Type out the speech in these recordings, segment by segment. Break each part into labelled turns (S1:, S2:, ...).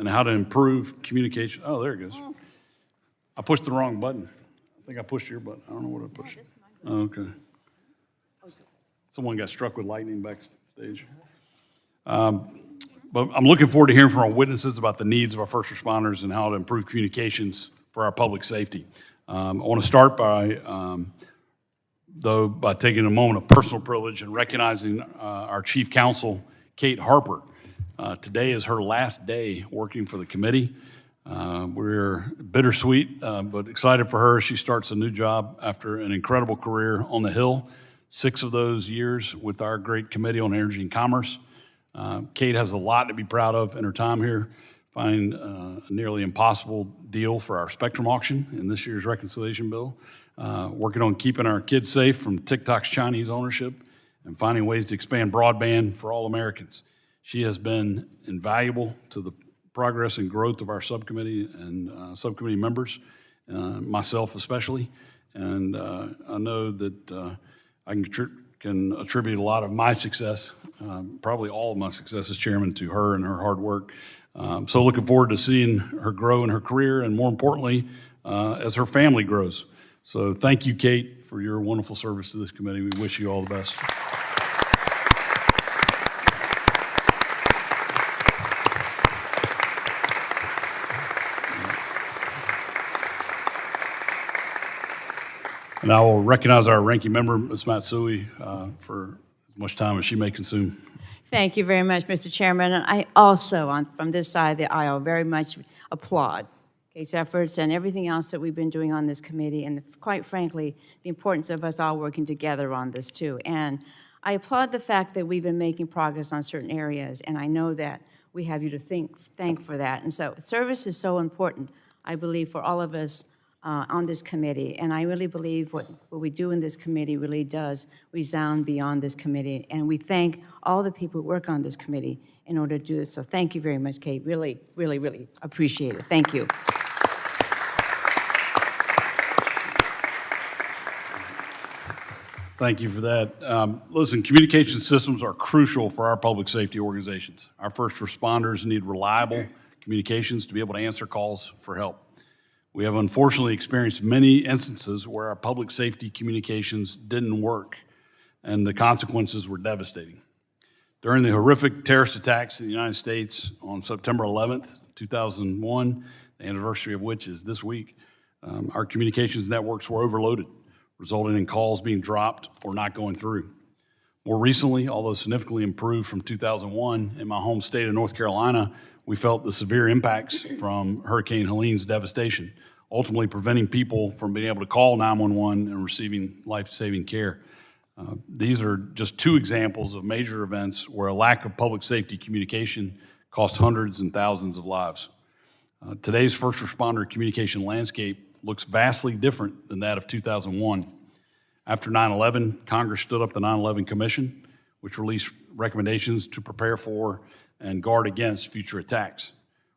S1: and how to improve communication. Oh, there it goes. I pushed the wrong button. I think I pushed your button. I don't know what I pushed. Oh, okay. Someone got struck with lightning backstage. But I'm looking forward to hearing from our witnesses about the needs of our first responders and how to improve communications for our public safety. I want to start by taking a moment of personal privilege and recognizing our Chief Counsel, Kate Harper. Today is her last day working for the committee. We're bittersweet, but excited for her. She starts a new job after an incredible career on the Hill, 6 of those years with our great Committee on Energy and Commerce. Kate has a lot to be proud of in her time here, finding a nearly impossible deal for our spectrum auction in this year's reconciliation bill, working on keeping our kids safe from TikTok's Chinese ownership, and finding ways to expand broadband for all Americans. She has been invaluable to the progress and growth of our subcommittee and subcommittee members, myself especially, and I know that I can attribute a lot of my success, probably all of my success as chairman, to her and her hard work. So looking forward to seeing her grow in her career, and more importantly, as her family grows. So thank you, Kate, for your wonderful service to this committee. We wish you all the best. And I will recognize our ranking member, Ms. Matsui, for as much time as she may consume.
S2: Thank you very much, Mr. Chairman. And I also, from this side of the aisle, very much applaud Kate's efforts and everything else that we've been doing on this committee, and quite frankly, the importance of us all working together on this too. And I applaud the fact that we've been making progress on certain areas, and I know that we have you to thank for that. And so service is so important, I believe, for all of us on this committee, and I really believe what we do in this committee really does resound beyond this committee, and we thank all the people who work on this committee in order to do this. So thank you very much, Kate. Really, really, really appreciate it. Thank you.
S1: Thank you for that. Listen, communication systems are crucial for our public safety organizations. Our first responders need reliable communications to be able to answer calls for help. We have unfortunately experienced many instances where our public safety communications didn't work, and the consequences were devastating. During the horrific terrorist attacks in the United States on September 11th, 2001, the anniversary of which is this week, our communications networks were overloaded, resulting in calls being dropped or not going through. More recently, although significantly improved from 2001, in my home state of North Carolina, we felt the severe impacts from Hurricane Helene's devastation, ultimately preventing people from being able to call 911 and receiving life-saving care. These are just 2 examples of major events where a lack of public safety communication cost hundreds and thousands of lives. Today's first responder communication landscape looks vastly different than that of 2001. After 9/11, Congress stood up the 9/11 Commission, which released recommendations to prepare for and guard against future attacks.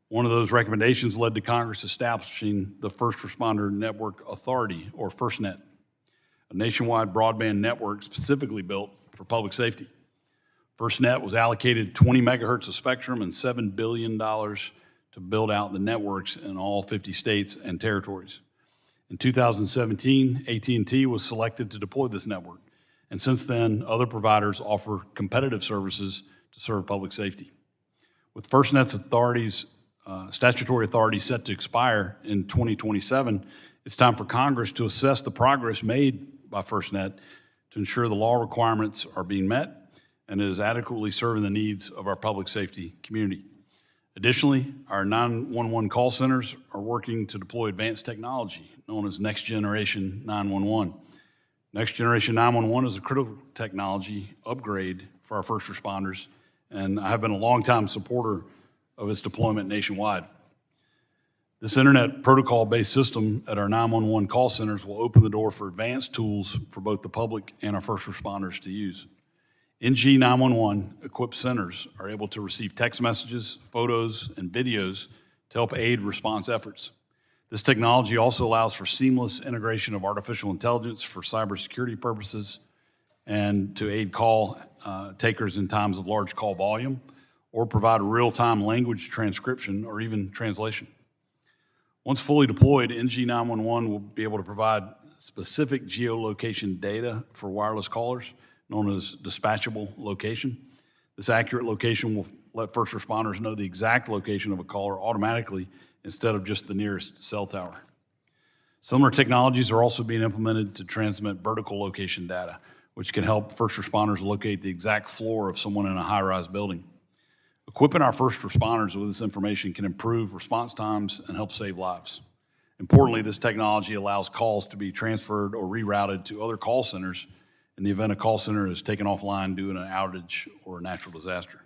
S1: One of those recommendations led to Congress establishing the First Responder Network Authority, or FirstNet, a nationwide broadband network specifically built for public safety. FirstNet was allocated 20 megahertz of spectrum and $7 billion to build out the networks in all 50 states and territories. In 2017, AT&T was selected to deploy this network, and since then, other providers offer competitive services to serve public safety. With FirstNet's statutory authority set to expire in 2027, it's time for Congress to assess the progress made by FirstNet to ensure the law requirements are being met and it is adequately serving the needs of our public safety community. Additionally, our 911 call centers are working to deploy advanced technology known as Next Generation 911. Next Generation 911 is a critical technology upgrade for our first responders, and I have been a longtime supporter of its deployment nationwide. This internet protocol-based system at our 911 call centers will open the door for advanced tools for both the public and our first responders to use. NG 911 equipped centers are able to receive text messages, photos, and videos to help aid response efforts. This technology also allows for seamless integration of artificial intelligence for cybersecurity purposes and to aid call takers in times of large call volume or provide real-time language transcription or even translation. Once fully deployed, NG911 will be able to provide specific geolocation data for wireless callers, known as dispatchable location. This accurate location will let first responders know the exact location of a caller automatically instead of just the nearest cell tower. Similar technologies are also being implemented to transmit vertical location data, which can help first responders locate the exact floor of someone in a high-rise building. Equipping our first responders with this information can improve response times and help save lives. Importantly, this technology allows calls to be transferred or rerouted to other call centers in the event a call center is taken offline due to an outage or a natural disaster.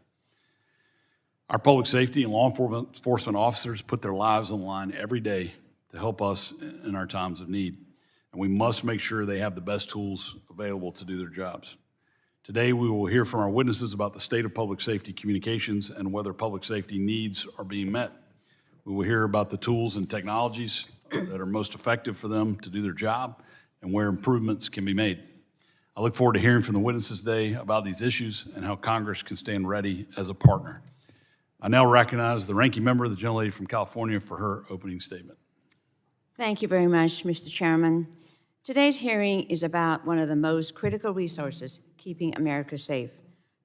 S1: Our public safety and law enforcement officers put their lives on the line every day to help us in our times of need, and we must make sure they have the best tools available to do their jobs. Today, we will hear from our witnesses about the state of public safety communications and whether public safety needs are being met. We will hear about the tools and technologies that are most effective for them to do their job and where improvements can be made. I look forward to hearing from the witnesses today about these issues and how Congress can stand ready as a partner. I now recognize the ranking member, the gentlelady from California, for her opening statement.
S2: Thank you very much, Mr. Chairman. Today's hearing is about one of the most critical resources keeping America safe.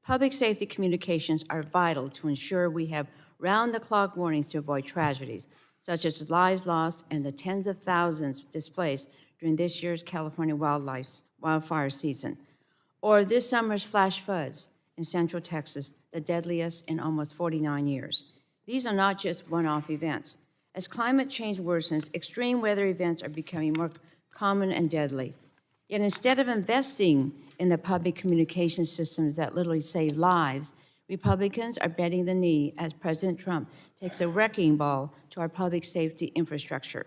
S2: Public safety communications are vital to ensure we have round-the-clock warnings to avoid tragedies, such as lives lost and the tens of thousands displaced during this year's California wildfire season, or this summer's flash floods in Central Texas, the deadliest in almost 49 years. These are not just one-off events. As climate change worsens, extreme weather events are becoming more common and deadly. Yet instead of investing in the public communication systems that literally save lives, Republicans are bending the knee as President Trump takes a wrecking ball to our public safety infrastructure.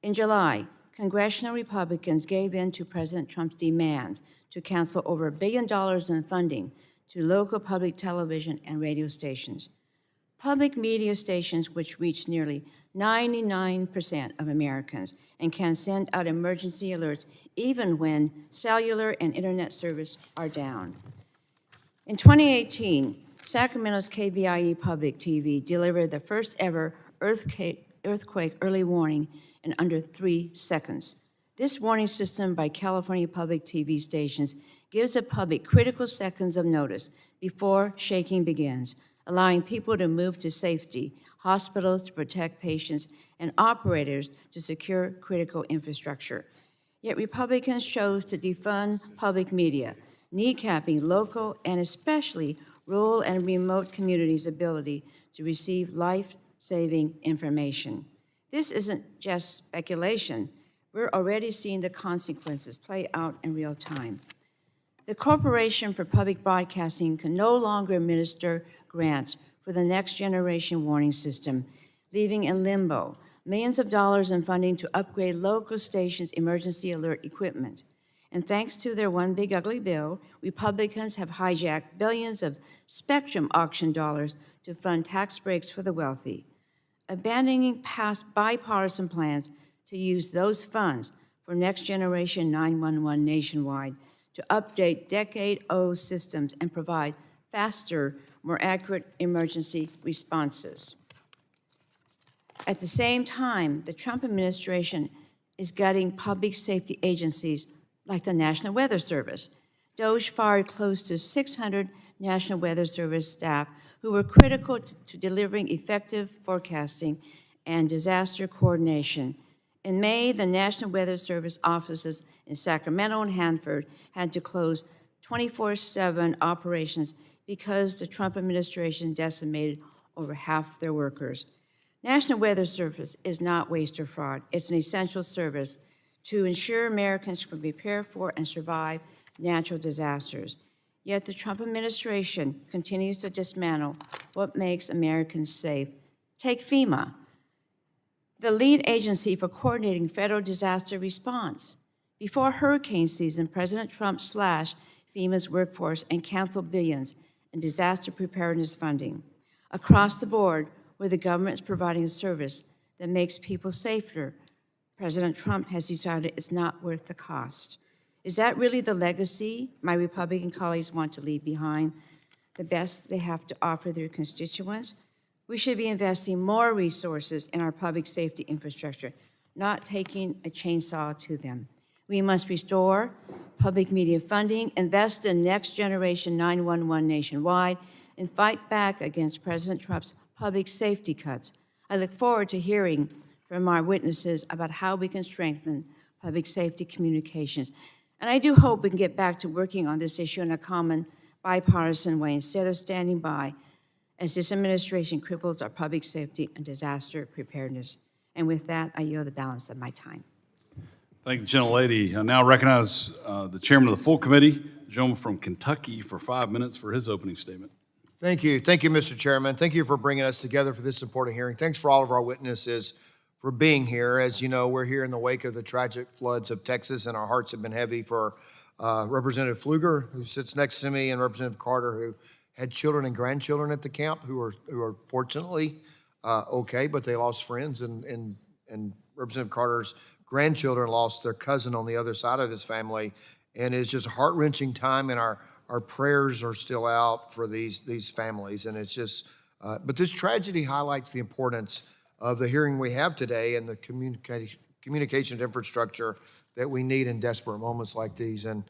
S2: In July, congressional Republicans gave in to President Trump's demands to cancel over $1 billion in funding to local public television and radio stations. Public media stations, which reach nearly 99% of Americans and can send out emergency alerts even when cellular and internet service are down. In 2018, Sacramento's KVIE Public TV delivered the first ever earthquake early warning in under 3 seconds. This warning system by California public TV stations gives the public critical seconds of notice before shaking begins, allowing people to move to safety, hospitals to protect patients, and operators to secure critical infrastructure. Yet Republicans chose to defund public media, kneecapping local and especially rural and remote communities' ability to receive life-saving information. This isn't just speculation. We're already seeing the consequences play out in real time. The Corporation for Public Broadcasting can no longer administer grants for the next generation warning system, leaving in limbo millions of dollars in funding to upgrade local stations' emergency alert equipment. And thanks to their one big ugly bill, Republicans have hijacked billions of spectrum auction dollars to fund tax breaks for the wealthy, abandoning past bipartisan plans to use those funds for next generation 911 nationwide to update decade-old systems and provide faster, more accurate emergency responses. At the same time, the Trump administration is gutting public safety agencies like the National Weather Service. DOJ fired close to 600 National Weather Service staff who were critical to delivering effective forecasting and disaster coordination. In May, the National Weather Service offices in Sacramento and Hanford had to close 24/7 operations because the Trump administration decimated over half their workers. National Weather Service is not waste or fraud. It's an essential service to ensure Americans can prepare for and survive natural disasters. Yet the Trump administration continues to dismantle what makes Americans safe. Take FEMA, the lead agency for coordinating federal disaster response. Before hurricane season, President Trump slashed FEMA's workforce and canceled billions in disaster preparedness funding. Across the board, where the government is providing a service that makes people safer, President Trump has decided it's not worth the cost. Is that really the legacy my Republican colleagues want to leave behind? the best they have to offer their constituents. We should be investing more resources in our public safety infrastructure, not taking a chainsaw to them. We must restore public media funding, invest in next-generation 911 nationwide, and fight back against President Trump's public safety cuts. I look forward to hearing from our witnesses about how we can strengthen public safety communications. And I do hope we can get back to working on this issue in a common bipartisan way instead of standing by as this administration cripples our public safety and disaster preparedness. And with that, I yield the balance of my time.
S1: Thank you, gentlelady. I now recognize the chairman of the full committee, the gentleman from Kentucky, for 5 minutes for his opening statement.
S3: Thank you. Thank you, Mr. Chairman. Thank you for bringing us together for this important hearing. Thanks for all of our witnesses for being here. As you know, we're here in the wake of the tragic floods of Texas, and our hearts have been heavy for Representative Pfluger, who sits next to me, and Representative Carter, who had children and grandchildren at the camp who are fortunately okay, but they lost friends, and Representative Carter's grandchildren lost their cousin on the other side of his family, and it's just a heart-wrenching time, and our prayers are still out for these families, and it's just, but this tragedy highlights the importance of the hearing we have today and the communications infrastructure that we need in desperate moments like these. And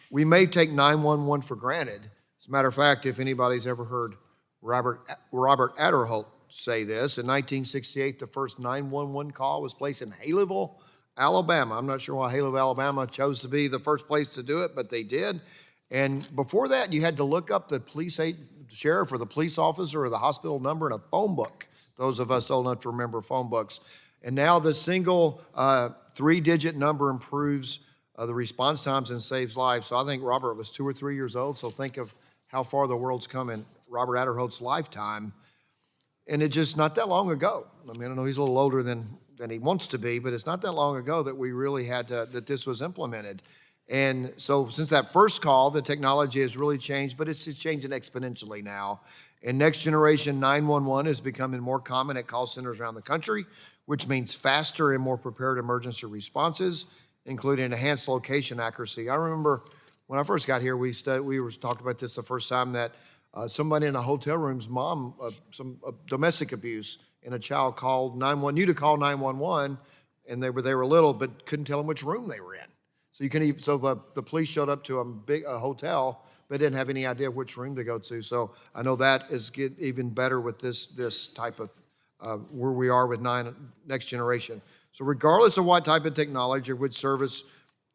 S3: we may take 911 for granted. As a matter of fact, if anybody's ever heard Robert Adderholt say this, in 1968, the first 911 call was placed in Haleyville, Alabama. I'm not sure why Haleyville, Alabama chose to be the first place to do it, but they did. And before that, you had to look up the sheriff or the police officer or the hospital number in a phone book. Those of us old enough to remember phone books. And now the single 3-digit number improves the response times and saves lives. So I think Robert was 2 or 3 years old, so think of how far the world's come in Robert Adderholt's lifetime. And it's just not that long ago. I mean, I know he's a little older than he wants to be, but it's not that long ago that we really had that this was implemented. And so since that first call, the technology has really changed, but it's changing exponentially now. And next generation 911 is becoming more common at call centers around the country, which means faster and more prepared emergency responses, including enhanced location accuracy. I remember when I first got here, we were talking about this the first time, that somebody in a hotel room's mom, some domestic abuse, and a child called 911, knew to call 911, and they were little, but couldn't tell them which room they were in. So the police showed up to a hotel, but didn't have any idea which room to go to. So I know that is get even better with this type of where we are with next generation. So regardless of what type of technology or which service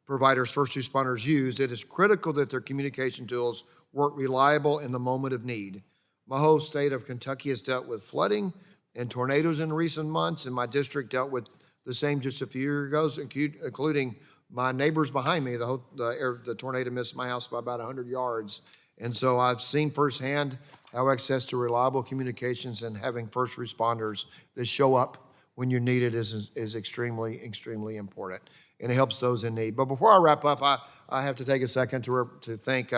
S3: providers first responders use, it is critical that their communication tools work reliable in the moment of need. My whole state of Kentucky has dealt with flooding and tornadoes in recent months, and my district dealt with the same just a few years ago, including my neighbors behind me. The tornado missed my house by about 100 yards. And so I've seen firsthand how access to reliable communications and having first responders that show up when you're needed is extremely, extremely important. And it helps those in need. But before I wrap up, I have to take a second to thank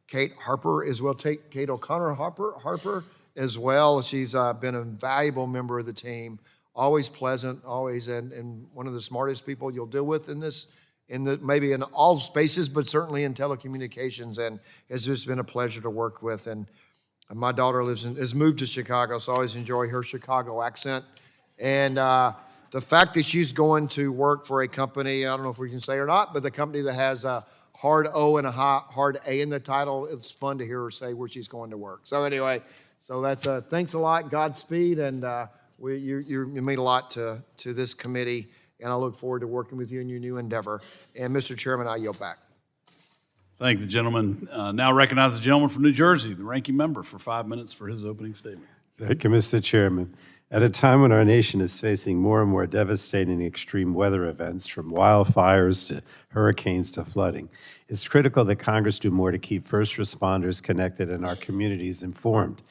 S3: Kate Harper as well, Kate O'Connor Harper as well. She's been a valuable member of the team, always pleasant, always, and one of the smartest people you'll deal with maybe in all spaces, but certainly in telecommunications, and it's just been a pleasure to work with. And my daughter has moved to Chicago, so I always enjoy her Chicago accent. And the fact that she's going to work for a company, I don't know if we can say or not, but the company that has a hard O and a hard A in the title, it's fun to hear her say where she's going to work. So anyway, so that's thanks a lot, Godspeed, and you mean a lot to this committee. And I look forward to working with you in your new endeavor. And Mr. Chairman, I yield back.
S1: Thank the gentleman. Now recognize the gentleman from New Jersey, the ranking member, for 5 minutes for his opening statement.
S4: Thank you, Mr. Chairman. At a time when our nation is facing more and more devastating extreme weather events, from wildfires to hurricanes to flooding, it's critical that Congress do more to keep first responders connected and our communities informed.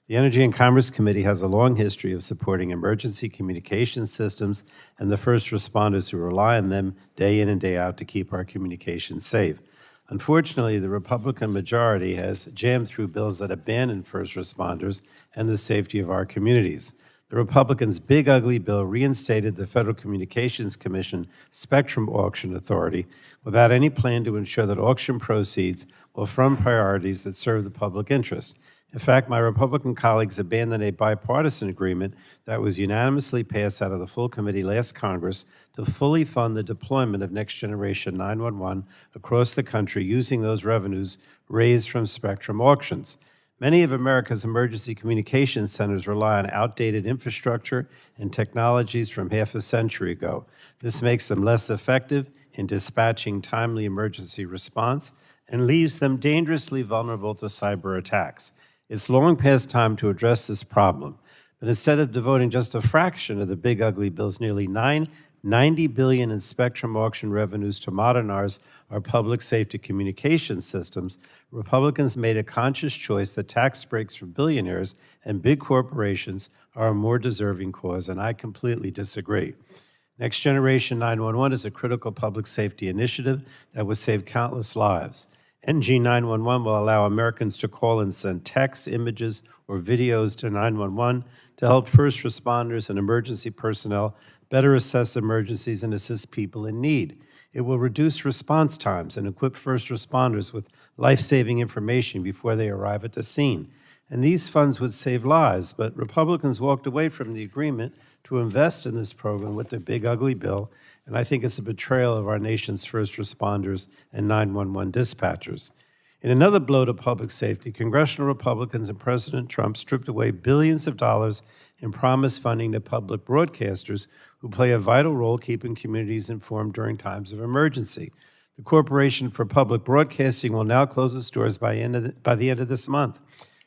S4: The Energy and Commerce Committee has a long history of supporting emergency communication systems and the first responders who rely on them day in and day out to keep our communications safe. Unfortunately, the Republican majority has jammed through bills that abandon first responders and the safety of our communities. The Republicans' big ugly bill reinstated the Federal Communications Commission Spectrum Auction Authority without any plan to ensure that auction proceeds will fund priorities that serve the public interest. In fact, my Republican colleagues abandoned a bipartisan agreement that was unanimously passed out of the full committee last Congress to fully fund the deployment of Next Generation 911 across the country using those revenues raised from spectrum auctions. Many of America's emergency communications centers rely on outdated infrastructure and technologies from half a century ago. This makes them less effective in dispatching timely emergency response and leaves them dangerously vulnerable to cyber attacks. It's long past time to address this problem, but instead of devoting just a fraction of the big ugly bill's nearly $90 billion in spectrum auction revenues to modernize our public safety communications systems, Republicans made a conscious choice that tax breaks for billionaires and big corporations are a more deserving cause, and I completely disagree. Next Generation 911 is a critical public safety initiative that would save countless lives. NG 911 will allow Americans to call and send texts, images, or videos to 911 to help first responders and emergency personnel better assess emergencies and assist people in need. It will reduce response times and equip first responders with life-saving information before they arrive at the scene. And these funds would save lives, but Republicans walked away from the agreement to invest in this program with their big ugly bill, and I think it's a betrayal of our nation's first responders and 911 dispatchers. In another blow to public safety, congressional Republicans and President Trump stripped away billions of dollars in promised funding to public broadcasters who play a vital role keeping communities informed during times of emergency. The Corporation for Public Broadcasting will now close its doors by the end of this month,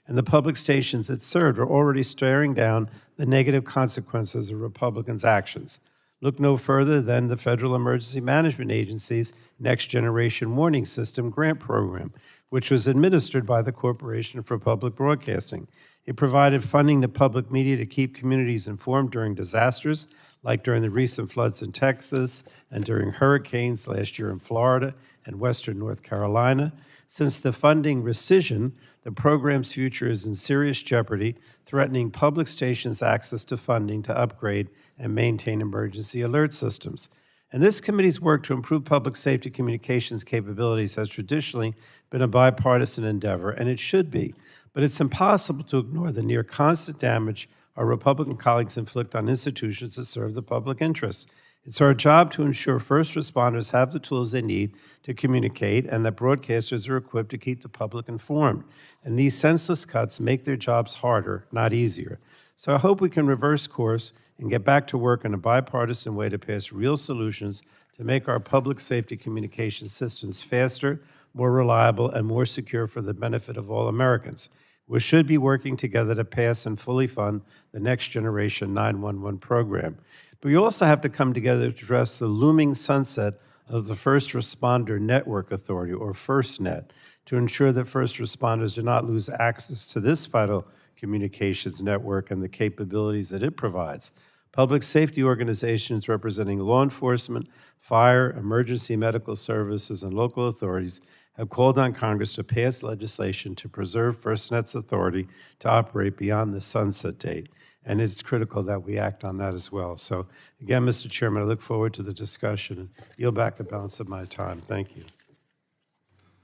S4: and the public stations it served are already staring down the negative consequences of Republicans' actions. Look no further than the Federal Emergency Management Agency's Next Generation Warning System grant program, which was administered by the Corporation for Public Broadcasting. It provided funding to public media to keep communities informed during disasters, like during the recent floods in Texas and during hurricanes last year in Florida and western North Carolina. Since the funding rescission, the program's future is in serious jeopardy, threatening public stations' access to funding to upgrade and maintain emergency alert systems. And this committee's work to improve public safety communications capabilities has traditionally been a bipartisan endeavor, and it should be. But it's impossible to ignore the near constant damage our Republican colleagues inflict on institutions that serve the public interest. It's our job to ensure first responders have the tools they need to communicate and that broadcasters are equipped to keep the public informed. And these senseless cuts make their jobs harder, not easier. So I hope we can reverse course and get back to work in a bipartisan way to pass real solutions to make our public safety communication systems faster, more reliable, and more secure for the benefit of all Americans. We should be working together to pass and fully fund the Next Generation 911 program. But we also have to come together to address the looming sunset of the First Responder Network Authority, or FirstNet, to ensure that first responders do not lose access to this vital communications network and the capabilities that it provides. Public safety organizations representing law enforcement, fire, emergency medical services, and local authorities have called on Congress to pass legislation to preserve FirstNet's authority to operate beyond the sunset date. And it's critical that we act on that as well. So again, Mr. Chairman, I look forward to the discussion and yield back the balance of my time. Thank you.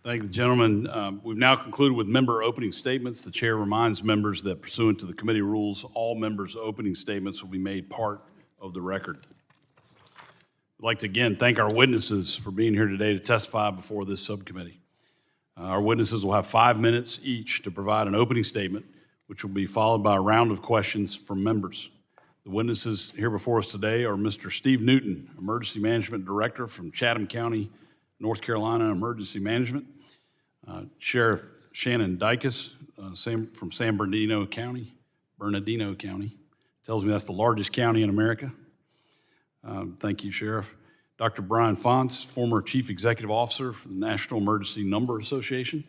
S1: Thank you, gentlemen. We've now concluded with member opening statements. The chair reminds members that pursuant to the committee rules, all members' opening statements will be made part of the record. I'd like to again thank our witnesses for being here today to testify before this subcommittee. Our witnesses will have 5 minutes each to provide an opening statement, which will be followed by a round of questions from members. The witnesses here before us today are Mr. Steve Newton, Emergency Management Director from Chatham County, North Carolina Emergency Management, Sheriff Shannon Dicus from San Bernardino County. Tells me that's the largest county in America. Thank you, Sheriff. Dr. Brian Fonts, former Chief Executive Officer for the National Emergency Number Association,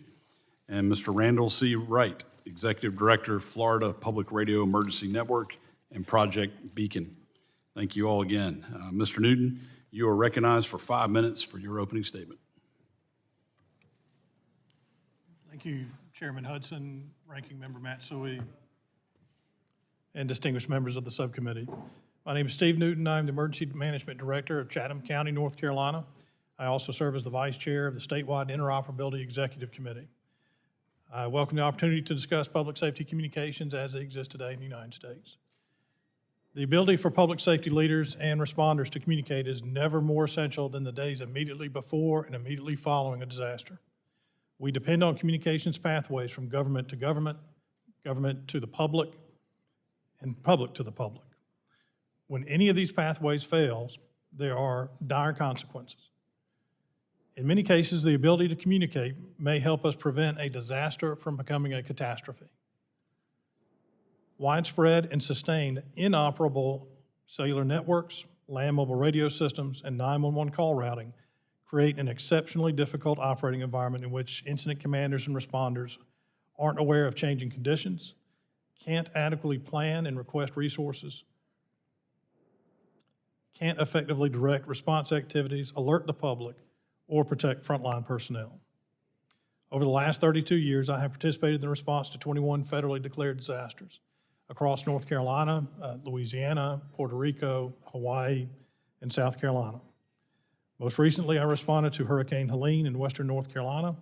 S1: and Mr. Randall C. Wright, Executive Director, Florida Public Radio Emergency Network and Project Beacon. Thank you all again. Mr. Newton, you are recognized for 5 minutes for your opening statement.
S5: Thank you, Chairman Hudson, Ranking Member Matsui, and distinguished members of the subcommittee. My name is Steve Newton. I'm the Emergency Management Director of Chatham County, North Carolina. I also serve as the Vice Chair of the Statewide Interoperability Executive Committee. I welcome the opportunity to discuss public safety communications as they exist today in the United States. The ability for public safety leaders and responders to communicate is never more essential than the days immediately before and immediately following a disaster. We depend on communications pathways from government to government, government to the public, and public to the public. When any of these pathways fails, there are dire consequences. In many cases, the ability to communicate may help us prevent a disaster from becoming a catastrophe. Widespread and sustained inoperable cellular networks, land mobile radio systems, and 911 call routing create an exceptionally difficult operating environment in which incident commanders and responders aren't aware of changing conditions, can't adequately plan and request resources, can't effectively direct response activities, alert the public, or protect frontline personnel. Over the last 32 years, I have participated in the response to 21 federally declared disasters across North Carolina, Louisiana, Puerto Rico, Hawaii, and South Carolina. Most recently, I responded to Hurricane Helene in western North Carolina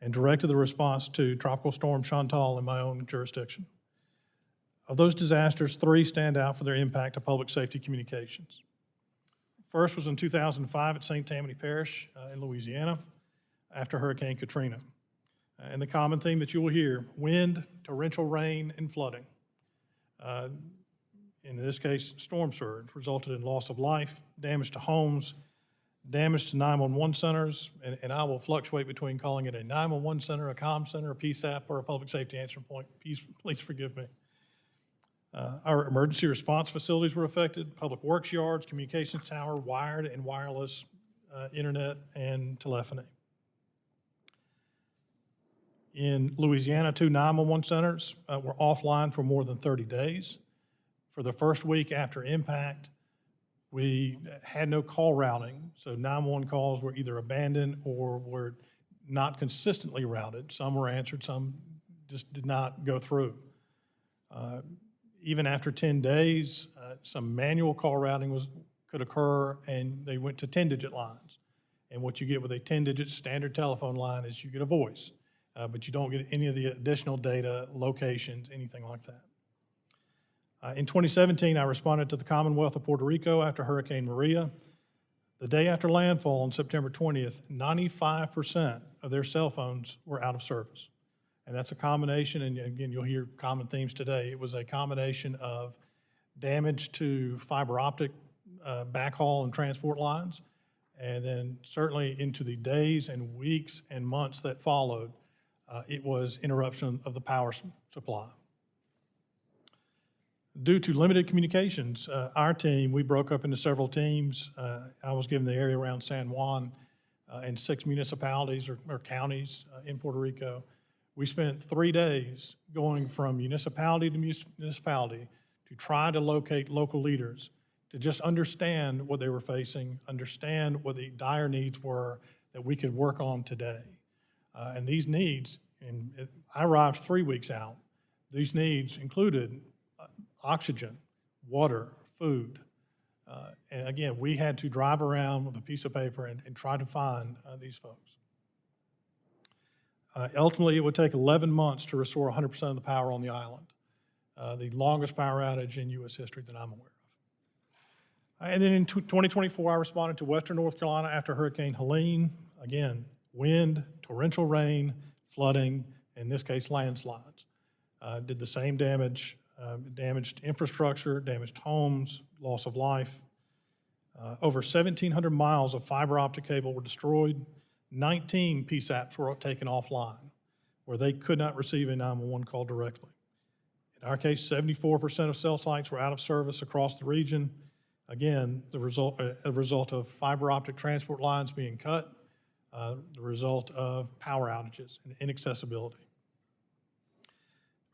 S5: and directed the response to Tropical Storm Chantal in my own jurisdiction. Of those disasters, 3 stand out for their impact to public safety communications. First was in 2005 at St. Tammany Parish in Louisiana after Hurricane Katrina. And the common theme that you will hear, wind, torrential rain, and flooding. In this case, storm surge resulted in loss of life, damage to homes, damage to 911 centers, and I will fluctuate between calling it a 911 center, a comm center, a PSAP, or a public safety answering point. Please forgive me. Our emergency response facilities were affected, public works yards, communications tower, wired and wireless internet, and telephony. In Louisiana, 2 911 centers were offline for more than 30 days. For the first week after impact, we had no call routing, so 911 calls were either abandoned or were not consistently routed. Some were answered, some just did not go through. Even after 10 days, some manual call routing could occur, and they went to 10-digit lines. And what you get with a 10-digit standard telephone line is you get a voice, but you don't get any of the additional data, locations, anything like that. In 2017, I responded to the Commonwealth of Puerto Rico after Hurricane Maria. The day after landfall on September 20th, 95% of their cell phones were out of service. And that's a combination, and again, you'll hear common themes today. It was a combination of damage to fiber optic backhaul and transport lines, and then certainly into the days and weeks and months that followed, it was interruption of the power supply. Due to limited communications, our team, we broke up into several teams. I was given the area around San Juan and 6 municipalities or counties in Puerto Rico. We spent 3 days going from municipality to municipality to try to locate local leaders, to just understand what they were facing, understand what the dire needs were that we could work on today. And these needs, and I arrived 3 weeks out, these needs included oxygen, water, food. And again, we had to drive around with a piece of paper and try to find these folks. Ultimately, it would take 11 months to restore 100% of the power on the island, the longest power outage in U.S. history that I'm aware of. And then in 2024, I responded to western North Carolina after Hurricane Helene. Again, wind, torrential rain, flooding, in this case, landslides. Did the same damage, damaged infrastructure, damaged homes, loss of life. Over 1,700 miles of fiber optic cable were destroyed. 19 PSAPs were taken offline where they could not receive a 911 call directly. In our case, 74% of cell sites were out of service across the region. Again, a result of fiber optic transport lines being cut, the result of power outages and inaccessibility.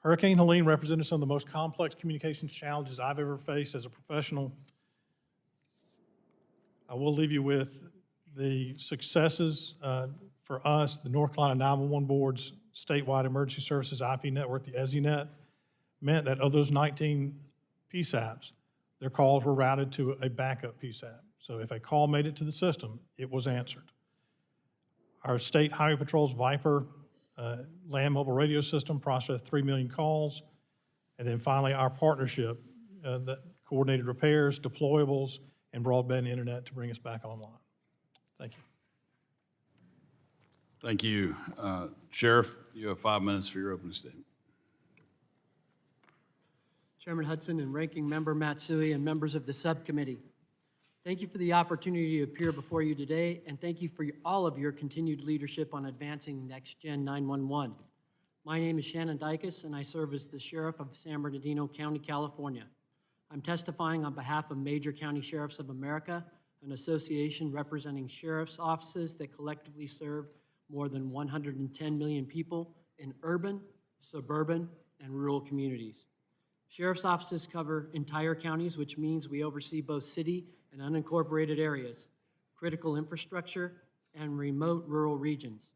S5: Hurricane Helene represented some of the most complex communications challenges I've ever faced as a professional. I will leave you with the successes for us, the North Carolina 911 Board's statewide emergency services IP network, the EZNet, meant that of those 19 PSAPs, their calls were routed to a backup PSAP. So if a call made it to the system, it was answered. Our state highway patrol's Viper land mobile radio system processed 3 million calls. And then finally, our partnership that coordinated repairs, deployables, and broadband internet to bring us back online. Thank you.
S1: Thank you. Sheriff, you have 5 minutes for your opening statement.
S6: Chairman Hudson and Ranking Member Matsui and members of the subcommittee, thank you for the opportunity to appear before you today, and thank you for all of your continued leadership on advancing Next Gen 911. My name is Shannon Dicus, and I serve as the Sheriff of San Bernardino County, California. I'm testifying on behalf of Major County Sheriffs of America, an association representing sheriff's offices that collectively serve more than 110 million people in urban, suburban, and rural communities. Sheriff's offices cover entire counties, which means we oversee both city and unincorporated areas, critical infrastructure, and remote rural regions.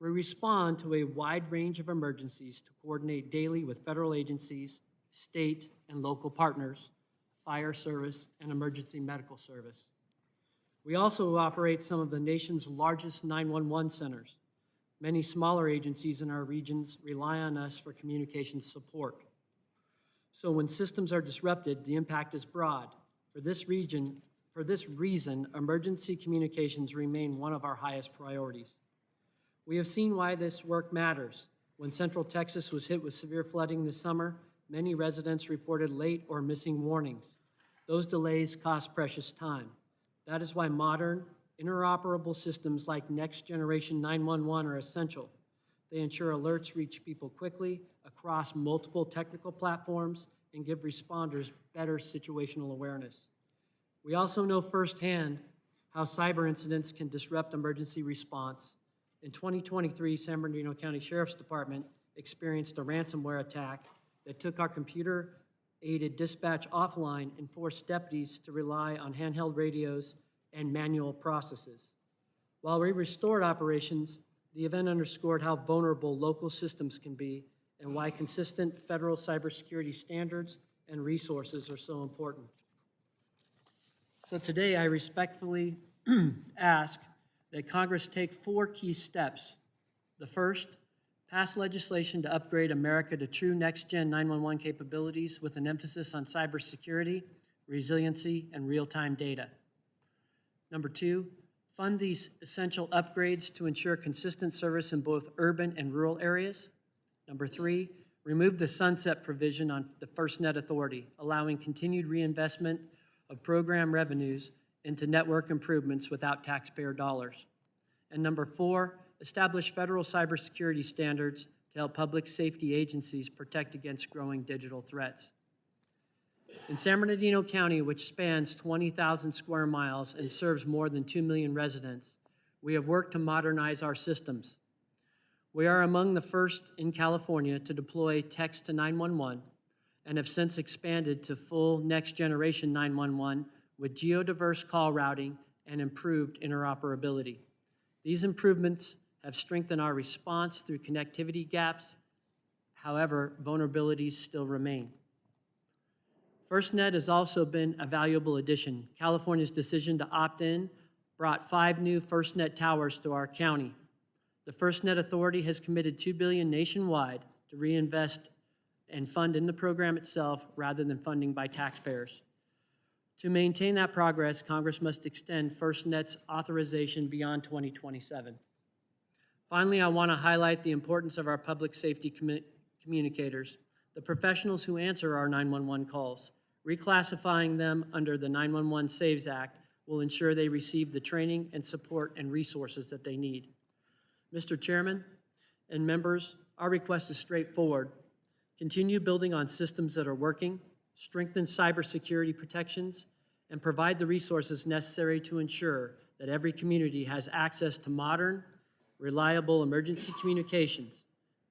S6: We respond to a wide range of emergencies to coordinate daily with federal agencies, state and local partners, fire service, and emergency medical service. We also operate some of the nation's largest 911 centers. Many smaller agencies in our regions rely on us for communications support. So when systems are disrupted, the impact is broad. For this reason, emergency communications remain one of our highest priorities. We have seen why this work matters. When Central Texas was hit with severe flooding this summer, many residents reported late or missing warnings. Those delays cost precious time. That is why modern, interoperable systems like Next Generation 911 are essential. They ensure alerts reach people quickly across multiple technical platforms and give responders better situational awareness. We also know firsthand how cyber incidents can disrupt emergency response. In 2023, San Bernardino County Sheriff's Department experienced a ransomware attack that took our computer-aided dispatch offline and forced deputies to rely on handheld radios and manual processes. While we restored operations, the event underscored how vulnerable local systems can be and why consistent federal cybersecurity standards and resources are so important. So today, I respectfully ask that Congress take 4 key steps. The first, pass legislation to upgrade America to true next-gen 911 capabilities with an emphasis on cybersecurity, resiliency, and real-time data. Number 2, fund these essential upgrades to ensure consistent service in both urban and rural areas. Number 3, remove the sunset provision on the FirstNet Authority, allowing continued reinvestment of program revenues into network improvements without taxpayer dollars. And number 4, establish federal cybersecurity standards to help public safety agencies protect against growing digital threats. In San Bernardino County, which spans 20,000 square miles and serves more than 2 million residents, we have worked to modernize our systems. We are among the first in California to deploy text to 911 and have since expanded to full next generation 911 with geodiverse call routing and improved interoperability. These improvements have strengthened our response through connectivity gaps. However, vulnerabilities still remain. FirstNet has also been a valuable addition. California's decision to opt in brought 5 new FirstNet towers to our county. The FirstNet Authority has committed $2 billion nationwide to reinvest and fund in the program itself rather than funding by taxpayers. To maintain that progress, Congress must extend FirstNet's authorization beyond 2027. Finally, I want to highlight the importance of our public safety communicators, the professionals who answer our 911 calls. Reclassifying them under the 911 Saves Act will ensure they receive the training and support and resources that they need. Mr. Chairman and members, our request is straightforward. Continue building on systems that are working, strengthen cybersecurity protections, and provide the resources necessary to ensure that every community has access to modern, reliable emergency communications.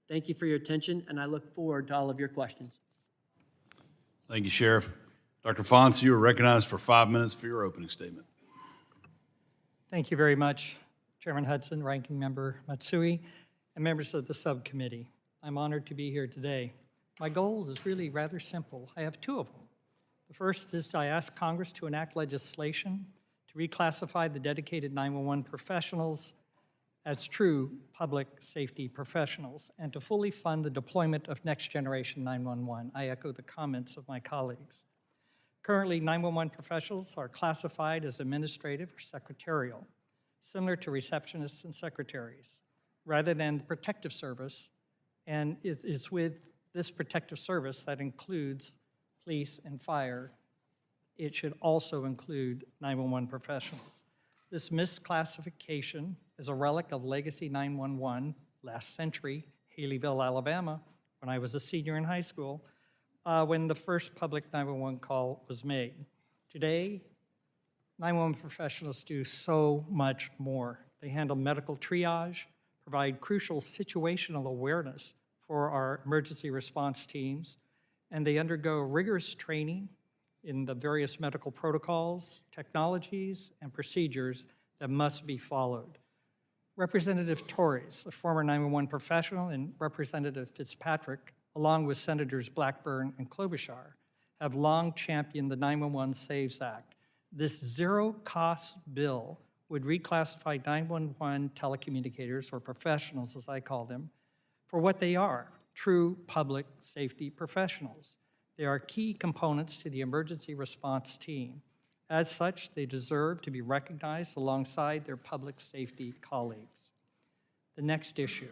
S6: Thank you for your attention, and I look forward to all of your questions.
S1: Thank you, Sheriff. Dr. Fonce, you are recognized for 5 minutes for your opening statement.
S7: Thank you very much, Chairman Hudson, Ranking Member Matsui, and members of the subcommittee. I'm honored to be here today. My goal is really rather simple. I have 2 of them. The first is I ask Congress to enact legislation to reclassify the dedicated 911 professionals as true public safety professionals and to fully fund the deployment of next generation 911. I echo the comments of my colleagues. Currently, 911 professionals are classified as administrative or secretarial, similar to receptionists and secretaries, rather than the protective service, and it is with this protective service that includes police and fire. It should also include 911 professionals. This misclassification is a relic of legacy 911 last century, Haleyville, Alabama, when I was a senior in high school, when the first public 911 call was made. Today, 911 professionals do so much more. They handle medical triage, provide crucial situational awareness for our emergency response teams, and they undergo rigorous training in the various medical protocols, technologies, and procedures that must be followed. Representative Torres, a former 911 professional, and Representative Fitzpatrick, along with Senators Blackburn and Klobuchar, have long championed the 911 Saves Act. This zero-cost bill would reclassify 911 telecommunicators, or professionals as I call them, for what they are, true public safety professionals. They are key components to the emergency response team. As such, they deserve to be recognized alongside their public safety colleagues. The next issue,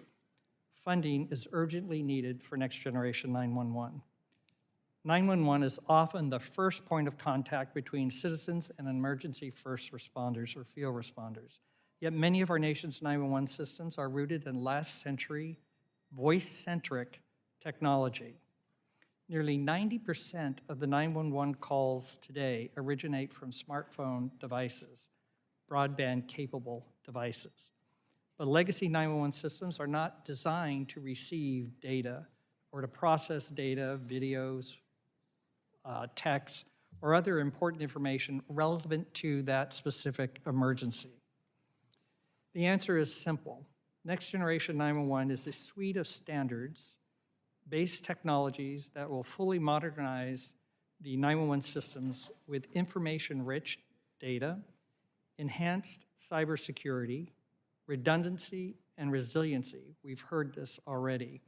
S7: funding is urgently needed for Next Generation 911. 911 is often the first point of contact between citizens and emergency first responders or field responders. Yet many of our nation's 911 systems are rooted in last century, voice-centric technology. Nearly 90% of the 911 calls today originate from smartphone devices, broadband-capable devices. But legacy 911 systems are not designed to receive data or to process data, videos, texts, or other important information relevant to that specific emergency. The answer is simple. Next Generation 911 is a suite of standards-based technologies that will fully modernize the 911 systems with information-rich data, enhanced cybersecurity, redundancy, and resiliency. We've heard this already.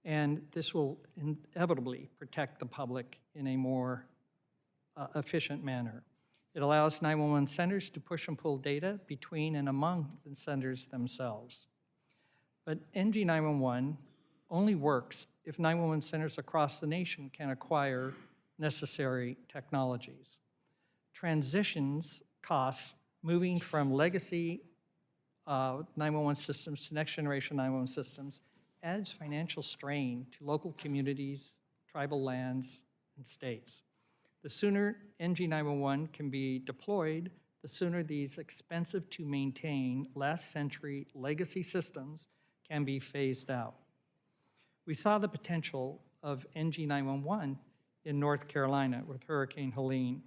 S7: And this will inevitably protect the public in a more efficient manner. It allows 911 centers to push and pull data between and among the centers themselves. But NG 911 only works if 911 centers across the nation can acquire necessary technologies. Transitions costs moving from legacy 911 systems to next generation 911 systems adds financial strain to local communities, tribal lands, and states. The sooner NG 911 can be deployed, the sooner these expensive to maintain last century legacy systems can be phased out. We saw the potential of NG 911 in North Carolina with Hurricane Helene.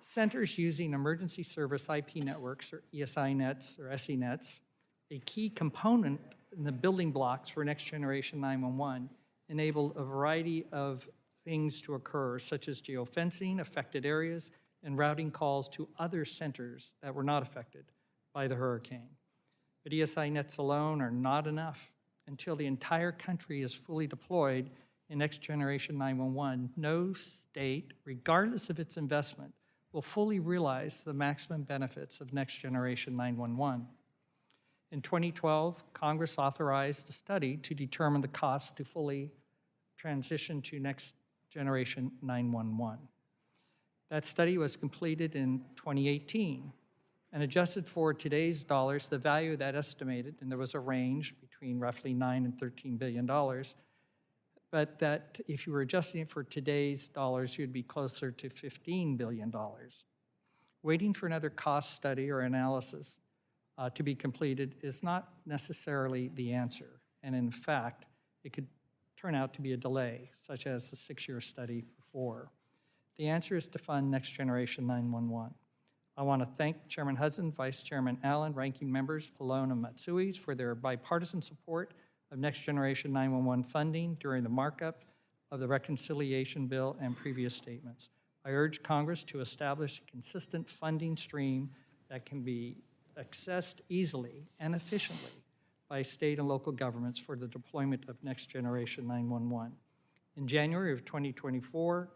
S7: Centers using emergency service IP networks, or ESI nets, or SE nets, a key component in the building blocks for next generation 911, enabled a variety of things to occur, such as geofencing affected areas and routing calls to other centers that were not affected by the hurricane. But ESI nets alone are not enough. Until the entire country is fully deployed in next generation 911, no state, regardless of its investment, will fully realize the maximum benefits of next generation 911. In 2012, Congress authorized a study to determine the cost to fully transition to next generation 911. That study was completed in 2018 and adjusted for today's dollars, the value of that estimated, and there was a range between roughly $9 and $13 billion, but that if you were adjusting it for today's dollars, you'd be closer to $15 billion. Waiting for another cost study or analysis to be completed is not necessarily the answer. And in fact, it could turn out to be a delay, such as the 6-year study before. The answer is to fund Next Generation 911. I want to thank Chairman Hudson, Vice Chairman Allen, Ranking Members Pallone and Matsui for their bipartisan support of Next Generation 911 funding during the markup of the reconciliation bill and previous statements. I urge Congress to establish a consistent funding stream that can be accessed easily and efficiently by state and local governments for the deployment of Next Generation 911. In January of 2024,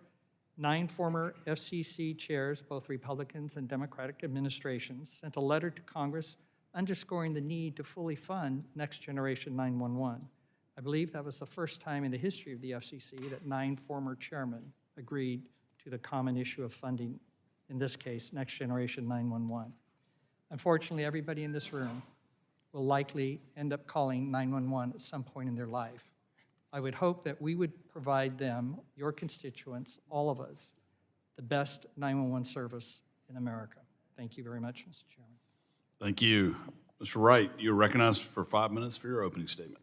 S7: 9 former FCC chairs, both Republicans and Democratic administrations, sent a letter to Congress underscoring the need to fully fund Next Generation 911. I believe that was the first time in the history of the FCC that 9 former chairmen agreed to the common issue of funding, in this case, Next Generation 911. Unfortunately, everybody in this room will likely end up calling 911 at some point in their life. I would hope that we would provide them, your constituents, all of us, the best 911 service in America. Thank you very much, Mr. Chairman.
S1: Thank you. Mr. Wright, you're recognized for 5 minutes for your opening statement.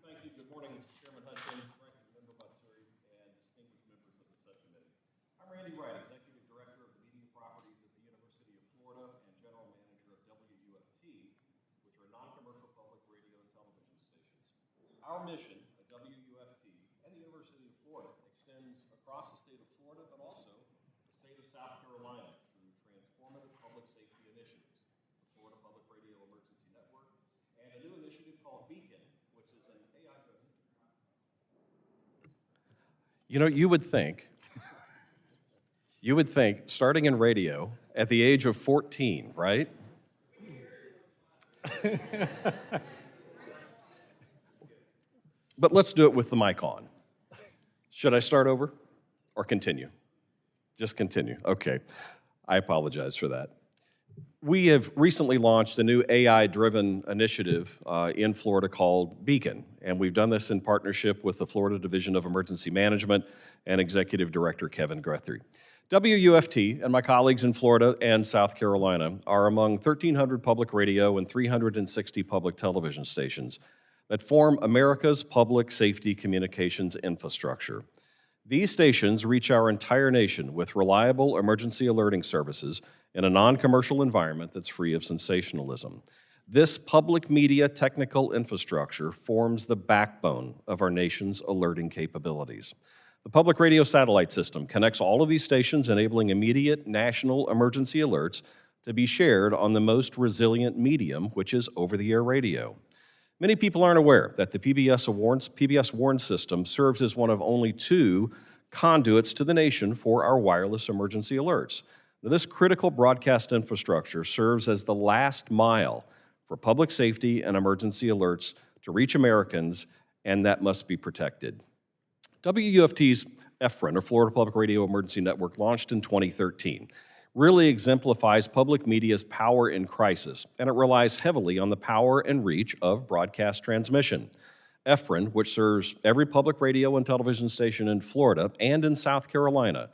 S8: Thank you. Good morning, Chairman Hudson, Ranking Member Matsui, and distinguished members of the subcommittee. I'm Randy Wright, Executive Director of Media Properties at the University of Florida and General Manager of WUFT, which are non-commercial public radio and television stations. Our mission at WUFT and the University of Florida extends across the state of Florida, but also the state of South Carolina through transformative public safety initiatives, the Florida Public Radio Emergency Network, and a new initiative called Beacon, which is an AI. You know, you would think, starting in radio at the age of 14, right? But let's do it with the mic on. Should I start over or continue? Just continue. Okay. I apologize for that. We have recently launched a new AI-driven initiative in Florida called Beacon, and we've done this in partnership with the Florida Division of Emergency Management and Executive Director Kevin Guthrie. WUFT and my colleagues in Florida and South Carolina are among 1,300 public radio and 360 public television stations that form America's public safety communications infrastructure. These stations reach our entire nation with reliable emergency alerting services in a non-commercial environment that's free of sensationalism. This public media technical infrastructure forms the backbone of our nation's alerting capabilities. The public radio satellite system connects all of these stations, enabling immediate national emergency alerts to be shared on the most resilient medium, which is over-the-air radio. Many people aren't aware that the PBS Warn system serves as one of only 2 conduits to the nation for our wireless emergency alerts. Now, this critical broadcast infrastructure serves as the last mile for public safety and emergency alerts to reach Americans, and that must be protected. WUFT's FPRN, or Florida Public Radio Emergency Network, launched in 2013. Really exemplifies public media's power in crisis, and it relies heavily on the power and reach of broadcast transmission. FPRN, which serves every public radio and television station in Florida and in South Carolina,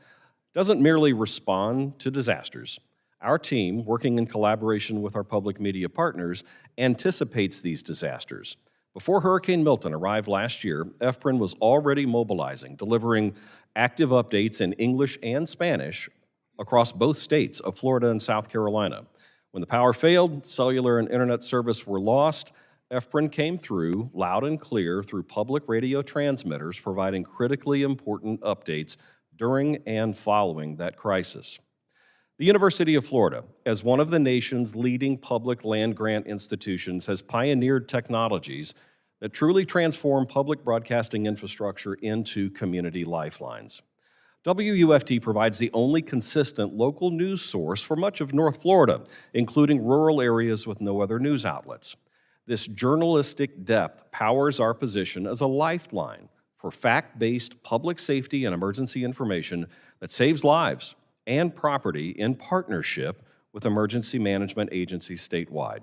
S8: doesn't merely respond to disasters. Our team, working in collaboration with our public media partners, anticipates these disasters. Before Hurricane Milton arrived last year, FPRN was already mobilizing, delivering active updates in English and Spanish across both states of Florida and South Carolina. When the power failed, cellular and internet service were lost, FPRN came through loud and clear through public radio transmitters, providing critically important updates during and following that crisis. The University of Florida, as one of the nation's leading public land-grant institutions, has pioneered technologies that truly transform public broadcasting infrastructure into community lifelines. WUFT provides the only consistent local news source for much of North Florida, including rural areas with no other news outlets. This journalistic depth powers our position as a lifeline for fact-based public safety and emergency information that saves lives and property in partnership with emergency management agencies statewide.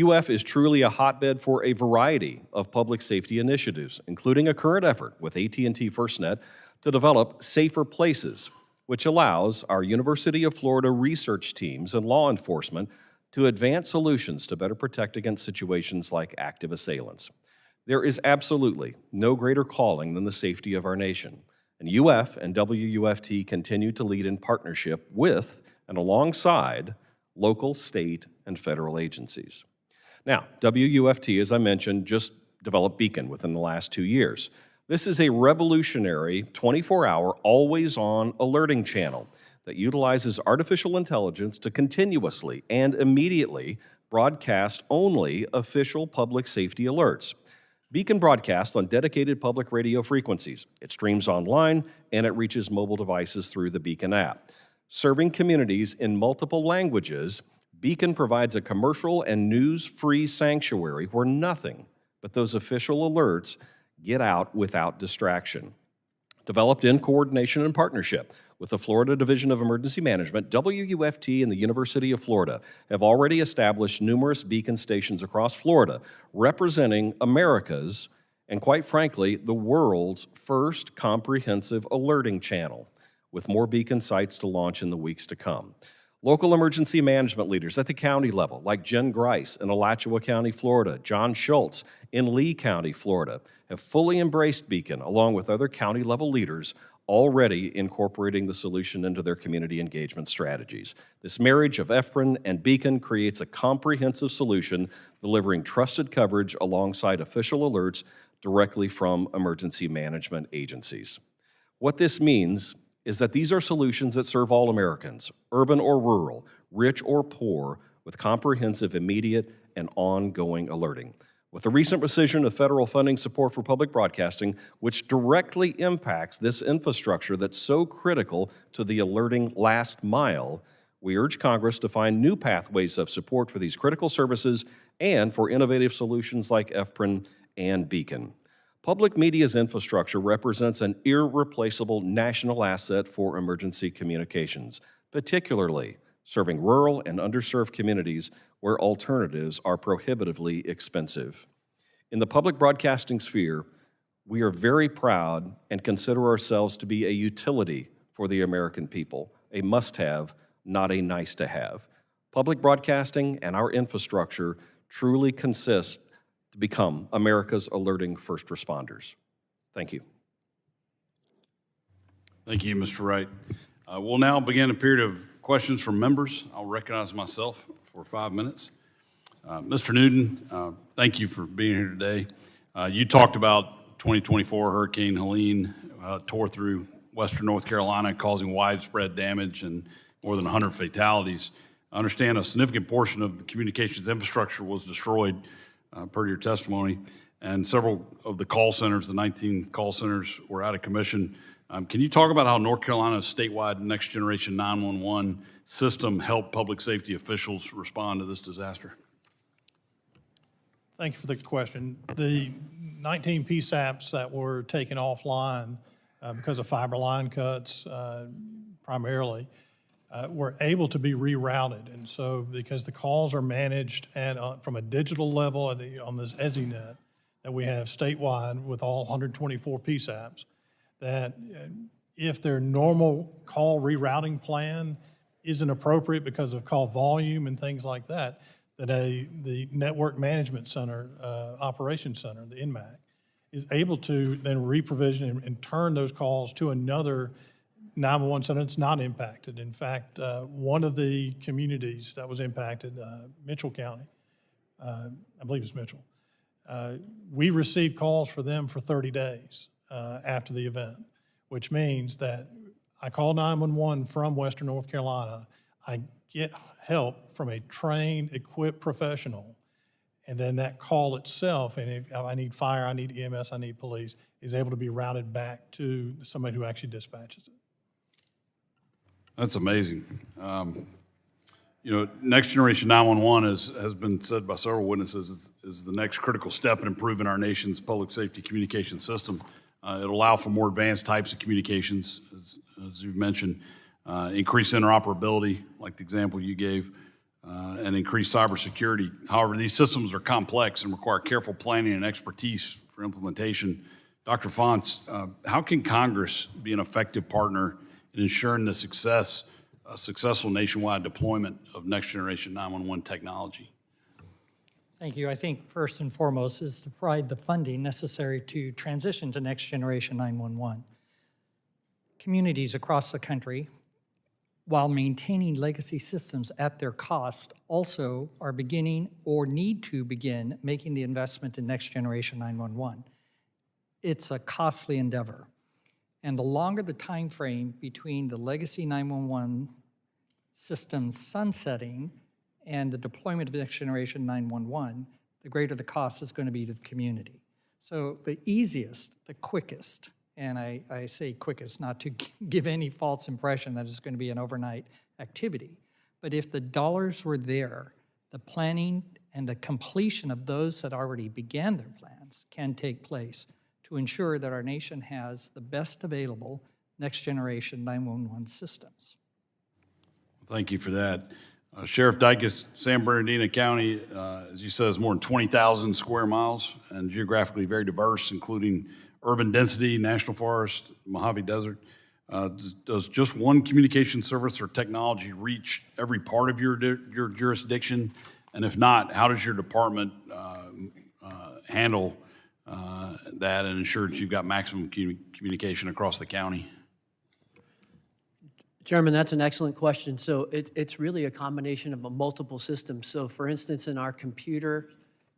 S8: UF is truly a hotbed for a variety of public safety initiatives, including a current effort with AT&T FirstNet to develop Safer Places, which allows our University of Florida research teams and law enforcement to advance solutions to better protect against situations like active assailants. There is absolutely no greater calling than the safety of our nation, and UF and WUFT continue to lead in partnership with and alongside local, state, and federal agencies. Now, WUFT, as I mentioned, just developed Beacon within the last 2 years. This is a revolutionary 24-hour, always-on alerting channel that utilizes artificial intelligence to continuously and immediately broadcast only official public safety alerts. Beacon broadcasts on dedicated public radio frequencies. It streams online, and it reaches mobile devices through the Beacon app. Serving communities in multiple languages, Beacon provides a commercial and news-free sanctuary where nothing but those official alerts get out without distraction. Developed in coordination and partnership with the Florida Division of Emergency Management, WUFT and the University of Florida have already established numerous Beacon stations across Florida, representing America's, and quite frankly, the world's first comprehensive alerting channel, with more Beacon sites to launch in the weeks to come. Local emergency management leaders at the county level, like Jen Grice in Alachua County, Florida, John Schultz in Lee County, Florida, have fully embraced Beacon, along with other county-level leaders already incorporating the solution into their community engagement strategies. This marriage of EFPRIN and Beacon creates a comprehensive solution, delivering trusted coverage alongside official alerts directly from emergency management agencies. What this means is that these are solutions that serve all Americans, urban or rural, rich or poor, with comprehensive, immediate, and ongoing alerting. With the recent rescission of federal funding support for public broadcasting, which directly impacts this infrastructure that's so critical to the alerting last mile, we urge Congress to find new pathways of support for these critical services and for innovative solutions like EFPRIN and Beacon. Public media's infrastructure represents an irreplaceable national asset for emergency communications, particularly serving rural and underserved communities where alternatives are prohibitively expensive. In the public broadcasting sphere, we are very proud and consider ourselves to be a utility for the American people, a must-have, not a nice-to-have. Public broadcasting and our infrastructure truly consist to become America's alerting first responders. Thank you.
S1: Thank you, Mr. Wright. We'll now begin a period of questions from members. I'll recognize myself for 5 minutes. Mr. Newton, thank you for being here today. You talked about 2024 Hurricane Helene tore through western North Carolina, causing widespread damage and more than 100 fatalities. I understand a significant portion of the communications infrastructure was destroyed, per your testimony, and several of the call centers, the 19 call centers, were out of commission. Can you talk about how North Carolina's statewide Next Generation 911 system helped public safety officials respond to this disaster?
S5: Thank you for the question. The 19 PSAPs that were taken offline because of fiber line cuts primarily were able to be rerouted. And so because the calls are managed and from a digital level on this EZNet that we have statewide with all 124 PSAPs, that if their normal call rerouting plan isn't appropriate because of call volume and things like that, that the Network Management Center, Operations Center, the NMAC, is able to then reprovision and turn those calls to another 911 center that's not impacted. In fact, one of the communities that was impacted, Mitchell County, I believe it's Mitchell, we received calls for them for 30 days after the event, which means that I call 911 from Western North Carolina, I get help from a trained, equipped professional, and then that call itself, and if I need fire, I need EMS, I need police, is able to be routed back to somebody who actually dispatches it.
S1: That's amazing. You know, Next Generation 911 has been said by several witnesses is the next critical step in improving our nation's public safety communication system. It'll allow for more advanced types of communications, as you've mentioned, increase interoperability, like the example you gave, and increase cybersecurity. However, these systems are complex and require careful planning and expertise for implementation. Dr. Fonts, how can Congress be an effective partner in ensuring the successful nationwide deployment of Next Generation 911 technology?
S7: Thank you. I think first and foremost is to provide the funding necessary to transition to Next Generation 911. Communities across the country, while maintaining legacy systems at their cost, also are beginning or need to begin making the investment in Next Generation 911. it's a costly endeavor. And the longer the time frame between the legacy 911 system sunsetting and the deployment of next generation 911, the greater the cost is going to be to the community. So the easiest, the quickest, and I say quickest not to give any false impression that it's going to be an overnight activity, but if the dollars were there, the planning and the completion of those that already began their plans can take place to ensure that our nation has the best available next generation 911 systems.
S1: Thank you for that. Sheriff Dicus, San Bernardino County, as you said, is more than 20,000 square miles and geographically very diverse, including urban density, national forest, Mojave Desert. Does just one communication service or technology reach every part of your jurisdiction? And if not, how does your department handle that and ensure that you've got maximum communication across the county?
S6: Chairman, that's an excellent question. So it's really a combination of multiple systems. So for instance, in our computer,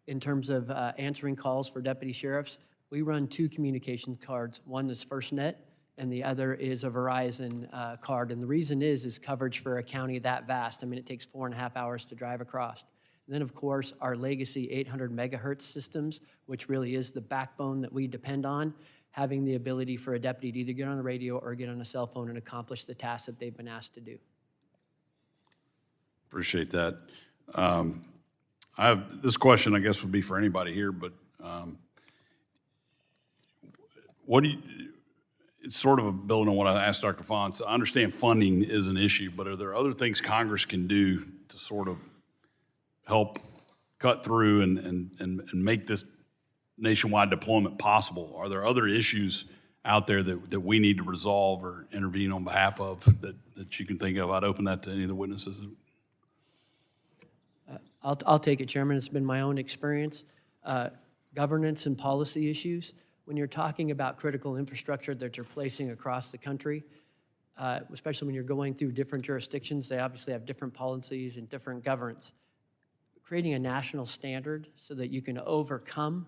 S6: in terms of answering calls for deputy sheriffs, we run 2 communication cards. One is FirstNet, and the other is a Verizon card. And the reason is coverage for a county that vast. I mean, it takes 4.5 hours to drive across. And then, of course, our legacy 800 megahertz systems, which really is the backbone that we depend on, having the ability for a deputy to either get on the radio or get on a cell phone and accomplish the task that they've been asked to do.
S1: Appreciate that. This question, I guess, would be for anybody here, but it's sort of a building on what I asked Dr. Fons. I understand funding is an issue, but are there other things Congress can do to sort of help cut through and make this nationwide deployment possible? Are there other issues out there that we need to resolve or intervene on behalf of that you can think of? I'd open that to any of the witnesses.
S6: I'll take it, Chairman. It's been my own experience. Governance and policy issues. When you're talking about critical infrastructure that you're placing across the country, especially when you're going through different jurisdictions, they obviously have different policies and different governance. Creating a national standard so that you can overcome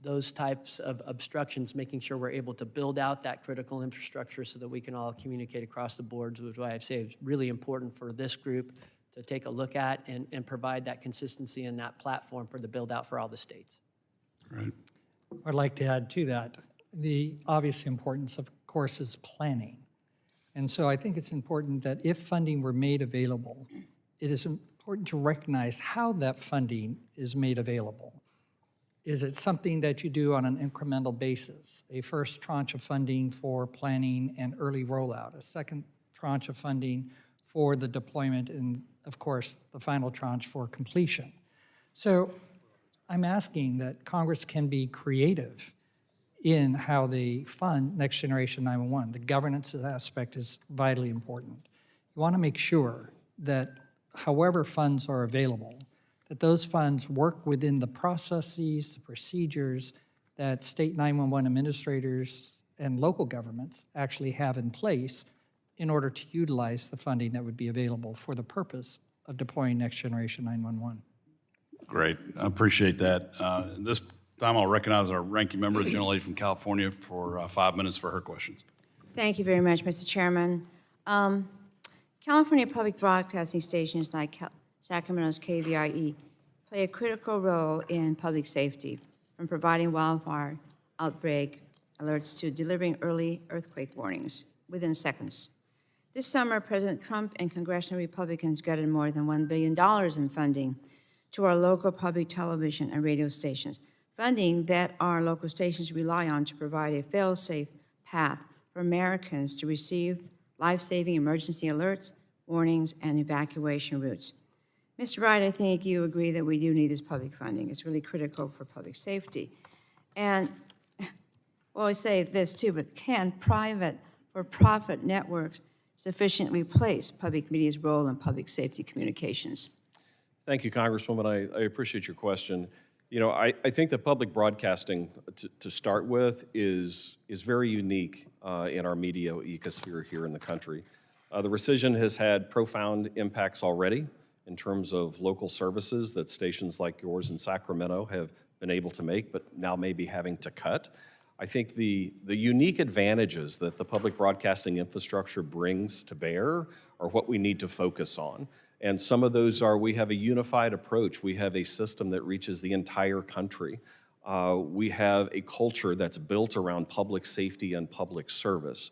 S6: those types of obstructions, making sure we're able to build out that critical infrastructure so that we can all communicate across the boards, which is why I say it's really important for this group to take a look at and provide that consistency and that platform for the build out for all the states.
S1: Right.
S7: I'd like to add to that, the obvious importance, of course, is planning. And so I think it's important that if funding were made available, it is important to recognize how that funding is made available. Is it something that you do on an incremental basis? A first tranche of funding for planning and early rollout, a second tranche of funding for the deployment, and of course, the final tranche for completion. So I'm asking that Congress can be creative in how they fund Next Generation 911. The governance aspect is vitally important. You want to make sure that however funds are available, that those funds work within the processes, the procedures that state 911 administrators and local governments actually have in place in order to utilize the funding that would be available for the purpose of deploying Next Generation 911.
S1: Great. I appreciate that. This time I'll recognize our ranking member, the gentlelady from California, for 5 minutes for her questions.
S2: Thank you very much, Mr. Chairman. California public broadcasting stations like Sacramento's KVIE play a critical role in public safety, from providing wildfire outbreak alerts to delivering early earthquake warnings within seconds. This summer, President Trump and congressional Republicans gutted more than $1 billion in funding to our local public television and radio stations, funding that our local stations rely on to provide a fail-safe path for Americans to receive life-saving emergency alerts, warnings, and evacuation routes. Mr. Wright, I think you agree that we do need this public funding. It's really critical for public safety. And well, I say this too, but can private for-profit networks sufficiently replace public media's role in public safety communications?
S8: Thank you, Congresswoman. I appreciate your question. You know, I think that public broadcasting, to start with, is very unique in our media ecosphere here in the country. The rescission has had profound impacts already in terms of local services that stations like yours in Sacramento have been able to make, but now may be having to cut. I think the unique advantages that the public broadcasting infrastructure brings to bear are what we need to focus on. And some of those are, we have a unified approach. We have a system that reaches the entire country. We have a culture that's built around public safety and public service.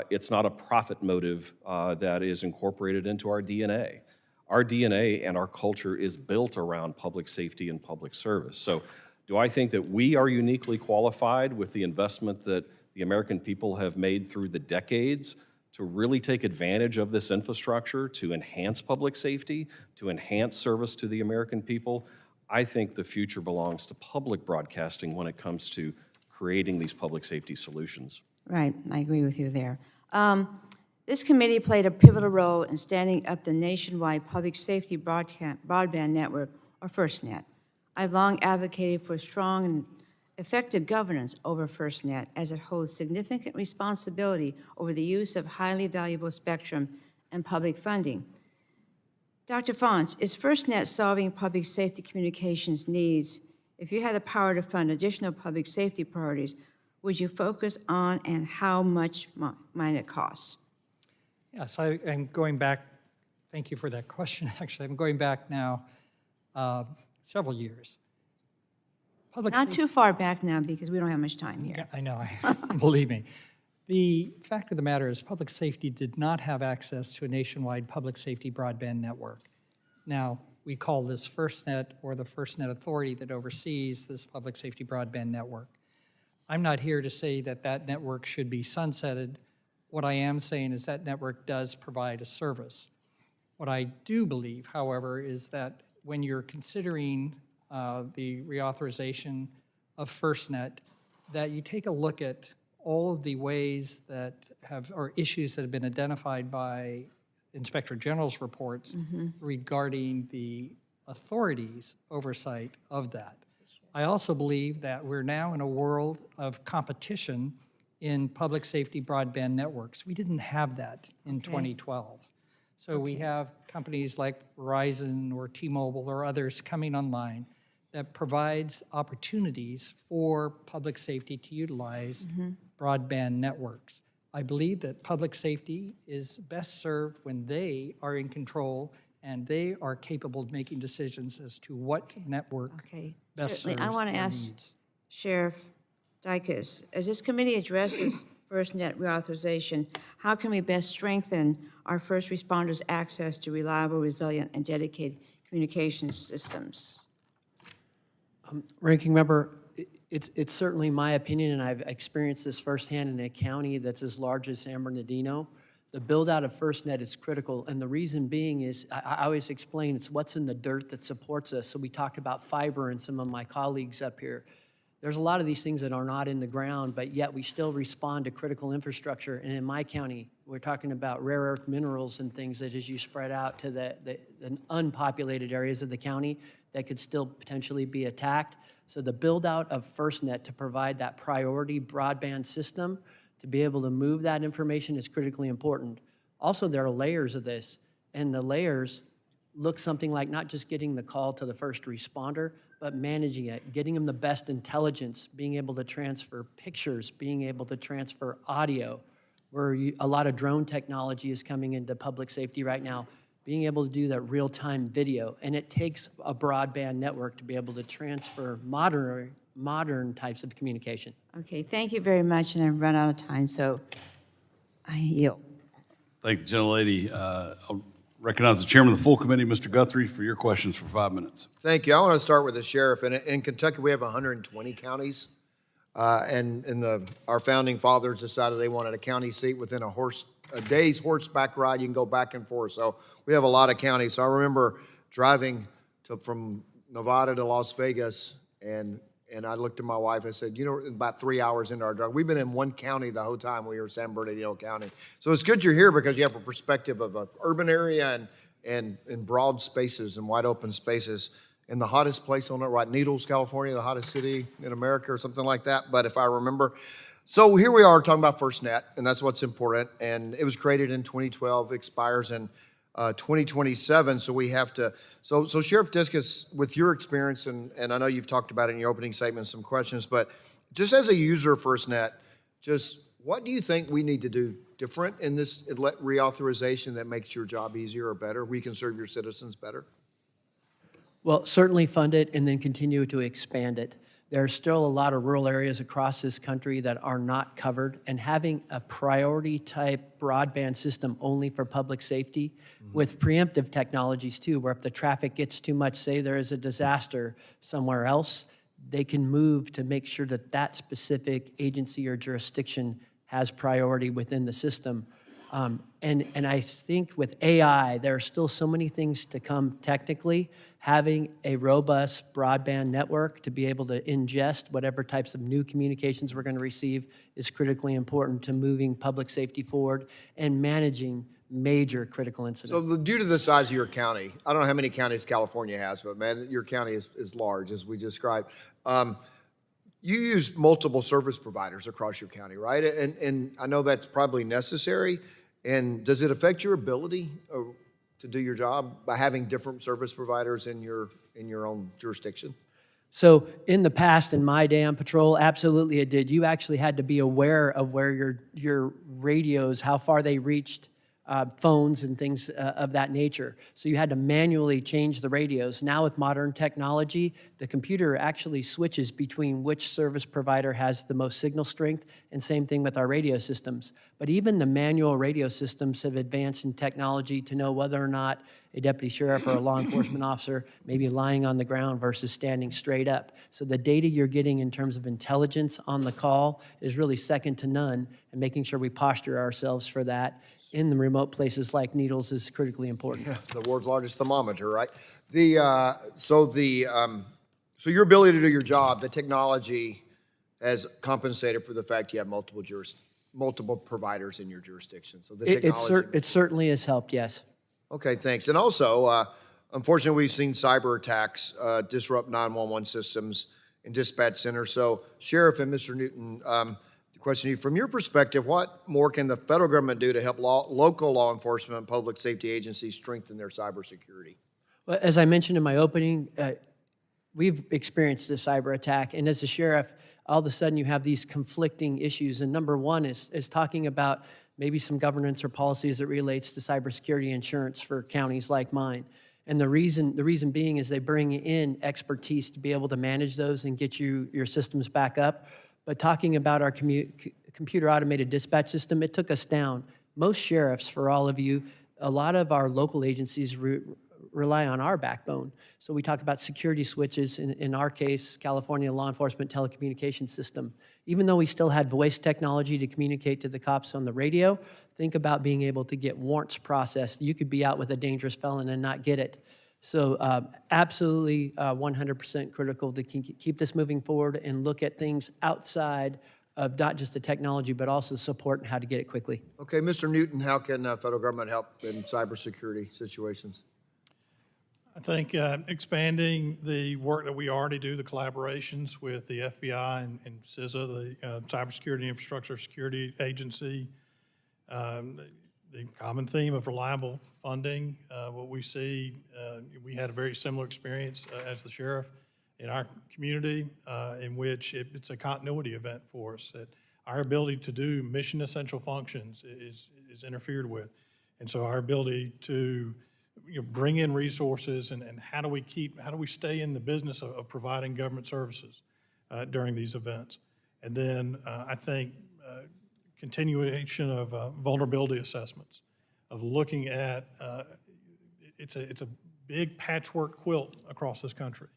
S8: It's not a profit motive that is incorporated into our DNA. Our DNA and our culture is built around public safety and public service. So do I think that we are uniquely qualified with the investment that the American people have made through the decades to really take advantage of this infrastructure to enhance public safety, to enhance service to the American people? I think the future belongs to public broadcasting when it comes to creating these public safety solutions.
S2: Right, I agree with you there. This committee played a pivotal role in standing up the nationwide public safety broadband network, or FirstNet. I've long advocated for strong and effective governance over FirstNet, as it holds significant responsibility over the use of highly valuable spectrum and public funding. Dr. Fonts, is FirstNet solving public safety communications needs? If you had the power to fund additional public safety priorities, would you focus on and how much might it cost?
S7: Yes, I am going back, thank you for that question, actually. I'm going back now several years.
S2: Not too far back now, because we don't have much time here.
S7: Yeah, I know, believe me. The fact of the matter is public safety did not have access to a nationwide public safety broadband network. Now, we call this FirstNet, or the FirstNet Authority that oversees this public safety broadband network. I'm not here to say that that network should be sunsetted. What I am saying is that network does provide a service. What I do believe, however, is that when you're considering the reauthorization of FirstNet, that you take a look at all of the ways that have, or issues that have been identified by Inspector General's reports regarding the authorities' oversight of that. I also believe that we're now in a world of competition in public safety broadband networks. We didn't have that in 2012. So we have companies like Verizon or T-Mobile or others coming online that provides opportunities for public safety to utilize broadband networks. I believe that public safety is best served when they are in control and they are capable of making decisions as to what network best serves
S2: I want to
S7: their
S2: ask
S7: needs.
S2: Sheriff Dicus, as this committee addresses FirstNet reauthorization, how can we best strengthen our first responders' access to reliable, resilient, and dedicated communications systems?
S6: Ranking Member, it's certainly my opinion, and I've experienced this firsthand in a county that's as large as San Bernardino. The build-out of FirstNet is critical, and the reason being is, I always explain, it's what's in the dirt that supports us. So we talked about fiber and some of my colleagues up here. There's a lot of these things that are not in the ground, but yet we still respond to critical infrastructure. And in my county, we're talking about rare earth minerals and things that as you spread out to the unpopulated areas of the county, that could still potentially be attacked. So the build out of FirstNet to provide that priority broadband system to be able to move that information is critically important. Also, there are layers of this, and the layers look something like not just getting the call to the first responder, but managing it, getting them the best intelligence, being able to transfer pictures, being able to transfer audio, where a lot of drone technology is coming into public safety right now, being able to do that real-time video. And it takes a broadband network to be able to transfer modern types of communication.
S2: Okay, thank you very much, and I've run out of time, so I yield.
S1: Thank the gentlelady. I'll recognize the chairman of the full committee, Mr. Guthrie, for your questions for 5 minutes.
S3: Thank you. I want to start with the sheriff. In Kentucky, we have 120 counties. Our founding fathers decided they wanted a county seat within a day's horseback ride. You can go back and forth. So we have a lot of counties. So I remember driving from Nevada to Las Vegas, and I looked at my wife. I said, about 3 hours into our drive, we've been in one county the whole time we were in San Bernardino County. So it's good you're here because you have a perspective of an urban area and broad spaces and wide open spaces. And the hottest place on it, right? Needles, California, the hottest city in America or something like that. But if I remember. So here we are talking about FirstNet, and that's what's important. And it was created in 2012, expires in 2027. So we have to, so Sheriff Dicus, with your experience, and I know you've talked about it in your opening statement, some questions, but just as a user of FirstNet, just what do you think we need to do different in this reauthorization that makes your job easier or better? We can serve your citizens better?
S6: Well, certainly fund it and then continue to expand it. There are still a lot of rural areas across this country that are not covered, and having a priority type broadband system only for public safety with preemptive technologies too, where if the traffic gets too much, say there is a disaster somewhere else, they can move to make sure that that specific agency or jurisdiction has priority within the system. And I think with AI, there are still so many things to come technically. Having a robust broadband network to be able to ingest whatever types of new communications we're going to receive is critically important to moving public safety forward and managing major critical incidents.
S3: So due to the size of your county, I don't know how many counties California has, but man, your county is large, as we described. You use multiple service providers across your county, right? And I know that's probably necessary. And does it affect your ability to do your job by having different service providers in your own jurisdiction?
S6: So in the past, in my day on patrol, absolutely it did. You actually had to be aware of where your radios, how far they reached phones and things of that nature. So you had to manually change the radios. Now with modern technology, the computer actually switches between which service provider has the most signal strength, and same thing with our radio systems. But even the manual radio systems have advanced in technology to know whether or not a deputy sheriff or a law enforcement officer may be lying on the ground versus standing straight up. So the data you're getting in terms of intelligence on the call is really second to none, and making sure we posture ourselves for that in the remote places like Needles is critically important.
S3: Yeah, the world's largest thermometer, right? So your ability to do your job, the technology has compensated for the fact you have multiple providers in your jurisdiction. So the technology.
S6: It certainly has helped, yes.
S3: Okay, thanks. And also, unfortunately, we've seen cyber attacks disrupt 911 systems and dispatch centers. So, Sheriff and Mr. Newton, the question to you, from your perspective, what more can the federal government do to help local law enforcement and public safety agencies strengthen their cybersecurity?
S6: Well, as I mentioned in my opening, we've experienced a cyber attack, and as a sheriff, all of a sudden you have these conflicting issues. And number one is talking about maybe some governance or policies that relates to cybersecurity insurance for counties like mine. And the reason being is they bring in expertise to be able to manage those and get your systems back up. But talking about our computer automated dispatch system, it took us down. Most sheriffs, for all of you, a lot of our local agencies rely on our backbone. So we talk about security switches, in our case, California Law Enforcement Telecommunications System. Even though we still had voice technology to communicate to the cops on the radio, think about being able to get warrants processed. You could be out with a dangerous felon and not get it. So absolutely 100% critical to keep this moving forward and look at things outside of not just the technology, but also support and how to get it quickly.
S3: Okay, Mr. Newton, how can federal government help in cybersecurity situations?
S5: I think expanding the work that we already do, the collaborations with the FBI and CISA, the Cybersecurity Infrastructure Security Agency, the common theme of reliable funding. What we see, we had a very similar experience as the sheriff in our community, in which it's a continuity event for us. That our ability to do mission essential functions is interfered with, and so our ability to bring in resources and how do we stay in the business of providing government services during these events. And then I think continuation of vulnerability assessments, of looking at, it's a big patchwork quilt across this country.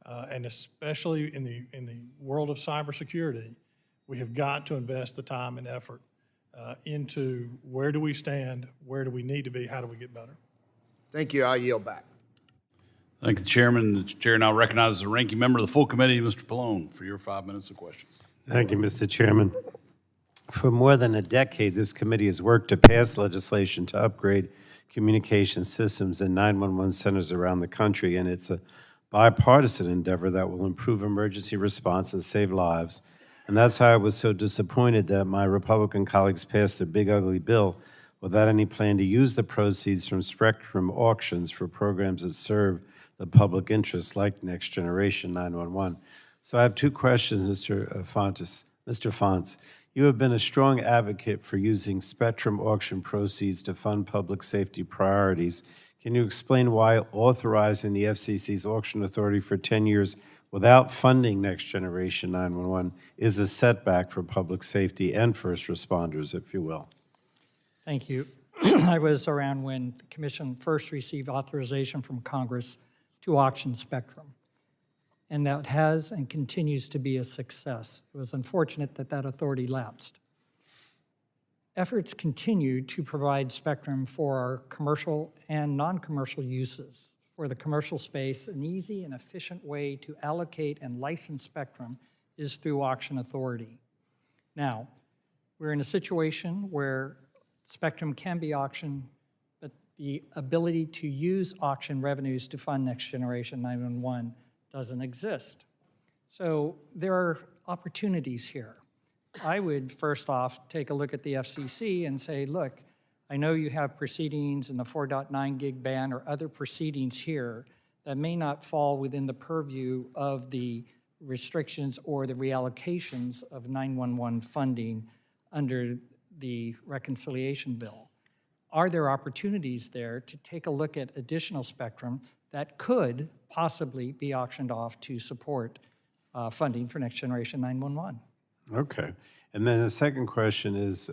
S5: And especially in the world of cybersecurity, we have got to invest the time and effort into where do we stand, where do we need to be, how do we get better.
S3: Thank you. I yield back.
S1: Thank you, Chairman. The Chair now recognizes the ranking member of the full committee, Mr. Pallone, for your 5 minutes of questions.
S4: Thank you, Mr. Chairman. For more than a decade, this committee has worked to pass legislation to upgrade communication systems in 911 centers around the country, and it's a bipartisan endeavor that will improve emergency response and save lives. And that's how I was so disappointed that my Republican colleagues passed the big ugly bill without any plan to use the proceeds from spectrum auctions for programs that serve the public interest, like Next Generation 911. So I have two questions, Mr. Fontes. Mr. Fonts, you have been a strong advocate for using spectrum auction proceeds to fund public safety priorities. Can you explain why authorizing the FCC's auction authority for 10 years without funding Next Generation 911 is a setback for public safety and first responders, if you will?
S7: Thank you. I was around when the commission first received authorization from Congress to auction spectrum, and that has and continues to be a success. It was unfortunate that that authority lapsed. Efforts continue to provide spectrum for our commercial and non-commercial uses. For the commercial space, an easy and efficient way to allocate and license spectrum is through auction authority. Now, we're in a situation where spectrum can be auctioned, but the ability to use auction revenues to fund Next Generation 911 doesn't exist. So there are opportunities here. I would first off take a look at the FCC and say, look, I know you have proceedings in the 4.9 gig band or other proceedings here that may not fall within the purview of the restrictions or the reallocations of 911 funding under the reconciliation bill. Are there opportunities there to take a look at additional spectrum that could possibly be auctioned off to support funding for Next Generation 911?
S4: Okay. And then the second question is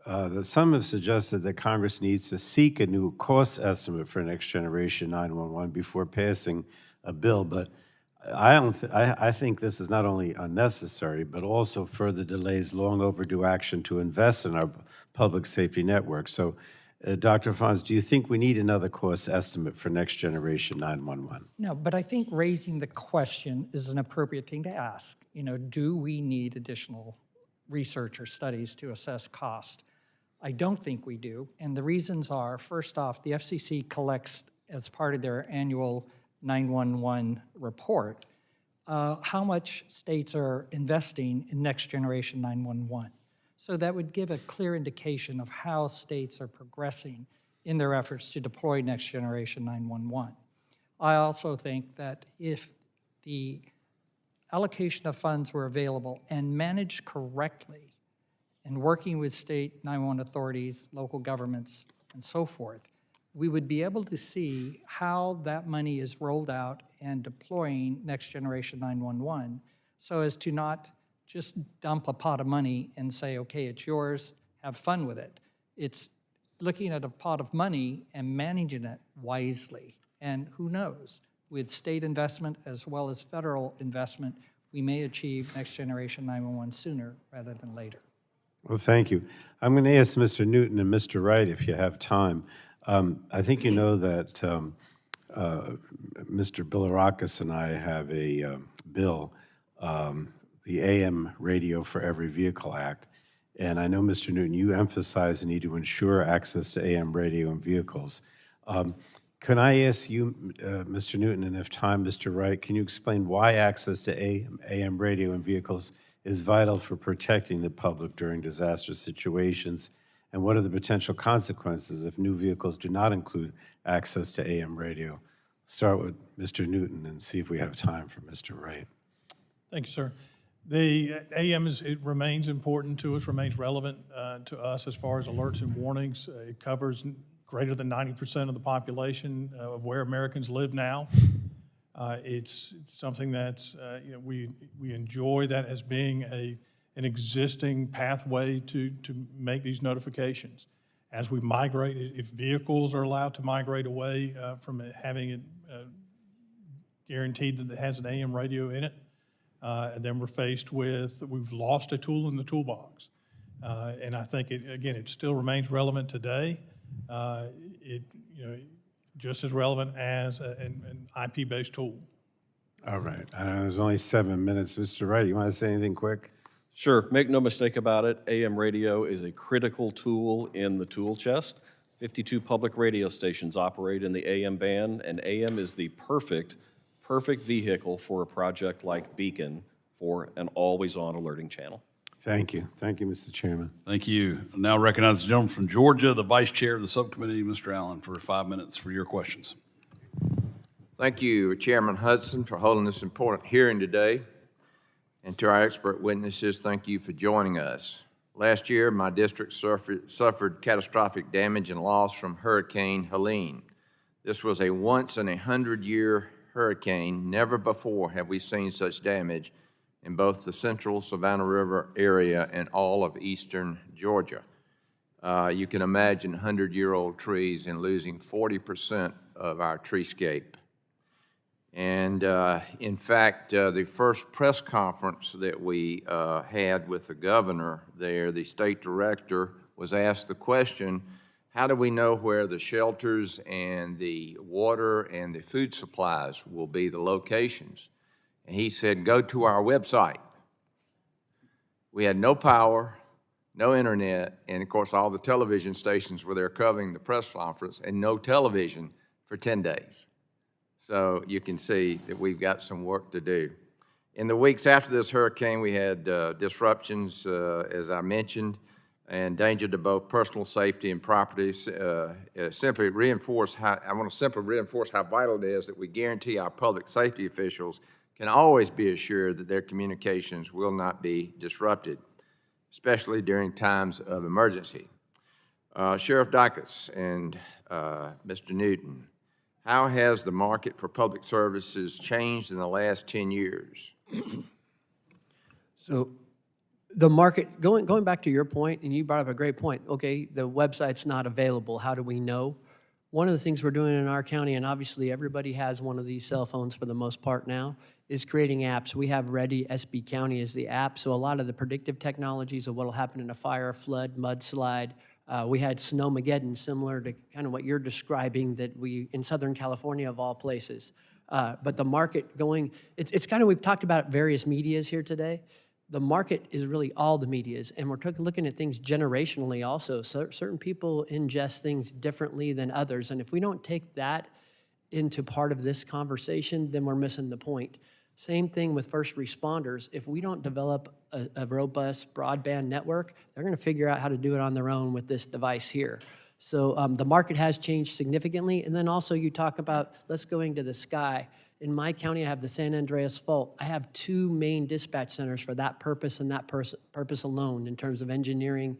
S4: that some have suggested that Congress needs to seek a new cost estimate for Next Generation 911 before passing a bill, but I think this is not only unnecessary, but also further delays long overdue action to invest in our public safety network. So, Dr. Fonz, do you think we need another cost estimate for Next Generation 911?
S7: No, but I think raising the question is an appropriate thing to ask. You know, do we need additional research or studies to assess cost? I don't think we do, and the reasons are, first off, the FCC collects, as part of their annual 911 report, how much states are investing in Next Generation 911. So that would give a clear indication of how states are progressing in their efforts to deploy Next Generation 911. I also think that if the allocation of funds were available and managed correctly, and working with state 911 authorities, local governments, and so forth, we would be able to see how that money is rolled out and deploying Next Generation 911 so as to not just dump a pot of money and say, okay, it's yours, have fun with it. It's looking at a pot of money and managing it wisely. And who knows, with state investment as well as federal investment, we may achieve Next Generation 911 sooner rather than later.
S4: Well, thank you. I'm going to ask Mr. Newton and Mr. Wright if you have time. I think you know that Mr. Bilirakis and I have a bill, the AM Radio for Every Vehicle Act. And I know, Mr. Newton, you emphasize the need to ensure access to AM radio in vehicles. Can I ask you, Mr. Newton, and if time, Mr. Wright, can you explain why access to AM radio in vehicles is vital for protecting the public during disaster situations, and what are the potential consequences if new vehicles do not include access to AM radio? Start with Mr. Newton and see if we have time for Mr. Wright.
S5: Thank you, sir. The AM it remains important to us, remains relevant to us as far as alerts and warnings. It covers greater than 90% of the population of where Americans live now. It's something that's, we enjoy that as being an existing pathway to make these notifications. As we migrate, if vehicles are allowed to migrate away from having it guaranteed that it has an AM radio in it, and then we're faced with, we've lost a tool in the toolbox. And I think, it still remains relevant today. Just as relevant as an IP-based tool.
S4: All right. I know there's only 7 minutes. Mr. Wright, you want to say anything quick?
S8: Sure, make no mistake about it, AM radio is a critical tool in the tool chest. 52 public radio stations operate in the AM band, and AM is the perfect vehicle for a project like Beacon for an always-on alerting channel.
S4: Thank you. Thank you, Mr. Chairman.
S1: Thank you. I now recognize the gentleman from Georgia, the Vice Chair of the Subcommittee, Mr. Allen, for 5 minutes for your questions.
S9: Thank you, Chairman Hudson, for holding this important hearing today. And to our expert witnesses, thank you for joining us. Last year, my district suffered catastrophic damage and loss from Hurricane Helene. This was a once-in-a-100-year hurricane. Never before have we seen such damage in both the central Savannah River area and all of eastern Georgia. You can imagine 100-year-old trees and losing 40% of our treescape. And in fact, the first press conference that we had with the governor there, the state director was asked the question, how do we know where the shelters and the water and the food supplies will be, the locations? And he said, go to our website. We had no power, no internet, and of course all the television stations were there covering the press conference, and no television for 10 days. So you can see that we've got some work to do. In the weeks after this hurricane, we had disruptions, as I mentioned, and danger to both personal safety and properties. I want to simply reinforce how vital it is that we guarantee our public safety officials can always be assured that their communications will not be disrupted, especially during times of emergency. Sheriff Dicus and Mr. Newton, how has the market for public services changed in the last 10 years?
S6: So the market, going back to your point, and you brought up a great point, okay, the website's not available, how do we know? One of the things we're doing in our county, and obviously everybody has one of these cell phones for the most part now, is creating apps. We have Ready SB County as the app, so a lot of the predictive technologies of what will happen in a fire, flood, mudslide. We had Snowmageddon, similar to kind of what you're describing, that we, in Southern California of all places. But the market going, it's kind of, we've talked about various medias here today. The market is really all the medias, and we're looking at things generationally also. So certain people ingest things differently than others, and if we don't take that into part of this conversation, then we're missing the point. Same thing with first responders. If we don't develop a robust broadband network, they're going to figure out how to do it on their own with this device here. So the market has changed significantly. And then also you talk about, let's go into the sky. In my county, I have the San Andreas Fault. I have 2 main dispatch centers for that purpose and that purpose alone in terms of engineering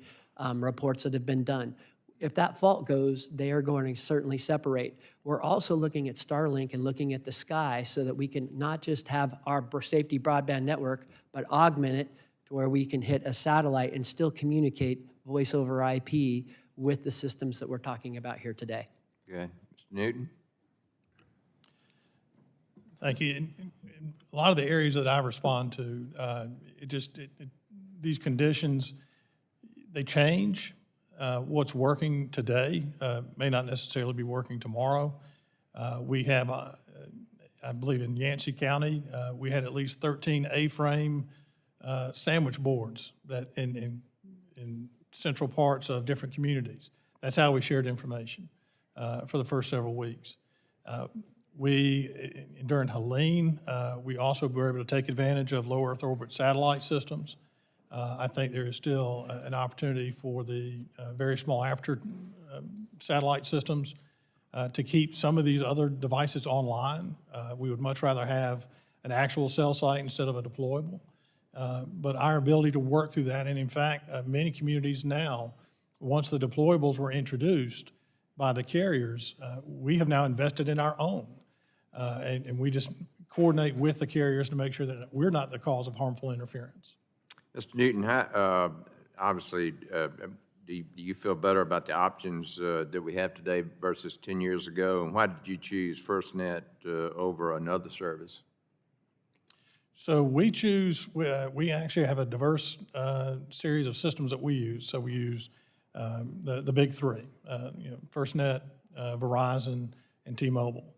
S6: reports that have been done. If that fault goes, they are going to certainly separate. We're also looking at Starlink and looking at the sky so that we can not just have our safety broadband network, but augment it to where we can hit a satellite and still communicate voice over IP with the systems that we're talking about here today.
S9: Good. Mr. Newton?
S5: Thank you. In a lot of the areas that I respond to, these conditions, they change. What's working today may not necessarily be working tomorrow. We have, I believe in Yancey County, we had at least 13 A-frame sandwich boards that in central parts of different communities. That's how we shared information for the first several weeks. During Helene, we also were able to take advantage of low Earth orbit satellite systems. I think there is still an opportunity for the very small aperture satellite systems to keep some of these other devices online. We would much rather have an actual cell site instead of a deployable. But our ability to work through that, and in fact, many communities now, once the deployables were introduced by the carriers, we have now invested in our own. And we just coordinate with the carriers to make sure that we're not the cause of harmful interference.
S9: Mr. Newton, obviously, do you feel better about the options that we have today versus 10 years ago? And why did you choose FirstNet over another service?
S5: So we we actually have a diverse series of systems that we use. So we use the big 3, FirstNet, Verizon, and T-Mobile.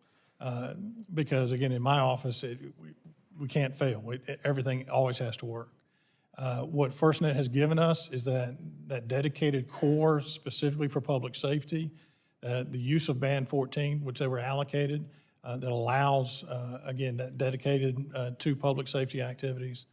S5: Because again, in my office, we can't fail. Everything always has to work. What FirstNet has given us is that dedicated core specifically for public safety, the use of band 14, which they were allocated, that allows, again, that dedicated to public safety activities.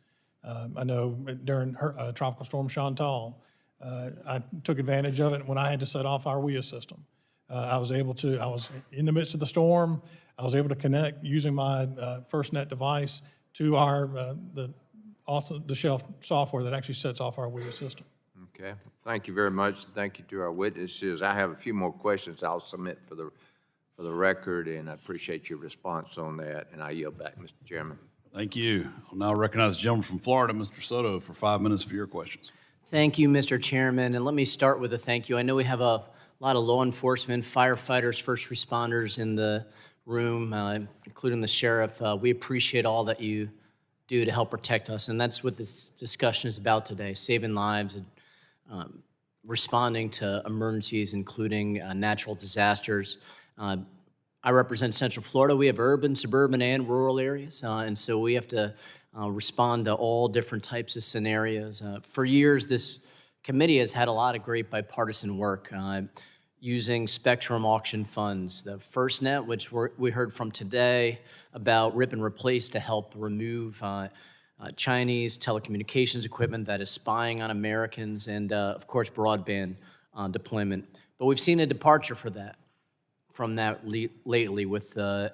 S5: I know during Tropical Storm Chantal, I took advantage of it when I had to set off our WIA system. I was in the midst of the storm, I was able to connect using my FirstNet device to off-the-shelf software that actually sets off our WIA system.
S9: Okay, thank you very much. Thank you to our witnesses. I have a few more questions I'll submit for the record, and I appreciate your response on that, and I yield back, Mr. Chairman.
S1: Thank you. I'll now recognize the gentleman from Florida, Mr. Soto, for 5 minutes for your questions.
S10: Thank you, Mr. Chairman, and let me start with a thank you. I know we have a lot of law enforcement, firefighters, first responders in the room, including the sheriff. We appreciate all that you do to help protect us, and that's what this discussion is about today, saving lives and responding to emergencies, including natural disasters. I represent Central Florida. We have urban, suburban, and rural areas, and so we have to respond to all different types of scenarios. For years, this committee has had a lot of great bipartisan work using spectrum auction funds. The FirstNet, which we heard from today about rip and replace to help remove Chinese telecommunications equipment that is spying on Americans, and of course, broadband deployment. But we've seen a departure from that lately with the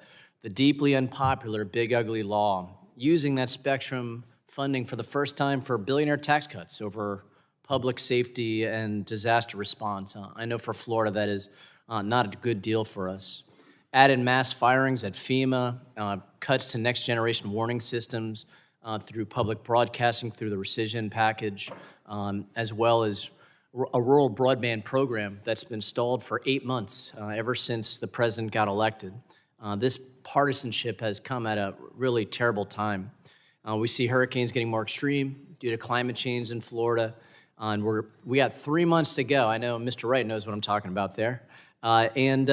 S10: deeply unpopular Big Ugly Law, using that spectrum funding for the first time for billionaire tax cuts over public safety and disaster response. I know for Florida that is not a good deal for us. Added mass firings at FEMA, cuts to next generation warning systems through public broadcasting, through the rescission package, as well as a rural broadband program that's been stalled for 8 months, ever since the president got elected. This partisanship has come at a really terrible time. We see hurricanes getting more extreme due to climate change in Florida, and we got 3 months to go. I know Mr. Wright knows what I'm talking about there. And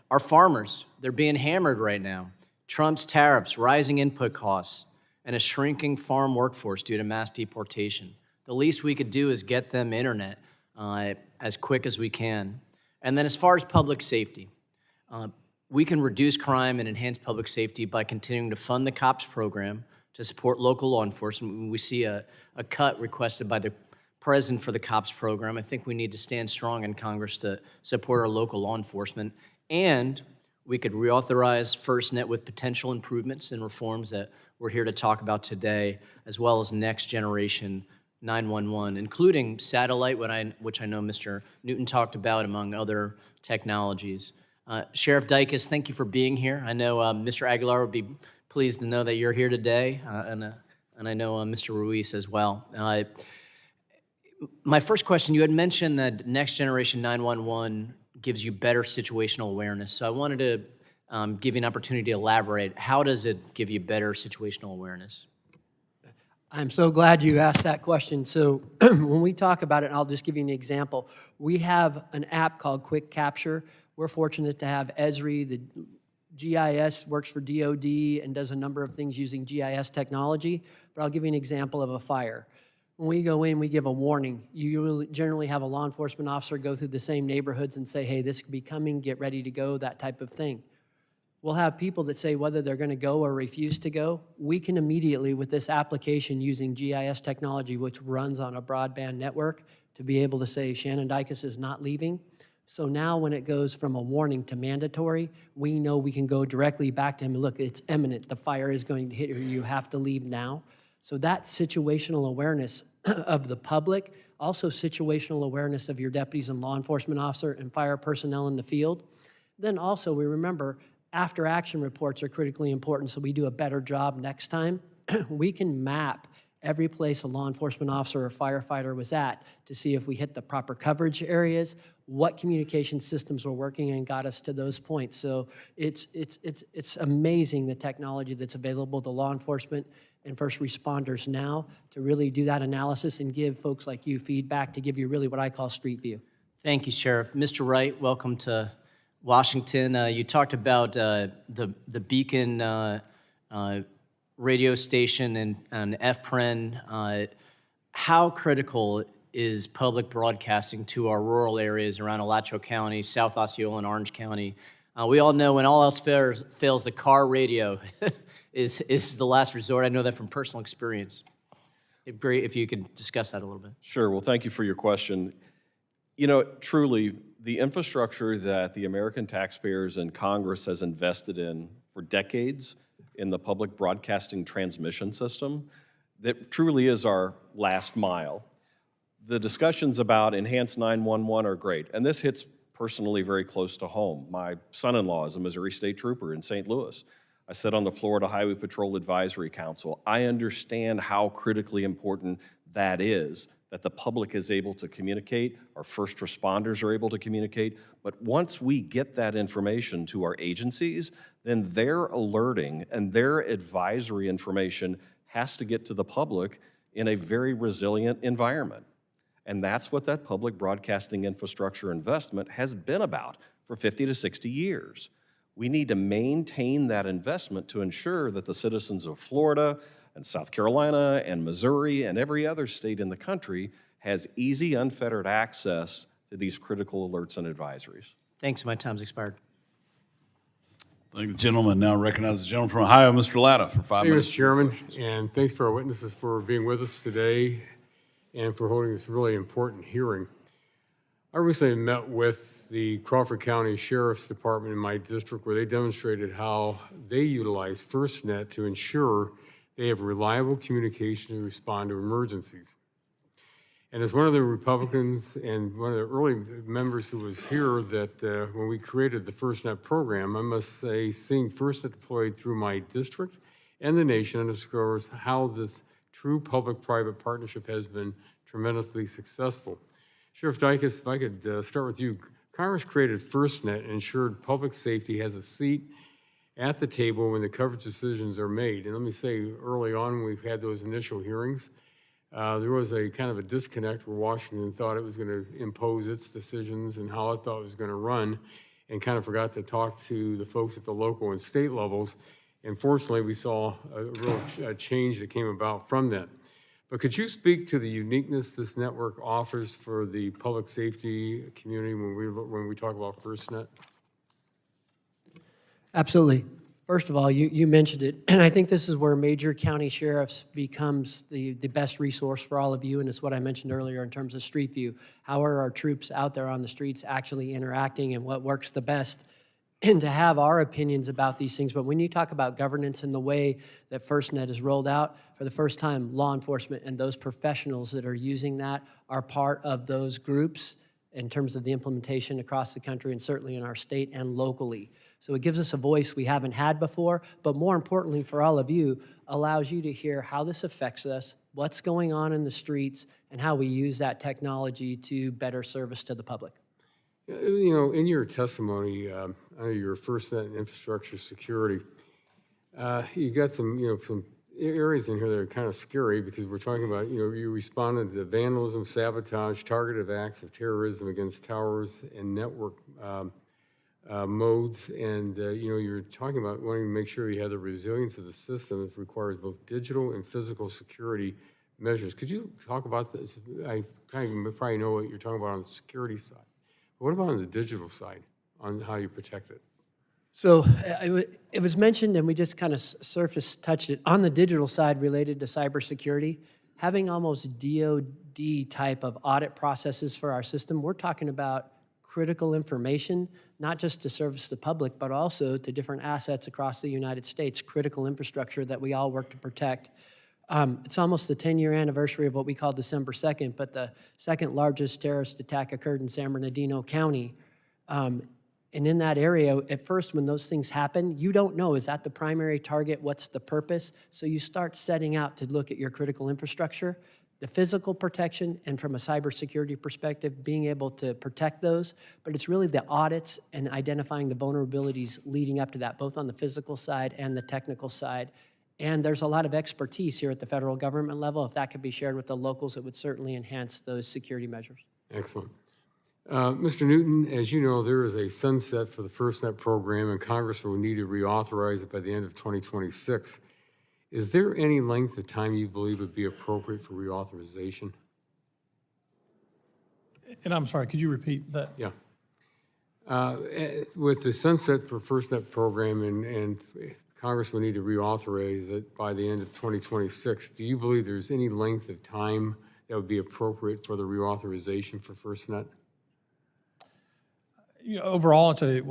S10: our farmers, they're being hammered right now. Trump's tariffs, rising input costs, and a shrinking farm workforce due to mass deportation. The least we could do is get them internet as quick as we can. And then as far as public safety, we can reduce crime and enhance public safety by continuing to fund the COPS program to support local law enforcement. We see a cut requested by the president for the COPS program. I think we need to stand strong in Congress to support our local law enforcement. And we could reauthorize FirstNet with potential improvements and reforms that we're here to talk about today, as well as next generation 911, including satellite, which I know Mr. Newton talked about, among other technologies. Sheriff Dicus, thank you for being here. I know Mr. Aguilar would be pleased to know that you're here today, and I know Mr. Ruiz as well. My first question, you had mentioned that next generation 911 gives you better situational awareness. So I wanted to give you an opportunity to elaborate. How does it give you better situational awareness?
S6: I'm so glad you asked that question. So when we talk about it, and I'll just give you an example. We have an app called Quick Capture. We're fortunate to have Esri, the GIS works for DOD and does a number of things using GIS technology. But I'll give you an example of a fire. When we go in, we give a warning. You generally have a law enforcement officer go through the same neighborhoods and say, hey, this could be coming, get ready to go, that type of thing. We'll have people that say whether they're going to go or refuse to go. We can immediately, with this application using GIS technology, which runs on a broadband network, to be able to say Shannon Dicus is not leaving. So now when it goes from a warning to mandatory, we know we can go directly back to him and look, it's imminent. The fire is going to hit you. You have to leave now. So that situational awareness of the public, also situational awareness of your deputies and law enforcement officer and fire personnel in the field. Then also we remember after action reports are critically important, so we do a better job next time. We can map every place a law enforcement officer or firefighter was at to see if we hit the proper coverage areas, what communication systems were working and got us to those points. So it's amazing the technology that's available to law enforcement and first responders now to really do that analysis and give folks like you feedback to give you really what I call street view.
S10: Thank you, Sheriff. Mr. Wright, welcome to Washington. You talked about the Beacon radio station and FPREN. How critical is public broadcasting to our rural areas around Alachua County, South Osceola, and Orange County? We all know when all else fails, the car radio is the last resort. I know that from personal experience. It'd be great if you could discuss that a little bit.
S8: Sure. Well, thank you for your question. You know, truly, the infrastructure that the American taxpayers and Congress has invested in for decades in the public broadcasting transmission system that truly is our last mile. The discussions about enhanced 911 are great, and this hits personally very close to home. My son-in-law is a Missouri State Trooper in St. Louis. I sit on the Florida Highway Patrol Advisory Council. I understand how critically important that is, that the public is able to communicate, our first responders are able to communicate, but once we get that information to our agencies, then their alerting and their advisory information has to get to the public in a very resilient environment. And that's what that public broadcasting infrastructure investment has been about for 50 to 60 years. We need to maintain that investment to ensure that the citizens of Florida and South Carolina and Missouri and every other state in the country has easy, unfettered access to these critical alerts and advisories.
S10: Thanks, my time's expired.
S1: Thank the gentleman. Now recognize the gentleman from Ohio, Mr. Latta, for 5
S11: Thank you,
S1: minutes.
S11: Mr. Chairman, and thanks for our witnesses for being with us today and for holding this really important hearing. I recently met with the Crawford County Sheriff's Department in my district where they demonstrated how they utilize FirstNet to ensure they have reliable communication to respond to emergencies. And as one of the Republicans and one of the early members who was here that when we created the FirstNet program, I must say seeing FirstNet deployed through my district and the nation underscores how this true public-private partnership has been tremendously successful. Sheriff Dicus, if I could start with you. Congress created FirstNet and ensured public safety has a seat at the table when the coverage decisions are made. And let me say, early on, when we've had those initial hearings, there was a kind of a disconnect where Washington thought it was going to impose its decisions and how it thought it was going to run, and kind of forgot to talk to the folks at the local and state levels. And fortunately, we saw a real change that came about from that. But could you speak to the uniqueness this network offers for the public safety community when we talk about FirstNet?
S6: Absolutely. First of all, you mentioned it, and I think this is where major county sheriffs becomes the best resource for all of you, and it's what I mentioned earlier in terms of Street View. How are our troops out there on the streets actually interacting and what works the best? And to have our opinions about these things. But when you talk about governance and the way that FirstNet is rolled out, for the first time, law enforcement and those professionals that are using that are part of those groups in terms of the implementation across the country and certainly in our state and locally. So it gives us a voice we haven't had before, but more importantly for all of you, allows you to hear how this affects us, what's going on in the streets, and how we use that technology to better service to the public.
S11: You know, in your testimony, under your FirstNet and infrastructure security, you got some areas in here that are kind of scary because we're talking about, you responded to vandalism, sabotage, targeted acts of terrorism against towers and network modes, and you're talking about wanting to make sure you have the resilience of the system that requires both digital and physical security measures. Could you talk about this? I kind of probably know what you're talking about on the security side. What about on the digital side, on how you protect it?
S6: So it was mentioned, and we just kind of surface touched it, on the digital side related to cybersecurity, having almost DoD type of audit processes for our system. We're talking about critical information, not just to service the public, but also to different assets across the United States, critical infrastructure that we all work to protect. It's almost the 10-year anniversary of what we call December 2nd, but the second largest terrorist attack occurred in San Bernardino County. And in that area, at first, when those things happen, you don't know, is that the primary target? What's the purpose? So you start setting out to look at your critical infrastructure, the physical protection, and from a cybersecurity perspective, being able to protect those. But it's really the audits and identifying the vulnerabilities leading up to that, both on the physical side and the technical side. And there's a lot of expertise here at the federal government level. If that could be shared with the locals, it would certainly enhance those security measures.
S11: Excellent. Mr. Newton, as you know, there is a sunset for the FirstNet program, and Congress will need to reauthorize it by the end of 2026. Is there any length of time you believe would be appropriate for reauthorization?
S5: And I'm sorry, could you repeat that?
S11: Yeah. With the sunset for FirstNet program and Congress will need to reauthorize it by the end of 2026, do you believe there's any length of time that would be appropriate for the reauthorization for FirstNet?
S5: Overall, it's a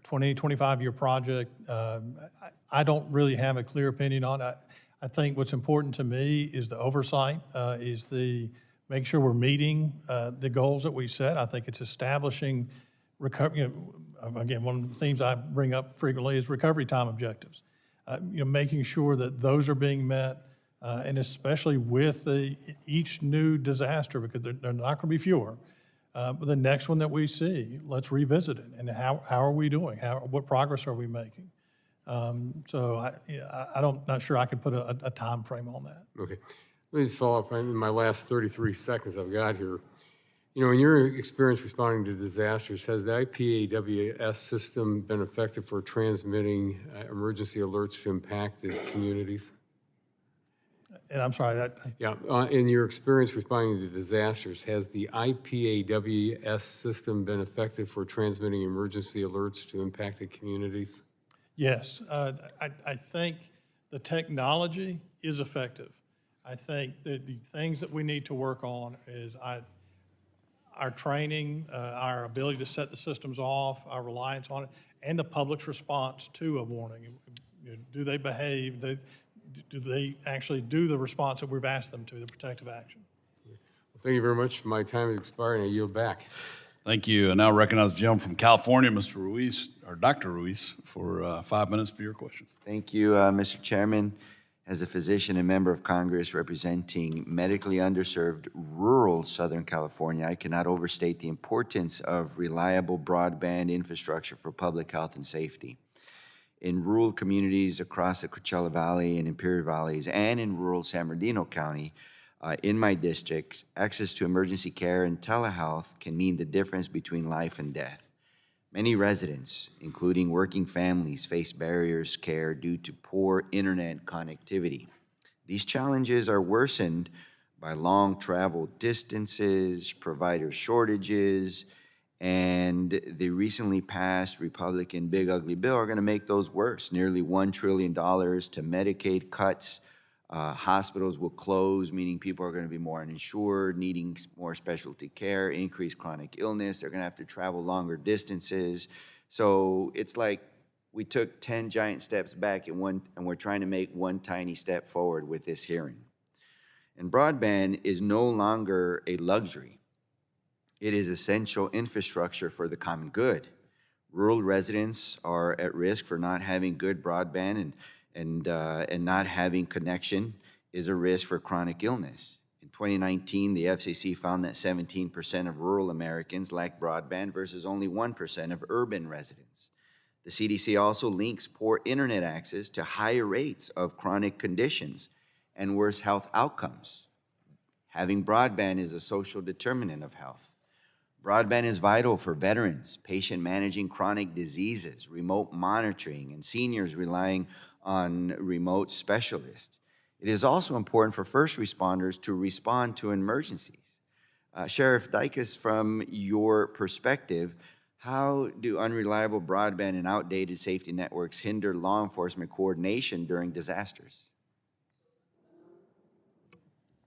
S5: 20, 25-year project. I don't really have a clear opinion on it. I think what's important to me is the oversight, is the making sure we're meeting the goals that we set. I think it's establishing recovery. Again, one of the themes I bring up frequently is recovery time objectives. Making sure that those are being met, and especially with each new disaster, because they're not going to be fewer. But the next one that we see, let's revisit it. And how are we doing? What progress are we making? So not sure I could put a time frame on that.
S11: Okay. Let me just follow up in my last 33 seconds I've got here. In your experience responding to disasters, has the IPAWS system been effective for transmitting emergency alerts to impacted communities?
S5: And I'm sorry,
S11: Yeah, in your experience responding to disasters, has the IPAWS system been effective for transmitting emergency alerts to impacted communities?
S5: yes, I think the technology is effective. I think that the things that we need to work on is our training, our ability to set the systems off, our reliance on it, and the public's response to a warning. Do they behave? Do they actually do the response that we've asked them to, the protective action?
S11: Well, thank you very much. My time is expiring. I yield back.
S1: Thank you. And now recognize the gentleman from California, Mr. Ruiz, or Dr. Ruiz, for 5 minutes for your questions.
S12: Thank you, Mr. Chairman. As a physician and member of Congress representing medically underserved rural Southern California, I cannot overstate the importance of reliable broadband infrastructure for public health and safety. In rural communities across the Coachella Valley and Imperial Valleys, and in rural San Bernardino County, in my districts, access to emergency care and telehealth can mean the difference between life and death. Many residents, including working families, face barriers to care due to poor internet connectivity. These challenges are worsened by long travel distances, provider shortages, and the recently passed Republican Big Ugly Bill are going to make those worse. Nearly $1 trillion to Medicaid cuts. Hospitals will close, meaning people are going to be more uninsured, needing more specialty care, increased chronic illness. They're going to have to travel longer distances. So it's like we took 10 giant steps back and we're trying to make one tiny step forward with this hearing. And broadband is no longer a luxury. It is essential infrastructure for the common good. Rural residents are at risk for not having good broadband, and not having connection is a risk for chronic illness. In 2019, the FCC found that 17% of rural Americans lack broadband versus only 1% of urban residents. The CDC also links poor internet access to higher rates of chronic conditions and worse health outcomes. Having broadband is a social determinant of health. Broadband is vital for veterans, patients managing chronic diseases, remote monitoring, and seniors relying on remote specialists. It is also important for first responders to respond to emergencies. Sheriff Dicus, from your perspective, how do unreliable broadband and outdated safety networks hinder law enforcement coordination during disasters?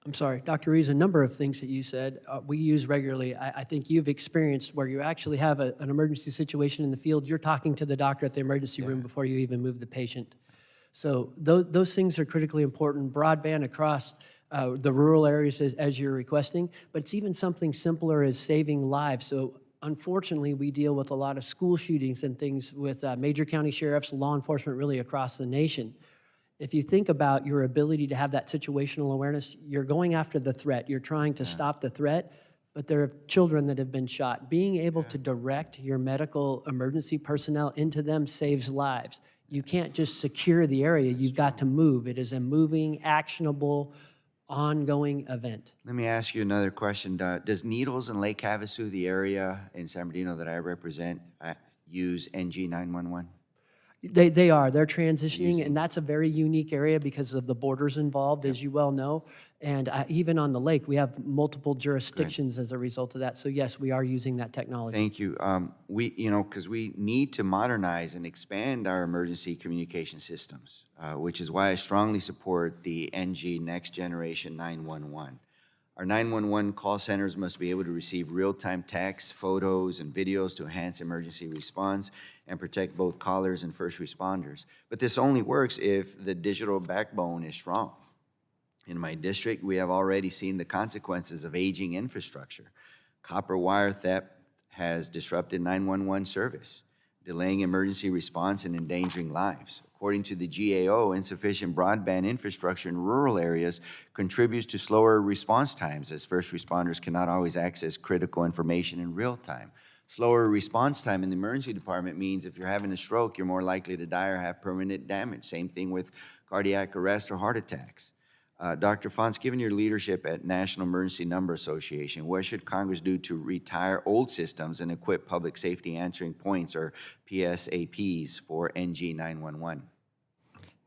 S6: I'm sorry, Dr. Rees, a number of things that you said we use regularly. I think you've experienced where you actually have an emergency situation in the field. You're talking to the doctor at the emergency room before you even move the patient. So those things are critically important. Broadband across the rural areas as you're requesting, but it's even something simpler as saving lives. So unfortunately, we deal with a lot of school shootings and things with major county sheriffs, law enforcement really across the nation. If you think about your ability to have that situational awareness, you're going after the threat. You're trying to stop the threat, but there are children that have been shot. Being able to direct your medical emergency personnel into them saves lives. You can't just secure the area. You've got to move. It is a moving, actionable, ongoing event.
S12: Let me ask you another question. Does Needles and Lake Havasu, the area in San Bernardino that I represent, use NG 911?
S6: They are. They're transitioning, and that's a very unique area because of the borders involved, as you well know. And even on the lake, we have multiple jurisdictions as a result of that. So yes, we are using that technology.
S12: Thank you. Because we need to modernize and expand our emergency communication systems, which is why I strongly support the NG Next Generation 911. Our 911 call centers must be able to receive real-time texts, photos, and videos to enhance emergency response and protect both callers and first responders. But this only works if the digital backbone is strong. In my district, we have already seen the consequences of aging infrastructure. Copper wire theft has disrupted 911 service, delaying emergency response and endangering lives. According to the GAO, insufficient broadband infrastructure in rural areas contributes to slower response times, as first responders cannot always access critical information in real time. Slower response time in the emergency department means if you're having a stroke, you're more likely to die or have permanent damage. Same thing with cardiac arrest or heart attacks. Dr. Fonts, given your leadership at National Emergency Number Association, what should Congress do to retire old systems and equip public safety answering points, or PSAPs, for NG 911?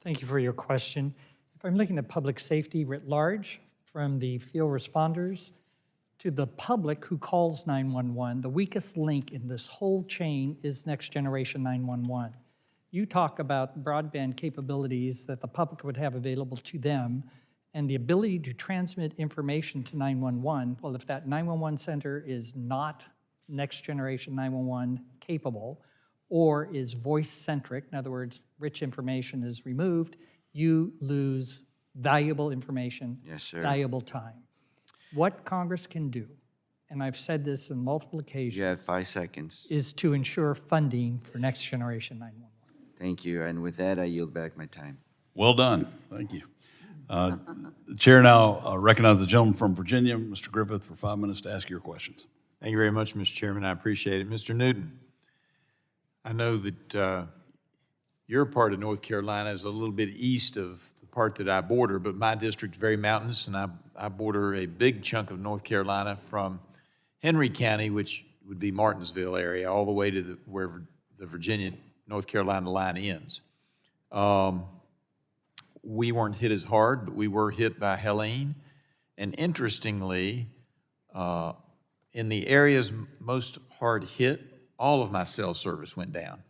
S7: Thank you for your question. If I'm looking at public safety writ large, from the field responders to the public who calls 911, the weakest link in this whole chain is Next Generation 911. You talk about broadband capabilities that the public would have available to them, and the ability to transmit information to 911. Well, if that 911 center is not Next Generation 911 capable, or is voice-centric, in other words, rich information is removed, you lose valuable information,
S12: Yes, sir.
S7: valuable time. What Congress can do, and I've said this on multiple occasions,
S12: You have 5 seconds.
S7: is to ensure funding for Next Generation 911.
S12: Thank you. And with that, I yield back my time.
S1: Well done. Thank you. The chair now recognizes the gentleman from Virginia, Mr. Griffith, for 5 minutes to ask your questions.
S13: Thank you very much, Mr. Chairman. I appreciate it. Mr. Newton, I know that your part of North Carolina is a little bit east of the part that I border, but my district is very mountainous, and I border a big chunk of North Carolina from Henry County, which would be Martinsville area, all the way to where the Virginia-North Carolina line ends. We weren't hit as hard, but we were hit by Helene. And interestingly, in the areas most hard hit, all of my cell service went down.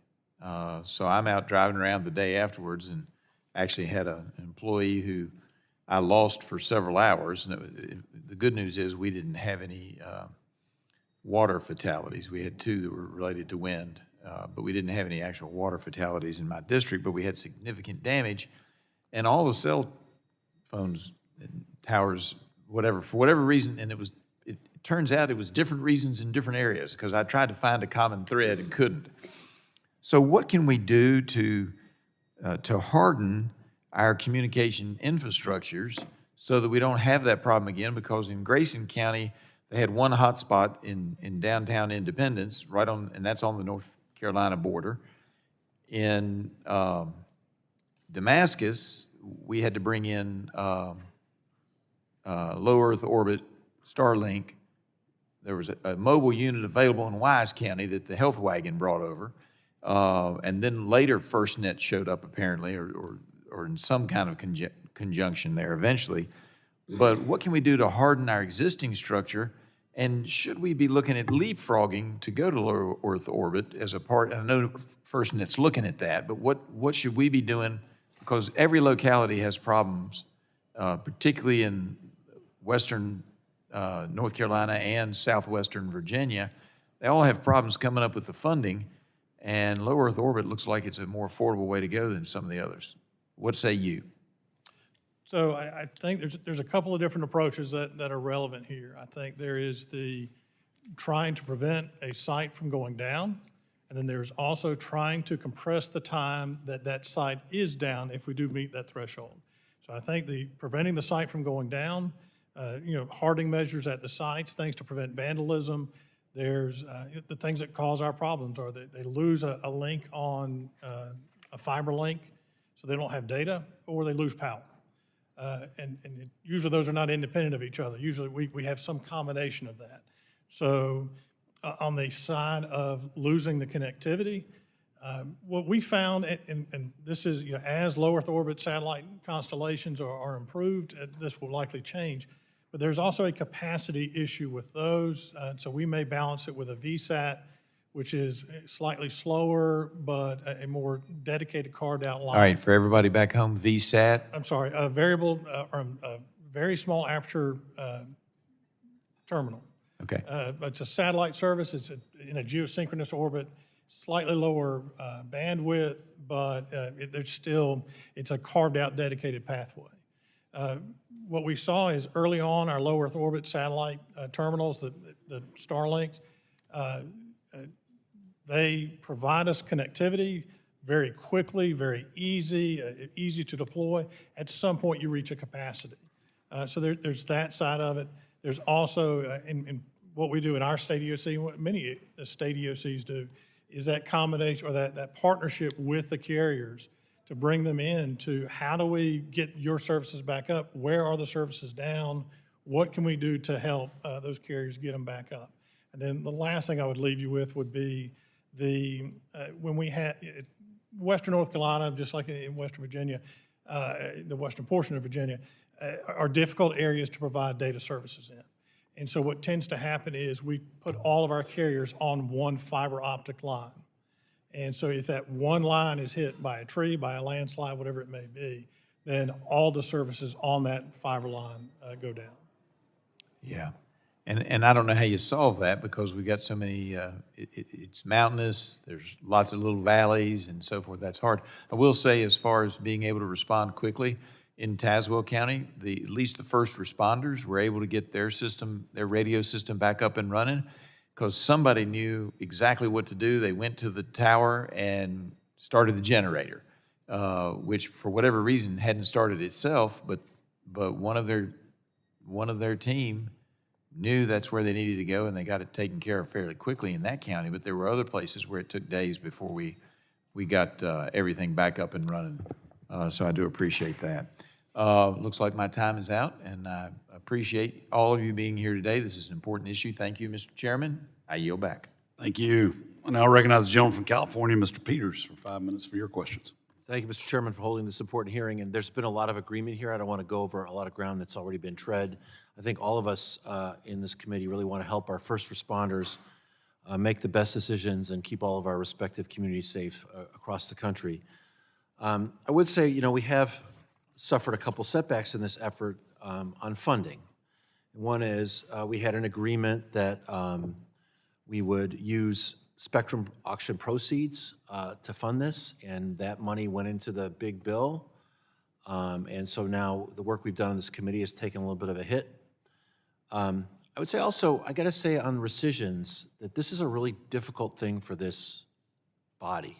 S13: So I'm out driving around the day afterwards and actually had an employee who I lost for several hours. And the good news is we didn't have any water fatalities. We had 2 that were related to wind, but we didn't have any actual water fatalities in my district, but we had significant damage. And all the cell phones and towers, whatever, for whatever reason, and it turns out it was different reasons in different areas, because I tried to find a common thread and couldn't. So what can we do to harden our communication infrastructures so that we don't have that problem again? Because in Grayson County, they had one hotspot in downtown Independence, and that's on the North Carolina border. In Damascus, we had to bring in low Earth orbit Starlink. There was a mobile unit available in Wise County that the health wagon brought over. And then later FirstNet showed up apparently, or in some kind of conjunction there eventually. But what can we do to harden our existing structure? And should we be looking at leapfrogging to go to low Earth orbit as a part? And I know FirstNet's looking at that, but what should we be doing? Because every locality has problems, particularly in western North Carolina and southwestern Virginia. They all have problems coming up with the funding, and low Earth orbit looks like it's a more affordable way to go than some of the others. What say you?
S5: So I think there's a couple of different approaches that are relevant here. I think there is the trying to prevent a site from going down, and then there's also trying to compress the time that site is down if we do meet that threshold. So I think preventing the site from going down, hardening measures at the sites, things to prevent vandalism. There's the things that cause our problems are they lose a link on a fiber link, so they don't have data, or they lose power. And usually those are not independent of each other. Usually we have some combination of that. So on the side of losing the connectivity, what we found, and this is, as low Earth orbit satellite constellations are improved, this will likely change. But there's also a capacity issue with those. So we may balance it with a VSAT, which is slightly slower, but a more dedicated carved out line.
S13: All right, for everybody back home, VSAT.
S5: I'm sorry, a variable, or a very small aperture terminal.
S13: Okay.
S5: It's a satellite service. It's in a geosynchronous orbit, slightly lower bandwidth, but it's a carved-out dedicated pathway. What we saw is early on, our low Earth orbit satellite terminals, the Starlinks, they provide us connectivity very quickly, very easy to deploy. At some point, you reach a capacity. So there's that side of it. There's also, in what we do in our state EOC, what many state EOCs do, is that combination or that partnership with the carriers to bring them in to how do we get your services back up? Where are the services down? What can we do to help those carriers get them back up? And then the last thing I would leave you with would be when we had Western North Carolina, just like in Western Virginia, the western portion of Virginia, are difficult areas to provide data services in. And so what tends to happen is we put all of our carriers on one fiber optic line. And so if that one line is hit by a tree, by a landslide, whatever it may be, then all the services on that fiber line go down.
S13: Yeah. And I don't know how you solve that because we've got so many, it's mountainous, there's lots of little valleys and so forth. That's hard. I will say, as far as being able to respond quickly, in Tazewell County, at least the first responders were able to get their system, their radio system back up and running because somebody knew exactly what to do. They went to the tower and started the generator, which for whatever reason hadn't started itself, but one of their team knew that's where they needed to go, and they got it taken care of fairly quickly in that county. But there were other places where it took days before we got everything back up and running. So I do appreciate that. Looks like my time is out, and I appreciate all of you being here today. This is an important issue. Thank you, Mr. Chairman. I yield back.
S1: Thank you. I now recognize the gentleman from California, Mr. Peters, for 5 minutes for your questions.
S14: Thank you, Mr. Chairman, for holding this important hearing. And there's been a lot of agreement here. I don't want to go over a lot of ground that's already been tread. I think all of us in this committee really want to help our first responders make the best decisions and keep all of our respective communities safe across the country. I would say, we have suffered a couple setbacks in this effort on funding. One is we had an agreement that we would use spectrum auction proceeds to fund this, and that money went into the big bill. And so now the work we've done on this committee has taken a little bit of a hit. I would say also, I got to say on rescissions, that this is a really difficult thing for this body.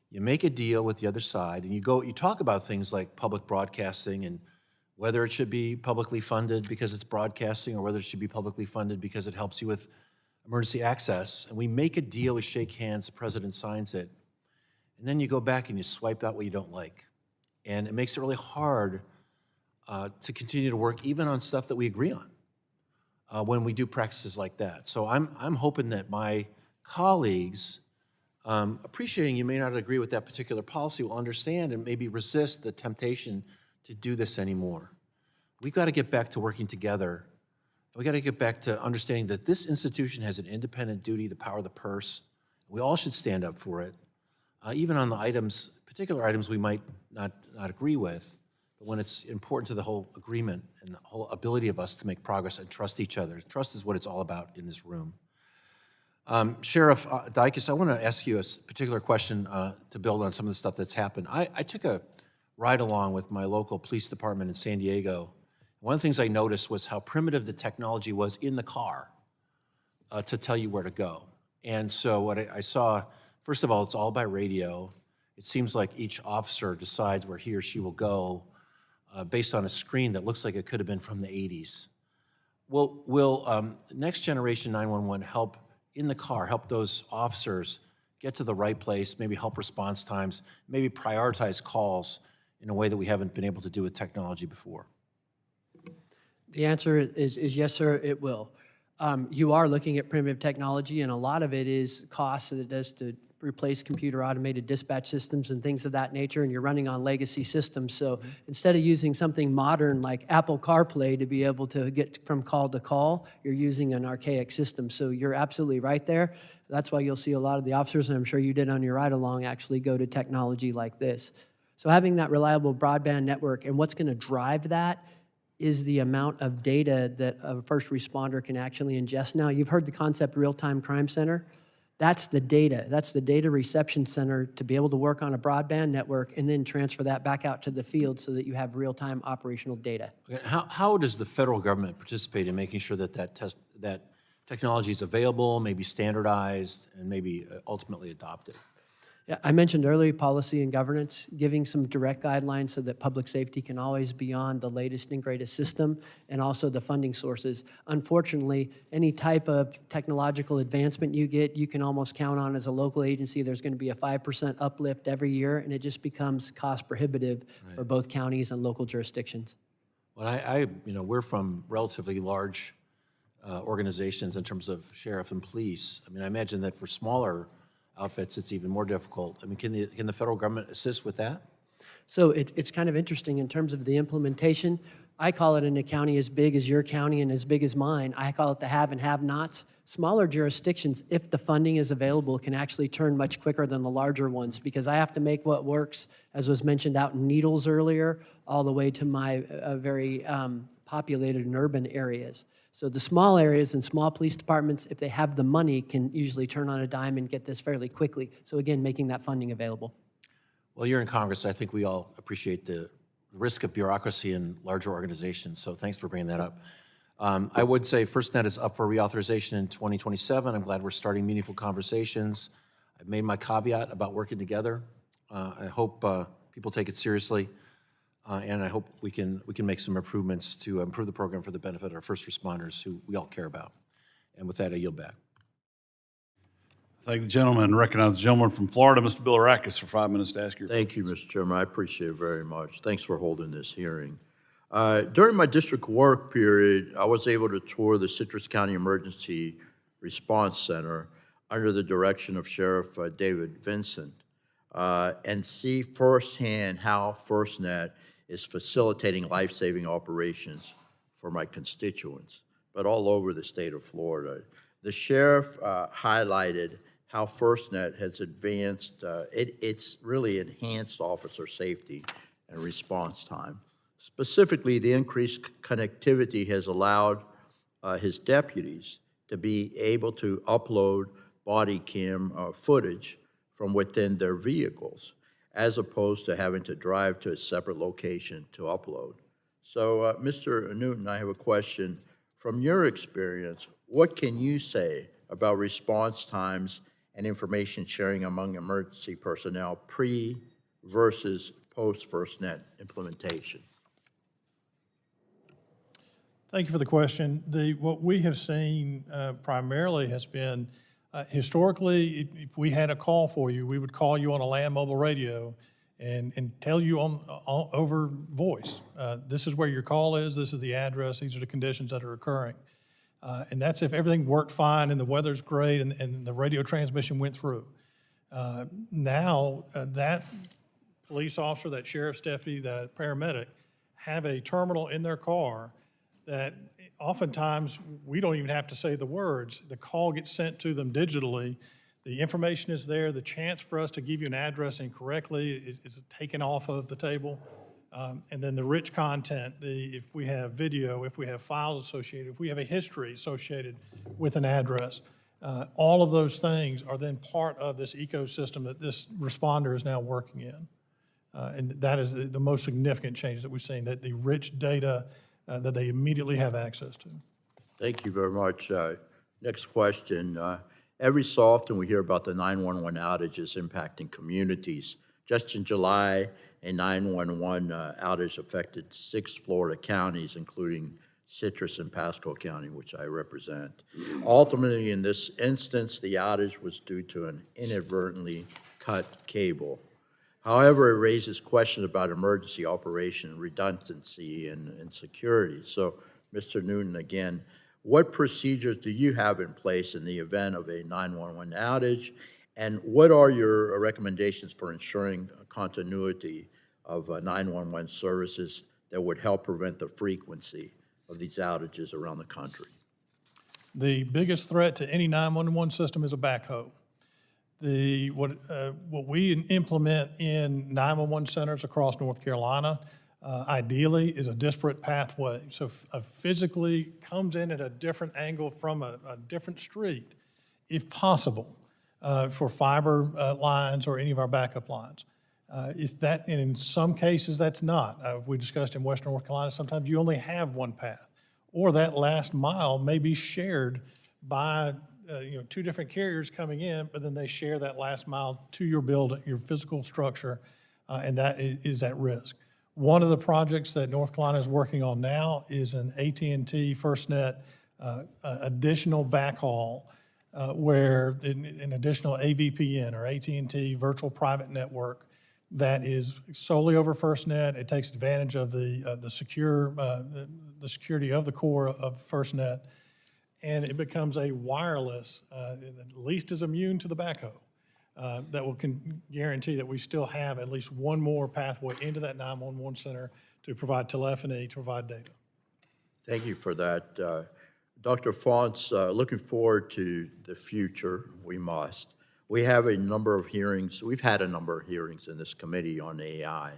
S14: You make a deal with the other side, and you talk about things like public broadcasting and whether it should be publicly funded because it's broadcasting or whether it should be publicly funded because it helps you with emergency access. And we make a deal, we shake hands, the president signs it, and then you go back and you swipe out what you don't like. And it makes it really hard to continue to work even on stuff that we agree on when we do practices like that. So I'm hoping that my colleagues, appreciating you may not agree with that particular policy, will understand and maybe resist the temptation to do this anymore. We've got to get back to working together. We got to get back to understanding that this institution has an independent duty, the power of the purse. We all should stand up for it, even on the particular items we might not agree with, but when it's important to the whole agreement and the whole ability of us to make progress and trust each other. Trust is what it's all about in this room. Sheriff Dicus, I want to ask you a particular question to build on some of the stuff that's happened. I took a ride along with my local police department in San Diego. One of the things I noticed was how primitive the technology was in the car to tell you where to go. And so what I saw, first of all, it's all by radio. It seems like each officer decides where he or she will go based on a screen that looks like it could have been from the 80s. Will Next Generation 911 help in the car, help those officers get to the right place, maybe help response times, maybe prioritize calls in a way that we haven't been able to do with technology before?
S6: The answer is yes, sir, it will. You are looking at primitive technology, and a lot of it is costs that it does to replace computer automated dispatch systems and things of that nature, and you're running on legacy systems. So instead of using something modern like Apple CarPlay to be able to get from call to call, you're using an archaic system. So you're absolutely right there. That's why you'll see a lot of the officers, and I'm sure you did on your ride along, actually go to technology like this. So having that reliable broadband network, and what's going to drive that is the amount of data that a first responder can actually ingest now. You've heard the concept real-time crime center. That's the data. That's the data reception center to be able to work on a broadband network and then transfer that back out to the field so that you have real-time operational data.
S14: Okay, how does the federal government participate in making sure that that technology is available, maybe standardized, and maybe ultimately adopted?
S6: Yeah, I mentioned earlier policy and governance, giving some direct guidelines so that public safety can always be on the latest and greatest system, and also the funding sources. Unfortunately, any type of technological advancement you get, you can almost count on as a local agency, there's going to be a 5% uplift every year, and it just becomes cost prohibitive for both counties and local jurisdictions.
S14: Well, we're from relatively large organizations in terms of sheriff and police. I mean, I imagine that for smaller outfits, it's even more difficult. I mean, can the federal government assist with that?
S6: So it's kind of interesting in terms of the implementation. I call it in a county as big as your county and as big as mine. I call it the have and have-nots. Smaller jurisdictions, if the funding is available, can actually turn much quicker than the larger ones, because I have to make what works, as was mentioned out in Needles earlier, all the way to my very populated and urban areas. So the small areas and small police departments, if they have the money, can usually turn on a dime and get this fairly quickly. So again, making that funding available.
S14: Well, you're in Congress. I think we all appreciate the risk of bureaucracy in larger organizations, so thanks for bringing that up. I would say FirstNet is up for reauthorization in 2027. I'm glad we're starting meaningful conversations. I've made my caveat about working together. I hope people take it seriously. And I hope we can make some improvements to improve the program for the benefit of our first responders, who we all care about. And with that, I yield back.
S1: Thank the gentleman and recognize the gentleman from Florida, Mr. Bilirakis, for 5 minutes to ask your question.
S15: Thank you, Mr. Chairman. I appreciate it very much. Thanks for holding this hearing. During my district work period, I was able to tour the Citrus County Emergency Response Center under the direction of Sheriff David Vincent and see firsthand how FirstNet is facilitating life-saving operations for my constituents, but all over the state of Florida. The sheriff highlighted how FirstNet has advanced, it's really enhanced officer safety and response time. Specifically, the increased connectivity has allowed his deputies to be able to upload body cam footage from within their vehicles, as opposed to having to drive to a separate location to upload. So, Mr. Newton, I have a question. From your experience, what can you say about response times and information sharing among emergency personnel pre versus post FirstNet implementation?
S5: Thank you for the question. What we have seen primarily has been, historically, if we had a call for you, we would call you on a land mobile radio and tell you over voice, this is where your call is, this is the address, these are the conditions that are occurring. And that's if everything worked fine and the weather's great and the radio transmission went through. Now, that police officer, that sheriff's deputy, that paramedic have a terminal in their car that oftentimes we don't even have to say the words. The call gets sent to them digitally. The information is there. The chance for us to give you an address incorrectly is taken off of the table. And then the rich content, if we have video, if we have files associated, if we have a history associated with an address, all of those things are then part of this ecosystem that this responder is now working in. And that is the most significant change that we've seen, that the rich data that they immediately have access to.
S15: Thank you very much. Next question. Every so often we hear about the 911 outages impacting communities. Just in July, a 911 outage affected 6 Florida counties, including Citrus and Pasco County, which I represent. Ultimately, in this instance, the outage was due to an inadvertently cut cable. However, it raises questions about emergency operation redundancy and security. So, Mr. Newton, again, what procedures do you have in place in the event of a 911 outage? And what are your recommendations for ensuring continuity of 911 services that would help prevent the frequency of these outages around the country?
S5: The biggest threat to any 911 system is a backhoe. What we implement in 911 centers across North Carolina, ideally is a disparate pathway. So physically comes in at a different angle from a different street, if possible, for fiber lines or any of our backup lines. If that, and in some cases, that's not. We discussed in Western North Carolina, sometimes you only have one path, or that last mile may be shared by two different carriers coming in, but then they share that last mile to your building, your physical structure, and that is at risk. One of the projects that North Carolina is working on now is an AT&T FirstNet additional backhaul where an additional AVPN or AT&T virtual private network that is solely over FirstNet. It takes advantage of the security of the core of FirstNet, and it becomes a wireless, at least as immune to the backhoe. That will guarantee that we still have at least one more pathway into that 911 center to provide telephony, to provide data.
S15: Thank you for that. Dr. Fonts, looking forward to the future, we must. We have a number of hearings, we've had a number of hearings in this committee on AI.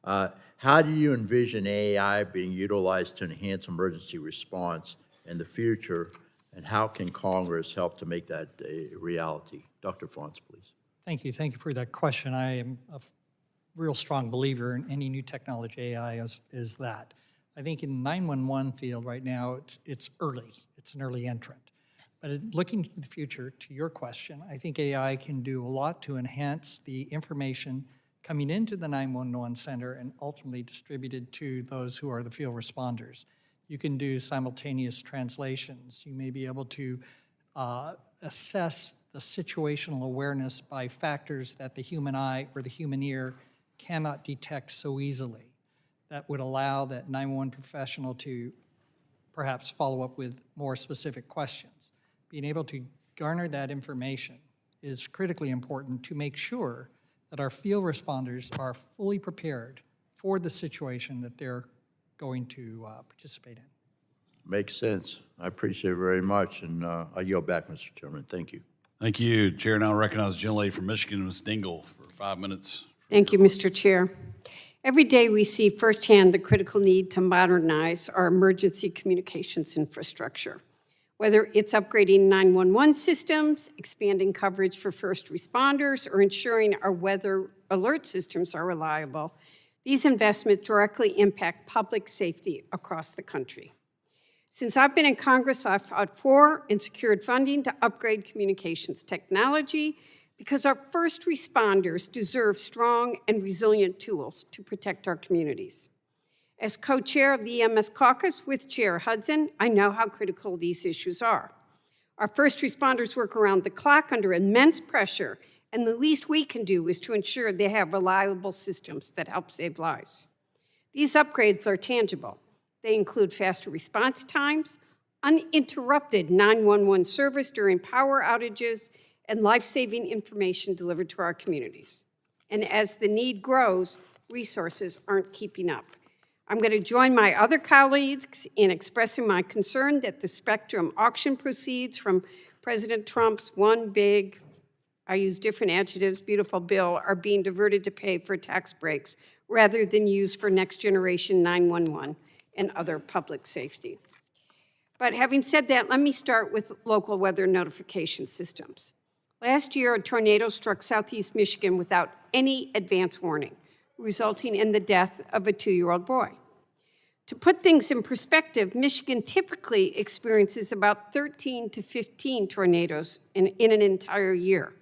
S15: How do you envision AI being utilized to enhance emergency response in the future, and how can Congress help to make that a reality? Dr. Fonts, please.
S7: Thank you for that question. I am a real strong believer in any new technology. AI is that. I think in the 911 field right now, it's early. It's an early entrant. But looking to the future, to your question, I think AI can do a lot to enhance the information coming into the 911 center and ultimately distributed to those who are the field responders. You can do simultaneous translations. You may be able to assess the situational awareness by factors that the human eye or the human ear cannot detect so easily. That would allow that 911 professional to perhaps follow up with more specific questions. Being able to garner that information is critically important to make sure that our field responders are fully prepared for the situation that they're going to participate in.
S15: Makes sense. I appreciate it very much, and I yield back, Mr. Chairman. Thank you.
S1: Thank you. Chair now recognizes the gentlelady from Michigan, Ms. Dingle, for 5 minutes.
S16: Thank you, Mr. Chair. Every day we see firsthand the critical need to modernize our emergency communications infrastructure. Whether it's upgrading 911 systems, expanding coverage for first responders, or ensuring our weather alert systems are reliable, these investments directly impact public safety across the country. Since I've been in Congress, I've fought for and secured funding to upgrade communications technology because our first responders deserve strong and resilient tools to protect our communities. As co-chair of the EMS caucus with Chair Hudson, I know how critical these issues are. Our first responders work around the clock under immense pressure, and the least we can do is to ensure they have reliable systems that help save lives. These upgrades are tangible. They include faster response times, uninterrupted 911 service during power outages, and life-saving information delivered to our communities. And as the need grows, resources aren't keeping up. I'm going to join my other colleagues in expressing my concern that the spectrum auction proceeds from President Trump's one big, I use different adjectives, beautiful bill, are being diverted to pay for tax breaks rather than used for next generation 911 and other public safety. But having said that, let me start with local weather notification systems. Last year, a tornado struck southeast Michigan without any advance warning, resulting in the death of a 2-year-old boy. To put things in perspective, Michigan typically experiences about 13 to 15 tornadoes in an entire year.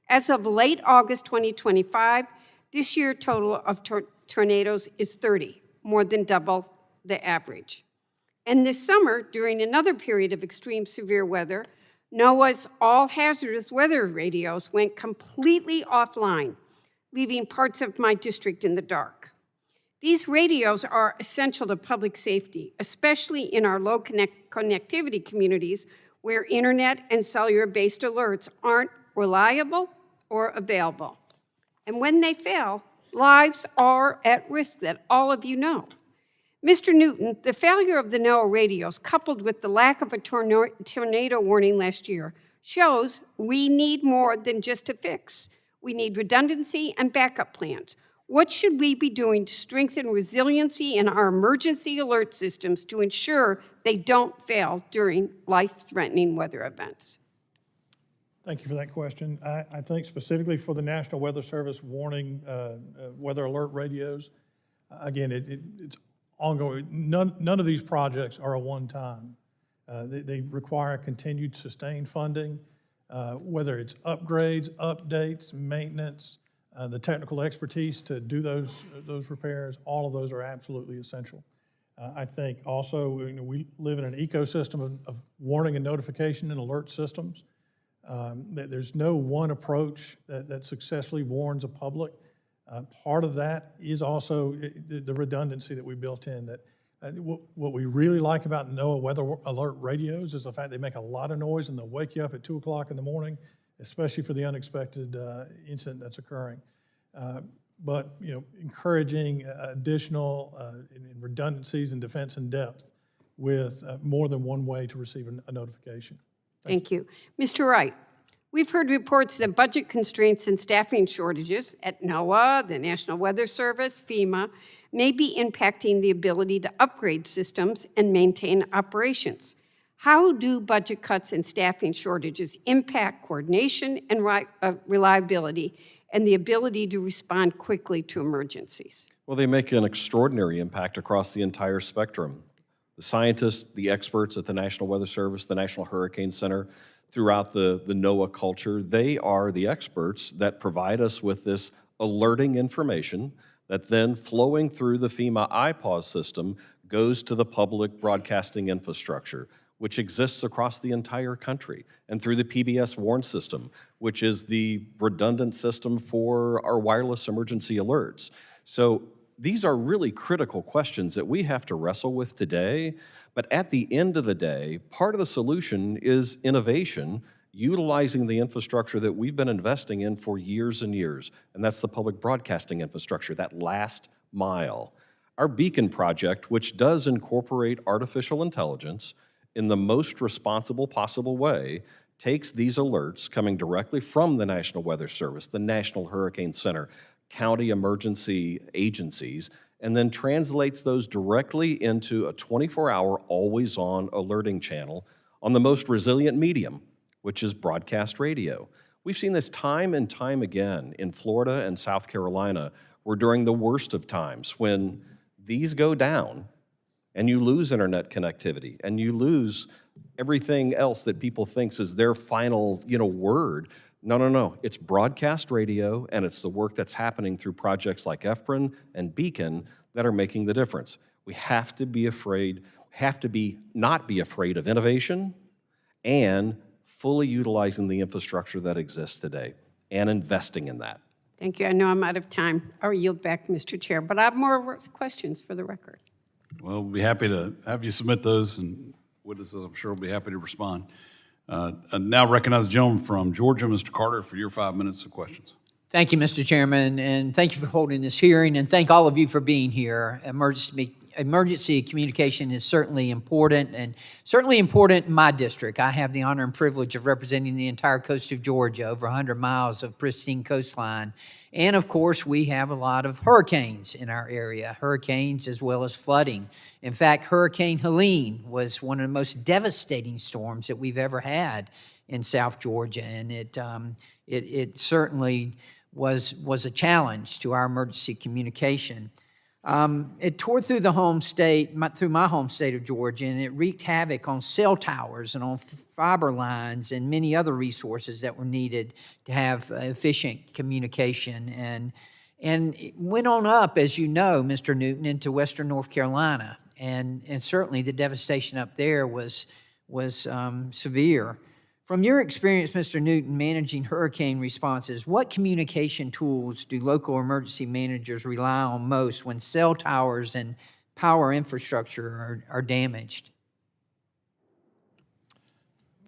S16: As of late August 2025, this year's total of tornadoes is 30, more than double the average. And this summer, during another period of extreme severe weather, NOAA's all-hazardous weather radios went completely offline, leaving parts of my district in the dark. These radios are essential to public safety, especially in our low connectivity communities where internet and cellular-based alerts aren't reliable or available. And when they fail, lives are at risk that all of you know. Mr. Newton, the failure of the NOAA radios, coupled with the lack of a tornado warning last year, shows we need more than just a fix. We need redundancy and backup plans. What should we be doing to strengthen resiliency in our emergency alert systems to ensure they don't fail during life-threatening weather events?
S5: Thank you for that question. I think specifically for the National Weather Service warning weather alert radios, again, it's ongoing. None of these projects are a one-time. They require continued sustained funding, whether it's upgrades, updates, maintenance, the technical expertise to do those repairs. All of those are absolutely essential. I think also we live in an ecosystem of warning and notification and alert systems. There's no one approach that successfully warns a public. Part of that is also the redundancy that we built in. That what we really like about NOAA weather alert radios is the fact they make a lot of noise and they'll wake you up at 2 o'clock in the morning, especially for the unexpected incident that's occurring. But encouraging additional redundancies and defense in depth with more than one way to receive a notification.
S16: Thank you. Mr. Wright, we've heard reports that budget constraints and staffing shortages at NOAA, the National Weather Service, FEMA, may be impacting the ability to upgrade systems and maintain operations. How do budget cuts and staffing shortages impact coordination and reliability and the ability to respond quickly to emergencies?
S8: Well, they make an extraordinary impact across the entire spectrum. The scientists, the experts at the National Weather Service, the National Hurricane Center, throughout the NOAA culture, they are the experts that provide us with this alerting information that then flowing through the FEMA IPAWS system goes to the public broadcasting infrastructure, which exists across the entire country, and through the PBS Warn system, which is the redundant system for our wireless emergency alerts. So these are really critical questions that we have to wrestle with today, but at the end of the day, part of the solution is innovation, utilizing the infrastructure that we've been investing in for years and years, and that's the public broadcasting infrastructure, that last mile. Our Beacon project, which does incorporate artificial intelligence in the most responsible possible way, takes these alerts coming directly from the National Weather Service, the National Hurricane Center, county emergency agencies, and then translates those directly into a 24-hour, always-on alerting channel on the most resilient medium, which is broadcast radio. We've seen this time and time again in Florida and South Carolina, where during the worst of times, when these go down, and you lose internet connectivity, and you lose everything else that people think is their final, word. No. It's broadcast radio, and it's the work that's happening through projects like FPRN and Beacon that are making the difference. We have to not be afraid of innovation and fully utilizing the infrastructure that exists today and investing in that.
S16: Thank you. I know I'm out of time. I'll yield back, Mr. Chair, but I have more questions for the record.
S1: Well, we'll be happy to have you submit those, and witnesses, I'm sure, will be happy to respond. I now recognize the gentleman from Georgia, Mr. Carter, for your 5 minutes of questions.
S17: Thank you, Mr. Chairman, and thank you for holding this hearing, and thank all of you for being here. Emergency communication is certainly important, and certainly important in my district. I have the honor and privilege of representing the entire coast of Georgia, over 100 miles of pristine coastline. And of course, we have a lot of hurricanes in our area, hurricanes as well as flooding. In fact, Hurricane Helene was one of the most devastating storms that we've ever had in South Georgia, and it certainly was a challenge to our emergency communication. It tore through the home state, through my home state of Georgia, and it wreaked havoc on cell towers and on fiber lines and many other resources that were needed to have efficient communication. And it went on up, as you know, Mr. Newton, into western North Carolina. And certainly the devastation up there was severe. From your experience, Mr. Newton, managing hurricane responses, what communication tools do local emergency managers rely on most when cell towers and power infrastructure are damaged?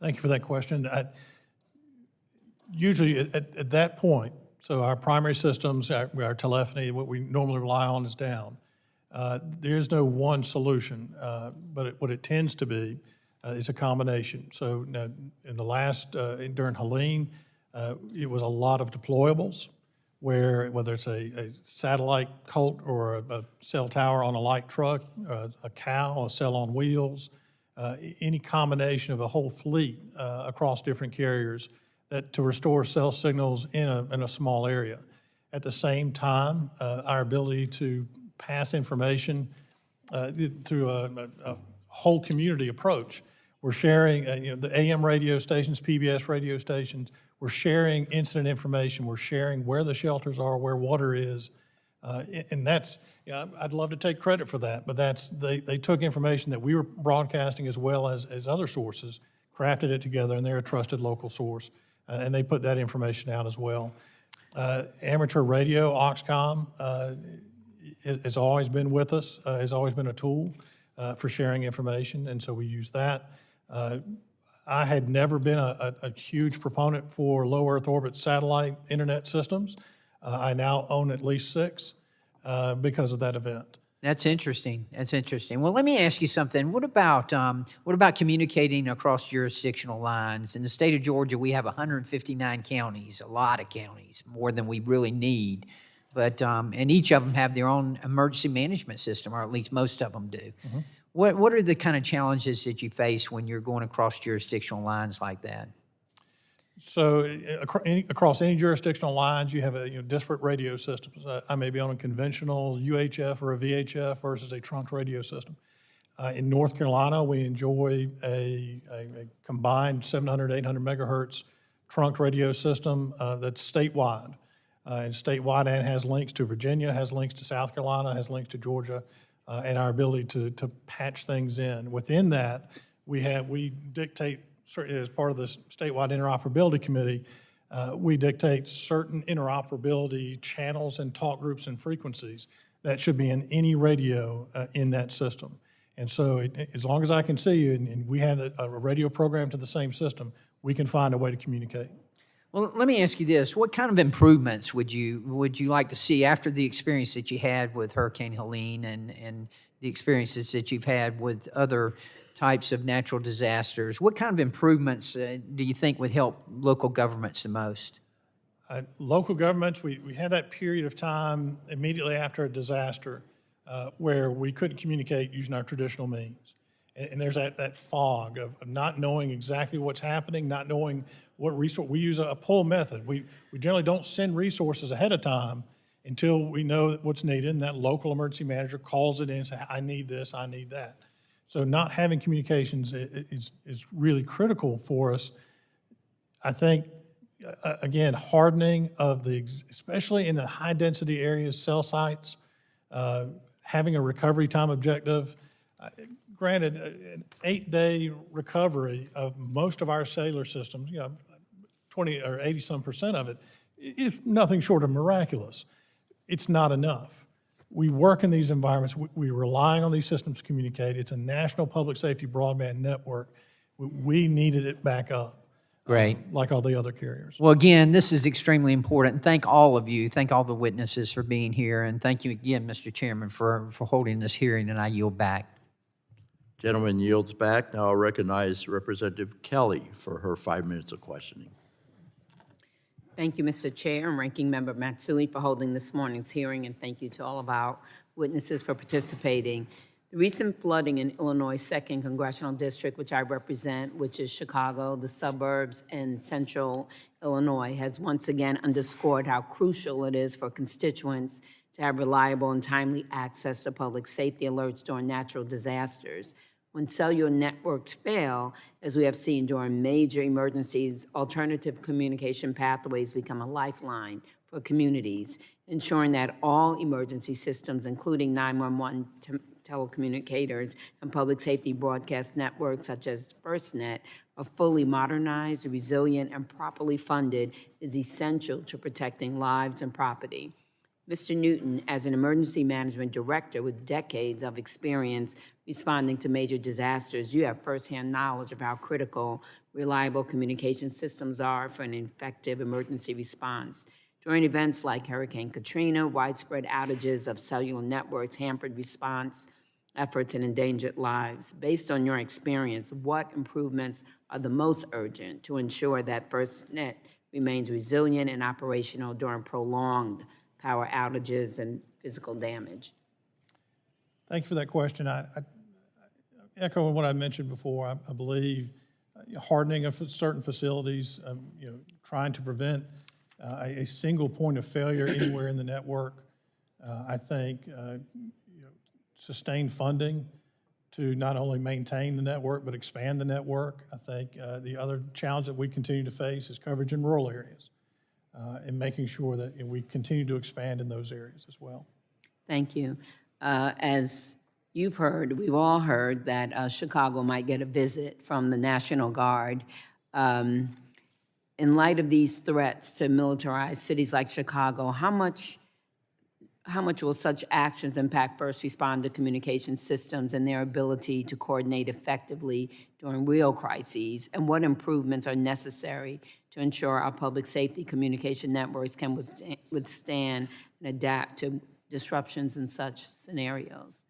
S5: Thank you for that question. Usually at that point, so our primary systems, our telephony, what we normally rely on is down. There is no one solution, but what it tends to be is a combination. So in the last, during Helene, it was a lot of deployables. where whether it's a satellite cult or a cell tower on a light truck, a cow, a cell on wheels, any combination of a whole fleet across different carriers that to restore cell signals in a small area. At the same time, our ability to pass information through a whole community approach. We're sharing the AM radio stations, PBS radio stations. We're sharing incident information. We're sharing where the shelters are, where water is, and that's. I'd love to take credit for that, but they took information that we were broadcasting as well as other sources, crafted it together, and they're a trusted local source, and they put that information out as well. Amateur radio, Oxcom, has always been with us, has always been a tool for sharing information, and so we use that. I had never been a huge proponent for low Earth orbit satellite internet systems. I now own at least 6 because of that event.
S17: That's interesting. That's interesting. Well, let me ask you something. What about communicating across jurisdictional lines? In the state of Georgia, we have 159 counties, a lot of counties, more than we really need. But and each of them have their own emergency management system, or at least most of them do. Mm-hmm. What are the kind of challenges that you face when you're going across jurisdictional lines like that?
S5: So across any jurisdictional lines, you have disparate radio systems. I may be on a conventional UHF or a VHF versus a trunked radio system. In North Carolina, we enjoy a combined 700, 800 megahertz trunked radio system that's statewide. And statewide and has links to Virginia, has links to South Carolina, has links to Georgia, and our ability to patch things in. Within that, we dictate, certainly as part of the statewide interoperability committee, we dictate certain interoperability channels and talk groups and frequencies that should be in any radio in that system. And so as long as I can see you and we have a radio program to the same system, we can find a way to communicate.
S17: Well, let me ask you this. What kind of improvements would you like to see after the experience that you had with Hurricane Helene and the experiences that you've had with other types of natural disasters? What kind of improvements do you think would help local governments the most?
S5: Local governments, we had that period of time immediately after a disaster where we couldn't communicate using our traditional means. And there's that fog of not knowing exactly what's happening, not knowing what resource. We use a pull method. We generally don't send resources ahead of time until we know what's needed, and that local emergency manager calls it in and says, I need this, I need that. So not having communications is really critical for us. I think, again, hardening of especially in the high-density areas, cell sites, having a recovery time objective. Granted, an 8-day recovery of most of our cellular systems, 20 or 80-some% of it, is nothing short of miraculous. It's not enough. We work in these environments. We're relying on these systems to communicate. It's a national public safety broadband network. We needed it back up.
S17: Great.
S5: Like all the other carriers.
S17: Well, again, this is extremely important. And thank all of you. Thank all the witnesses for being here. And thank you again, Mr. Chairman, for holding this hearing. And I yield back.
S15: Gentleman yields back. Now I'll recognize Representative Kelly for her 5 minutes of questioning.
S18: Thank you, Mr. Chair and Ranking Member Matsui for holding this morning's hearing, and thank you to all of our witnesses for participating. The recent flooding in Illinois' 2nd Congressional District, which I represent, which is Chicago, the suburbs, and central Illinois, has once again underscored how crucial it is for constituents to have reliable and timely access to public safety alerts during natural disasters. When cellular networks fail, as we have seen during major emergencies, alternative communication pathways become a lifeline for communities, ensuring that all emergency systems, including 911 telecommunicators and public safety broadcast networks such as FirstNet, are fully modernized, resilient, and properly funded, is essential to protecting lives and property. Mr. Newton, as an emergency management director with decades of experience responding to major disasters, you have firsthand knowledge of how critical reliable communication systems are for an effective emergency response. During events like Hurricane Katrina, widespread outages of cellular networks hampered response efforts and endangered lives. Based on your experience, what improvements are the most urgent to ensure that FirstNet remains resilient and operational during prolonged power outages and physical damage?
S5: Thank you for that question. I echo what I mentioned before. I believe hardening of certain facilities, trying to prevent a single point of failure anywhere in the network. I think sustained funding to not only maintain the network but expand the network. I think the other challenge that we continue to face is coverage in rural areas and making sure that we continue to expand in those areas as well.
S18: Thank you. As you've heard, we've all heard that Chicago might get a visit from the National Guard. In light of these threats to militarize cities like Chicago, how much will such actions impact first responder communication systems and their ability to coordinate effectively during real crises? And what improvements are necessary to ensure our public safety communication networks can withstand and adapt to disruptions in such scenarios?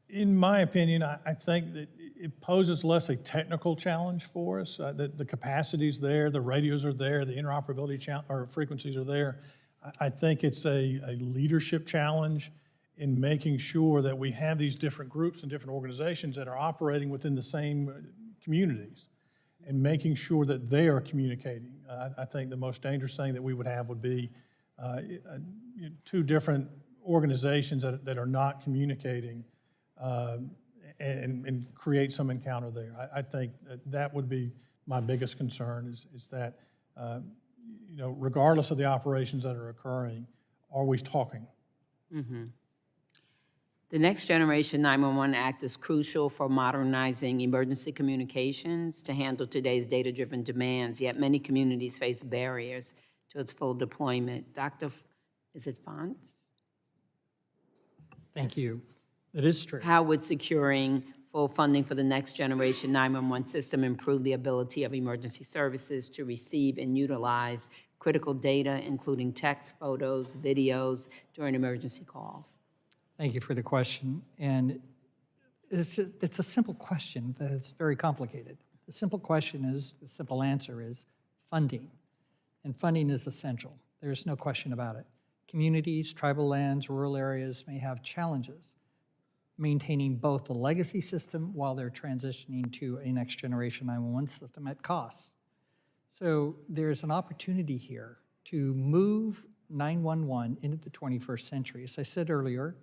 S5: In my opinion, I think that it poses less a technical challenge for us. The capacity's there, the radios are there, the interoperability frequencies are there. I think it's a leadership challenge in making sure that we have these different groups and different organizations that are operating within the same communities and making sure that they are communicating. I think the most dangerous thing that we would have would be two different organizations that are not communicating and create some encounter there. I think that would be my biggest concern is that, regardless of the operations that are occurring, are we talking?
S18: Mm-hmm. The Next Generation 911 Act is crucial for modernizing emergency communications to handle today's data-driven demands, yet many communities face barriers to its full deployment. Is it Fonts?
S7: Thank you. It is true.
S18: How would securing full funding for the Next Generation 911 system improve the ability of emergency services to receive and utilize critical data, including text, photos, videos, during emergency calls?
S7: Thank you for the question. And it's a simple question, but it's very complicated. The simple answer is funding. And funding is essential. There's no question about it. Communities, tribal lands, rural areas may have challenges maintaining both the legacy system while they're transitioning to a Next Generation 911 system at cost. So there's an opportunity here to move 911 into the 21st century. As I said earlier,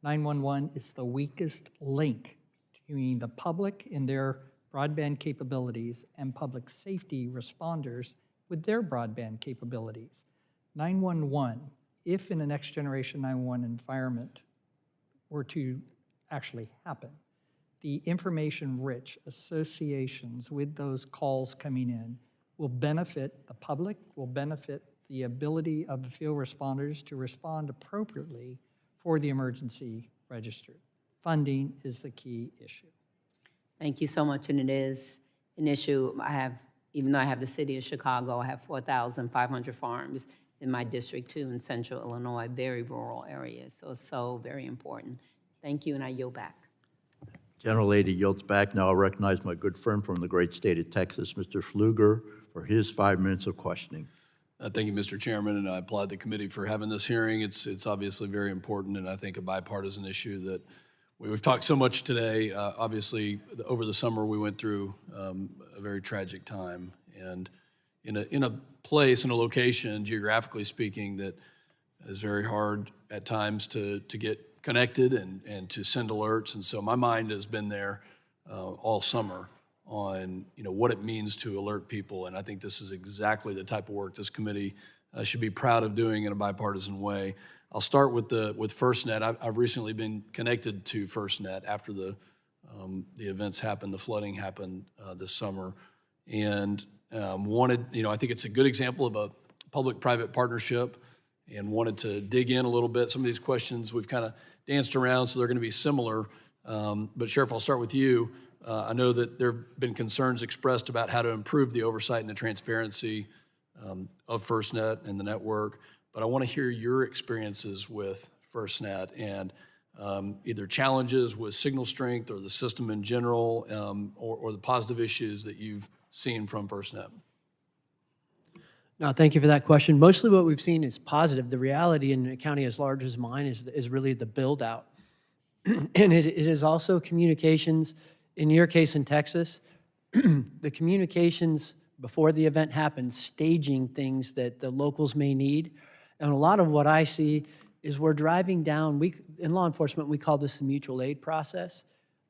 S7: 911 is the weakest link between the public and their broadband capabilities and public safety responders with their broadband capabilities. 911, if in a Next Generation 911 environment were to actually happen, the information-rich associations with those calls coming in will benefit the public, will benefit the ability of the field responders to respond appropriately for the emergency registered. Funding is the key issue.
S18: Thank you so much, and it is an issue. Even though I have the city of Chicago, I have 4,500 farms in my district too, in central Illinois, very rural areas, so it's so very important. Thank you, and I yield back.
S15: Gentlelady yields back. Now I recognize my good friend from the great state of Texas, Mr. Pfluger, for his 5 minutes of questioning.
S19: Thank you, Mr. Chairman, and I applaud the committee for having this hearing. It's obviously very important, and I think a bipartisan issue that we've talked so much today. Obviously, over the summer, we went through a very tragic time, and in a place, in a location, geographically speaking, that is very hard at times to get connected and to send alerts. And so my mind has been there all summer on what it means to alert people, and I think this is exactly the type of work this committee should be proud of doing in a bipartisan way. I'll start with FirstNet. I've recently been connected to FirstNet after the events happened, the flooding happened this summer, and I think it's a good example of a public-private partnership, and wanted to dig in a little bit. Some of these questions we've kind of danced around, so they're going to be similar. But Sheriff, I'll start with you. I know that there have been concerns expressed about how to improve the oversight and the transparency of FirstNet and the network, but I want to hear your experiences with FirstNet and either challenges with signal strength or the system in general, or the positive issues that you've seen from FirstNet.
S6: No, thank you for that question. Mostly what we've seen is positive. The reality in a county as large as mine is really the build out. And it is also communications, in your case in Texas, the communications before the event happens, staging things that the locals may need. And a lot of what I see is we're driving down, in law enforcement, we call this the mutual aid process.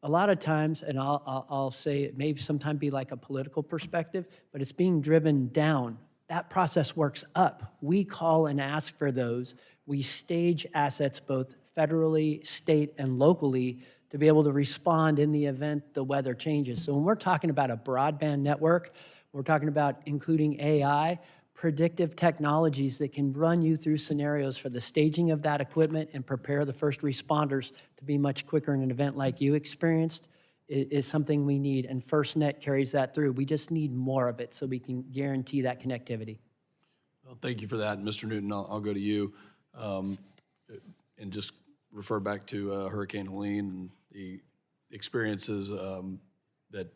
S6: A lot of times, and I'll say it may sometimes be like a political perspective, but it's being driven down. That process works up. We call and ask for those. We stage assets both federally, state, and locally to be able to respond in the event the weather changes. So when we're talking about a broadband network, we're talking about including AI, predictive technologies that can run you through scenarios for the staging of that equipment and prepare the first responders to be much quicker in an event like you experienced is something we need, and FirstNet carries that through. We just need more of it so we can guarantee that connectivity.
S19: Well, thank you for that. And Mr. Newton, I'll go to you and just refer back to Hurricane Helene and the experiences that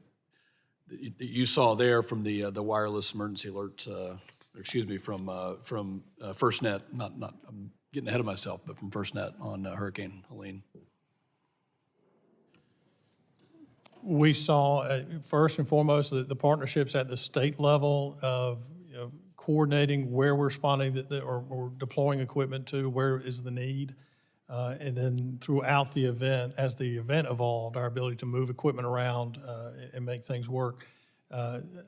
S19: you saw there from the wireless emergency alerts, from FirstNet, I'm getting ahead of myself, but from FirstNet on Hurricane Helene.
S5: We saw, first and foremost, the partnerships at the state level of coordinating where we're responding or deploying equipment to, where is the need. And then throughout the event, as the event evolved, our ability to move equipment around and make things work.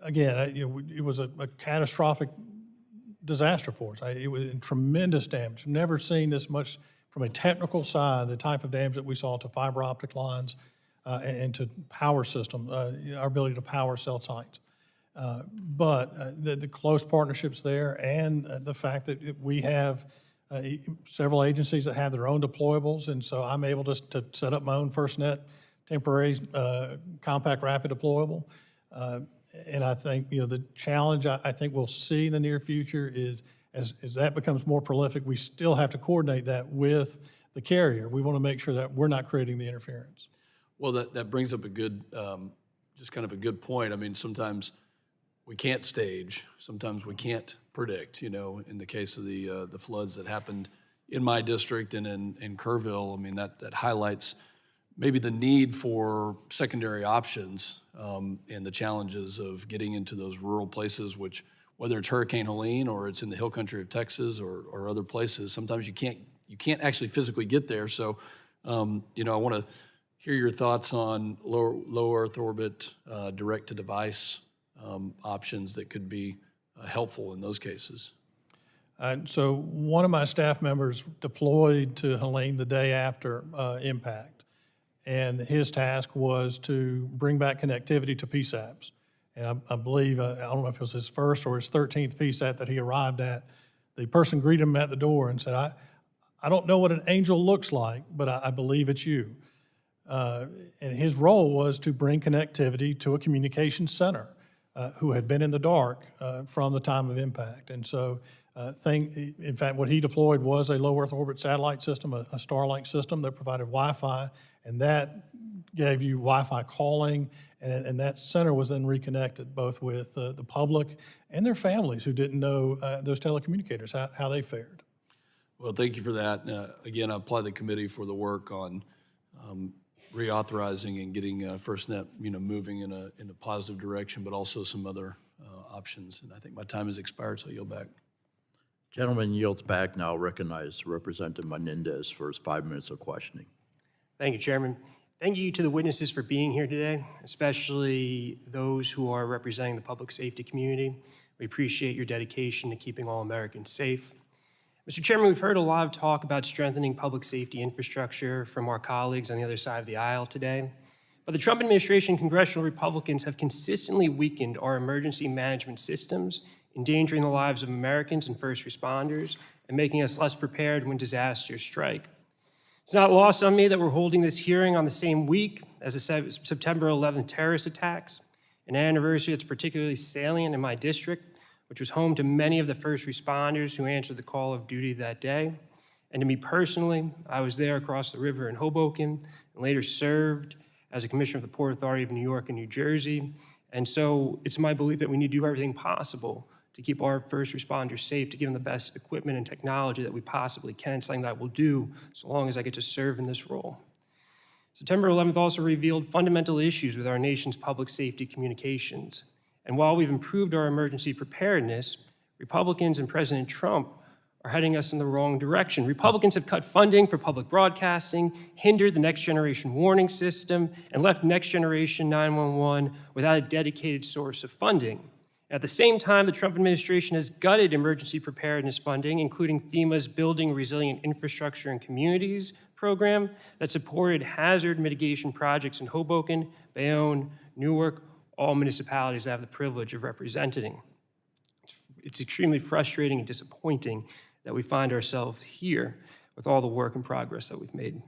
S5: Again, it was a catastrophic disaster for us. It was tremendous damage. Never seen this much from a technical side, the type of damage that we saw to fiber optic lines and to power system, our ability to power cell sites. But the close partnerships there and the fact that we have several agencies that have their own deployables, and so I'm able to set up my own FirstNet temporary compact rapid deployable. And I think the challenge I think we'll see in the near future is as that becomes more prolific, we still have to coordinate that with the carrier. We want to make sure that we're not creating the interference.
S19: Well, that brings up a good, just kind of a good point. I mean, sometimes we can't stage, sometimes we can't predict. In the case of the floods that happened in my district and in Kerrville, I mean, that highlights maybe the need for secondary options and the challenges of getting into those rural places, which whether it's Hurricane Helene or it's in the hill country of Texas or other places, sometimes you can't actually physically get there. So, I want to hear your thoughts on low Earth orbit, direct-to-device options that could be helpful in those cases.
S5: So one of my staff members deployed to Helene the day after impact, and his task was to bring back connectivity to PSAPs. And I believe, I don't know if it was his first or his 13th PSAP that he arrived at. The person greeted him at the door and said, I don't know what an angel looks like, but I believe it's you. And his role was to bring connectivity to a communications center who had been in the dark from the time of impact. And so, in fact, what he deployed was a low Earth orbit satellite system, a Starlink system that provided Wi-Fi, and that gave you Wi-Fi calling, and that center was then reconnected both with the public and their families who didn't know those telecommunicators, how they fared.
S19: Well, thank you for that. Again, I applaud the committee for the work on reauthorizing and getting FirstNet, moving in a positive direction, but also some other options. And I think my time has expired, so I yield back.
S15: Gentleman yields back. Now recognize Representative Menendez for his 5 minutes of questioning.
S20: Thank you, Chairman. Thank you to the witnesses for being here today, especially those who are representing the public safety community. We appreciate your dedication to keeping all Americans safe. Mr. Chairman, we've heard a lot of talk about strengthening public safety infrastructure from our colleagues on the other side of the aisle today. But the Trump administration and congressional Republicans have consistently weakened our emergency management systems, endangering the lives of Americans and first responders, and making us less prepared when disasters strike. It's not lost on me that we're holding this hearing on the same week as the September 11th terrorist attacks, an anniversary that's particularly salient in my district, which was home to many of the first responders who answered the call of duty that day. And to me personally, I was there across the river in Hoboken and later served as a commissioner of the Port Authority of New York and New Jersey. And so it's my belief that we need to do everything possible to keep our first responders safe, to give them the best equipment and technology that we possibly can. It's something that I will do so long as I get to serve in this role. September 11th also revealed fundamental issues with our nation's public safety communications. And while we've improved our emergency preparedness, Republicans and President Trump are heading us in the wrong direction. Republicans have cut funding for public broadcasting, hindered the Next Generation warning system, and left Next Generation 911 without a dedicated source of funding. At the same time, the Trump administration has gutted emergency preparedness funding, including FEMA's Building Resilient Infrastructure in Communities program that supported hazard mitigation projects in Hoboken, Bayonne, Newark, all municipalities I have the privilege of representing. It's extremely frustrating and disappointing that we find ourselves here with all the work and progress that we've made.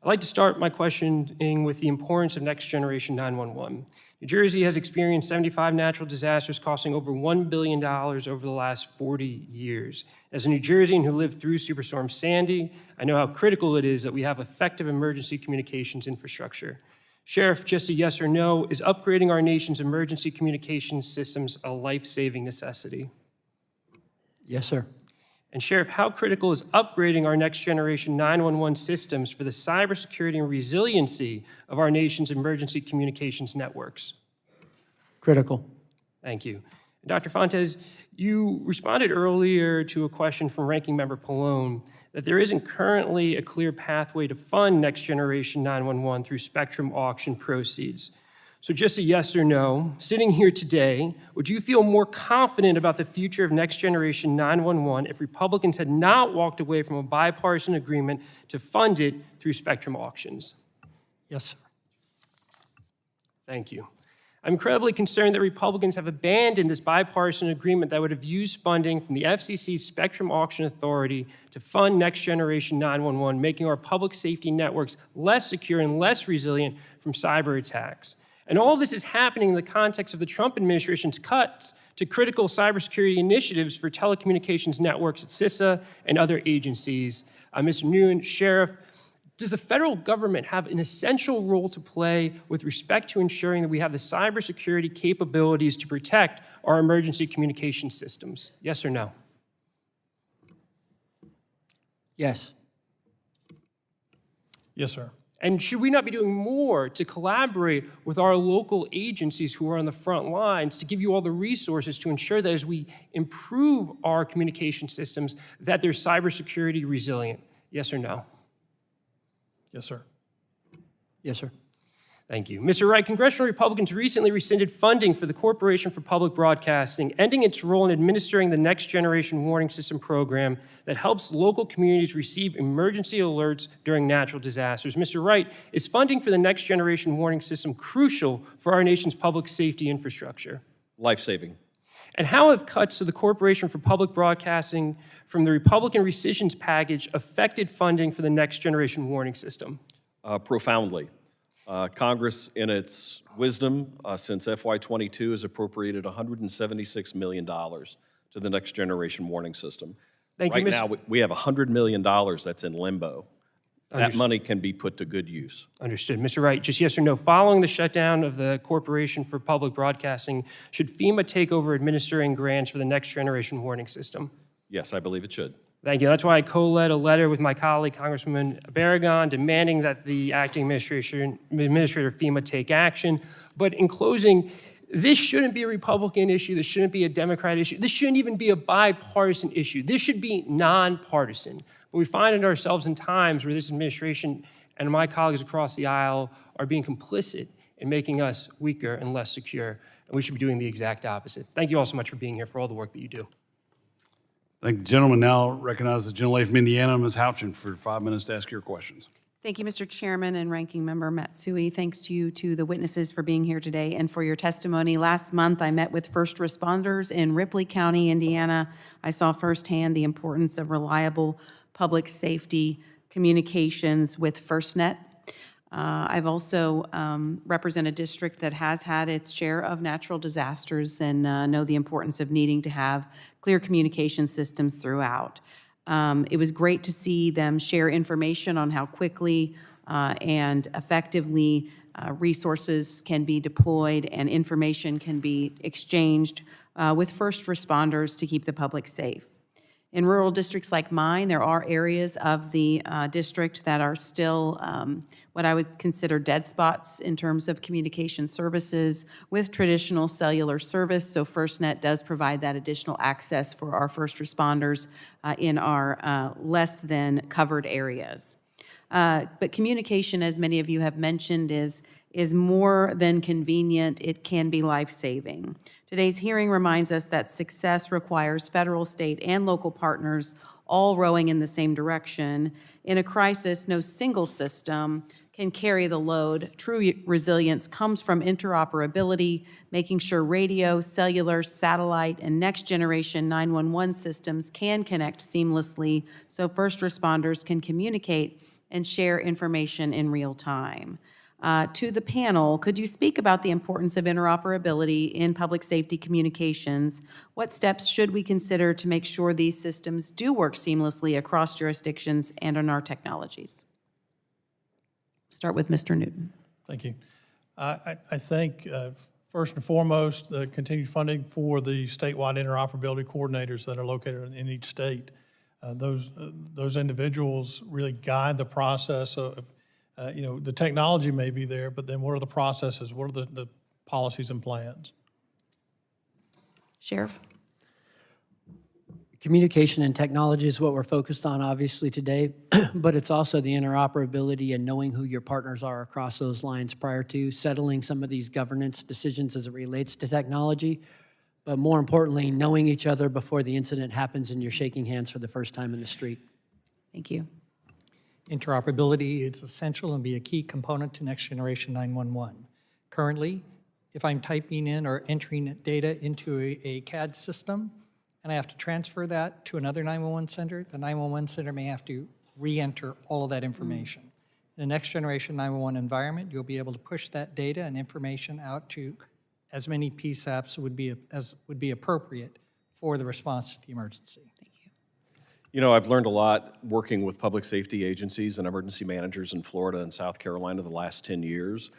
S20: I'd like to start my questioning with the importance of Next Generation 911. New Jersey has experienced 75 natural disasters costing over $1 billion over the last 40 years. As a New Jerseyan who lived through Superstorm Sandy, I know how critical it is that we have effective emergency communications infrastructure. Sheriff, just a yes or no, is upgrading our nation's emergency communications systems a life-saving necessity?
S6: Yes, sir.
S20: And Sheriff, how critical is upgrading our Next Generation 911 systems for the cybersecurity and resiliency of our nation's emergency communications networks?
S6: Critical.
S20: Thank you. And Dr. Fontes, you responded earlier to a question from Ranking Member Pallone that there isn't currently a clear pathway to fund Next Generation 911 through spectrum auction proceeds. So just a yes or no, sitting here today, would you feel more confident about the future of Next Generation 911 if Republicans had not walked away from a bipartisan agreement to fund it through spectrum auctions?
S6: Yes, sir.
S20: Thank you. I'm incredibly concerned that Republicans have abandoned this bipartisan agreement that would have used funding from the FCC's Spectrum Auction Authority to fund Next Generation 911, making our public safety networks less secure and less resilient from cyber attacks. And all of this is happening in the context of the Trump administration's cuts to critical cybersecurity initiatives for telecommunications networks at CISA and other agencies. Mr. Nguyen, Sheriff, does the federal government have an essential role to play with respect to ensuring that we have the cybersecurity capabilities to protect our emergency communication systems? Yes or no?
S6: Yes.
S5: Yes, sir.
S20: And should we not be doing more to collaborate with our local agencies who are on the front lines to give you all the resources to ensure that as we improve our communication systems, that they're cybersecurity resilient? Yes or no?
S5: Yes, sir.
S6: Yes, sir.
S20: Thank you. Mr. Wright, congressional Republicans recently rescinded funding for the Corporation for Public Broadcasting, ending its role in administering the Next Generation Warning System program that helps local communities receive emergency alerts during natural disasters. Mr. Wright, is funding for the Next Generation Warning System crucial for our nation's public safety infrastructure?
S8: Life-saving.
S20: And how have cuts to the Corporation for Public Broadcasting from the Republican rescissions package affected funding for the Next Generation Warning System?
S8: Profoundly. Congress, in its wisdom, since FY22, has appropriated $176 million to the Next Generation Warning System.
S20: Thank you,
S8: Right now, we have $100 million that's in limbo. That money can be put to good use.
S20: Understood. Mr. Wright, just yes or no, following the shutdown of the Corporation for Public Broadcasting, should FEMA take over administering grants for the Next Generation Warning System?
S8: Yes, I believe it should.
S20: Thank you. That's why I co-led a letter with my colleague, Congresswoman Barragan, demanding that the acting administrator FEMA take action. But in closing, this shouldn't be a Republican issue. This shouldn't be a Democrat issue. This shouldn't even be a bipartisan issue. This should be nonpartisan. But we find ourselves in times where this administration and my colleagues across the aisle are being complicit in making us weaker and less secure. And we should be doing the exact opposite. Thank you all so much for being here, for all the work that you do.
S1: Thank the gentleman. Now recognize the gentlelady from Indiana, Ms. Houchin, for 5 minutes to ask your questions.
S17: Thank you, Mr. Chairman and Ranking Member Matsui. Thanks to you, to the witnesses, for being here today and for your testimony. Last month, I met with first responders in Ripley County, Indiana. I saw firsthand the importance of reliable public safety communications with FirstNet. I've also represent a district that has had its share of natural disasters and know the importance of needing to have clear communication systems throughout. It was great to see them share information on how quickly and effectively resources can be deployed and information can be exchanged
S2: with first responders to keep the public safe. In rural districts like mine, there are areas of the district that are still what I would consider dead spots in terms of communication services with traditional cellular service. So FirstNet does provide that additional access for our first responders in our less than covered areas. But communication, as many of you have mentioned, is more than convenient. It can be life-saving. Today's hearing reminds us that success requires federal, state, and local partners all rowing in the same direction. In a crisis, no single system can carry the load. True resilience comes from interoperability, making sure radio, cellular, satellite, and next-generation 911 systems can connect seamlessly so first responders can communicate and share information in real time. To the panel, could you speak about the importance of interoperability in public safety communications? What steps should we consider to make sure these systems do work seamlessly across jurisdictions and on our technologies? Start with Mr. Newton.
S5: Thank you. I think, first and foremost, the continued funding for the statewide interoperability coordinators that are located in each state. Those individuals really guide the process of, the technology may be there, but then what are the processes? What are the policies and plans?
S2: Sheriff?
S6: Communication and technology is what we're focused on, obviously, today, but it's also the interoperability and knowing who your partners are across those lines prior to settling some of these governance decisions as it relates to technology. But more importantly, knowing each other before the incident happens and you're shaking hands for the first time in the street.
S2: Thank you.
S7: Interoperability is essential and be a key component to next generation 911. Currently, if I'm typing in or entering data into a CAD system and I have to transfer that to another 911 center, the 911 center may have to re-enter all of that information. In a next generation 911 environment, you'll be able to push that data and information out to as many PSAPs as would be appropriate for the response to the emergency.
S8: You know, I've learned a lot working with public safety agencies and emergency managers in Florida and South Carolina the last 10 years.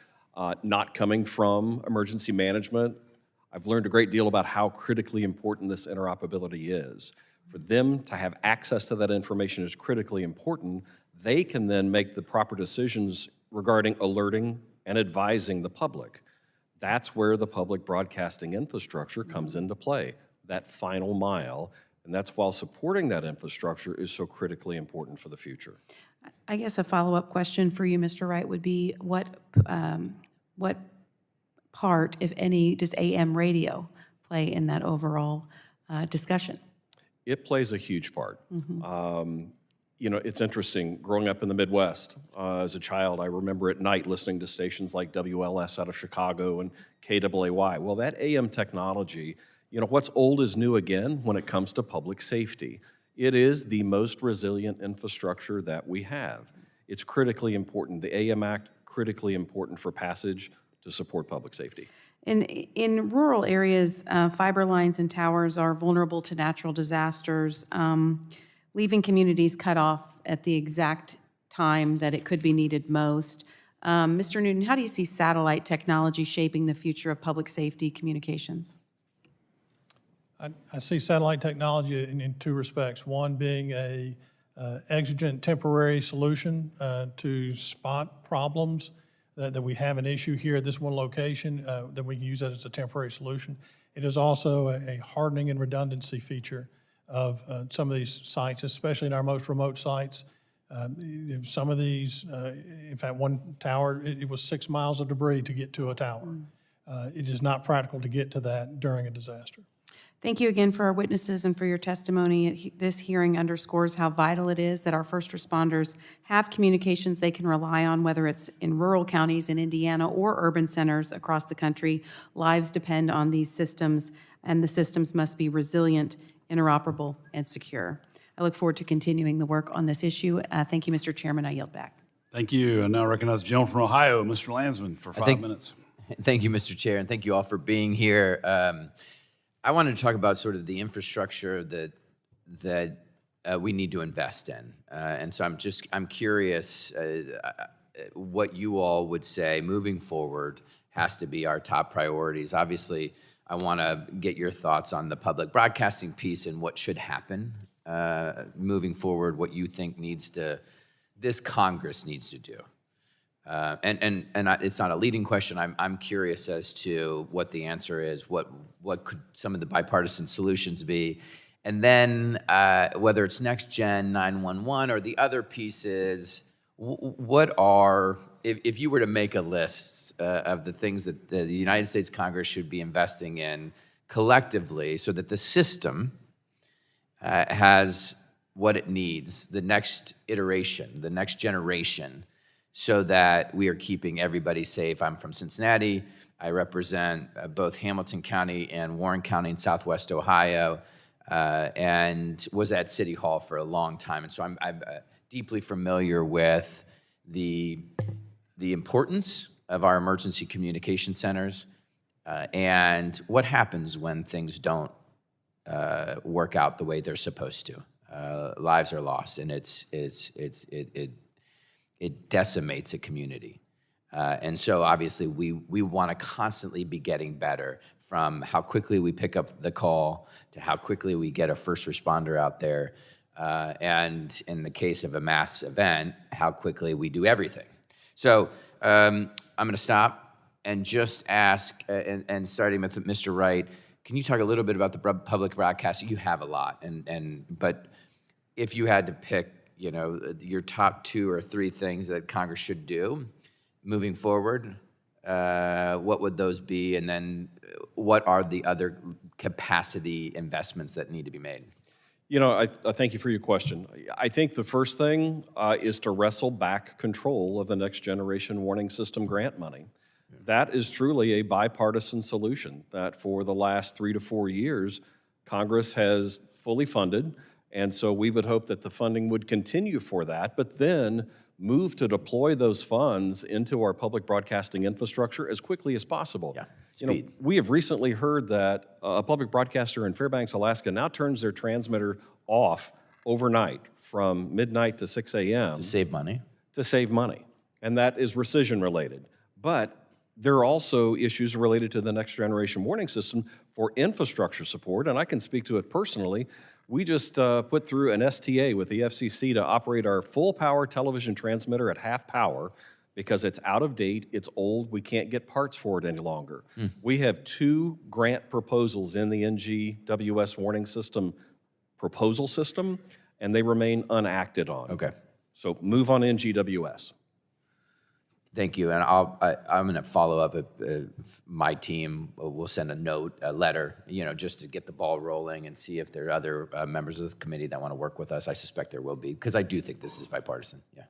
S8: Not coming from emergency management, I've learned a great deal about how critically important this interoperability is. For them to have access to that information is critically important. They can then make the proper decisions regarding alerting and advising the public. That's where the public broadcasting infrastructure comes into play, that final mile. And that's while supporting that infrastructure is so critically important for the future.
S2: I guess a follow-up question for you, Mr. Wright, would be what part, if any, does AM radio play in that overall discussion?
S8: It plays a huge part. You know, it's interesting, growing up in the Midwest, as a child, I remember at night listening to stations like WLS out of Chicago and KAAY. Well, that AM technology, you know, what's old is new again when it comes to public safety. It is the most resilient infrastructure that we have. It's critically important. The AM Act, critically important for passage to support public safety.
S2: In rural areas, fiber lines and towers are vulnerable to natural disasters, leaving communities cut off at the exact time that it could be needed most. Mr. Newton, how do you see satellite technology shaping the future of public safety communications?
S5: I see satellite technology in two respects. One being a exigent temporary solution to spot problems that we have an issue here at this one location, that we can use that as a temporary solution. It is also a hardening and redundancy feature of some of these sites, especially in our most remote sites. Some of these, in fact, one tower, it was 6 miles of debris to get to a tower. It is not practical to get to that during a disaster.
S2: Thank you again for our witnesses and for your testimony. This hearing underscores how vital it is that our first responders have communications they can rely on, whether it's in rural counties in Indiana or urban centers across the country. Lives depend on these systems, and the systems must be resilient, interoperable, and secure. I look forward to continuing the work on this issue. Thank you, Mr. Chairman. I yield back.
S1: Thank you. I now recognize the gentleman from Ohio, Mr. Landsman, for 5 minutes.
S12: Thank you, Mr. Chair, and thank you all for being here. I wanted to talk about sort of the infrastructure that we need to invest in. And so I'm curious what you all would say moving forward has to be our top priorities. Obviously,
S17: I want to get your thoughts on the public broadcasting piece and what should happen moving forward, what you think this Congress needs to do. It's not a leading question. I'm curious as to what the answer is, what could some of the bipartisan solutions be, and then whether it's Next Gen 911 or the other pieces, what are, if you were to make a list of the things that the United States Congress should be investing in collectively so that the system has what it needs, the next iteration, the next generation, so that we are keeping everybody safe. I'm from Cincinnati. I represent both Hamilton County and Warren County in Southwest Ohio, and was at City Hall for a long time. And so I'm deeply familiar with the importance of our emergency communication centers and what happens when things don't work out the way they're supposed to. Lives are lost, and it decimates a community. And so obviously we want to constantly be getting better, from how quickly we pick up the call to how quickly we get a first responder out there. And in the case of a mass event, how quickly we do everything. So I'm going to stop and just ask, and starting with Mr. Wright, can you talk a little bit about the public broadcast? You have a lot, but if you had to pick, your top 2 or 3 things that Congress should do moving forward, what would those be? And then what are the other capacity investments that need to be made?
S8: I thank you for your question. I think the first thing is to wrestle back control of the Next Generation Warning System grant money. That is truly a bipartisan solution that for the last 3 to 4 years, Congress has fully funded. And so we would hope that the funding would continue for that, but then move to deploy those funds into our public broadcasting infrastructure as quickly as possible.
S17: Yeah, speed.
S8: We have recently heard that a public broadcaster in Fairbanks, Alaska now turns their transmitter off overnight from midnight to 6 a.m.
S17: To save money.
S8: To save money. And that is rescission related. But there are also issues related to the Next Generation Warning System for infrastructure support, and I can speak to it personally. We just put through an STA with the FCC to operate our full-power television transmitter at half power because it's out of date, it's old, we can't get parts for it any longer. We have 2 grant proposals in the NGWS warning system proposal system, and they remain unacted on.
S17: Okay.
S8: So move on NGWS.
S17: Thank you, and I'm going to follow up. My team will send a letter, just to get the ball rolling and see if there are other members of the committee that want to work with us. I suspect there will be, because I do think this is bipartisan. Yeah.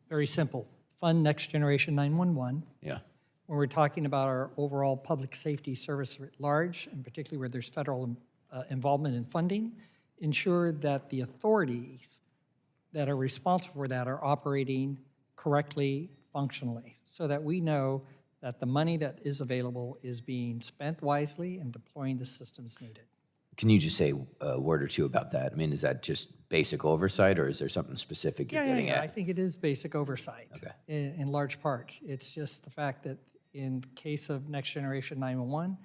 S7: Very simple. Fund Next Generation 911.
S17: Yeah.
S7: When we're talking about our overall public safety service at large, and particularly where there's federal involvement in funding, ensure that the authorities that are responsible for that are operating correctly, functionally, so that we know that the money that is available is being spent wisely and deploying the systems needed.
S17: Can you just say a word or two about that? I mean, is that just basic oversight, or is there something specific you're getting
S7: I
S17: at?
S7: think it is basic oversight.
S17: Okay.
S7: In large part. It's just the fact that in case of Next Generation 911,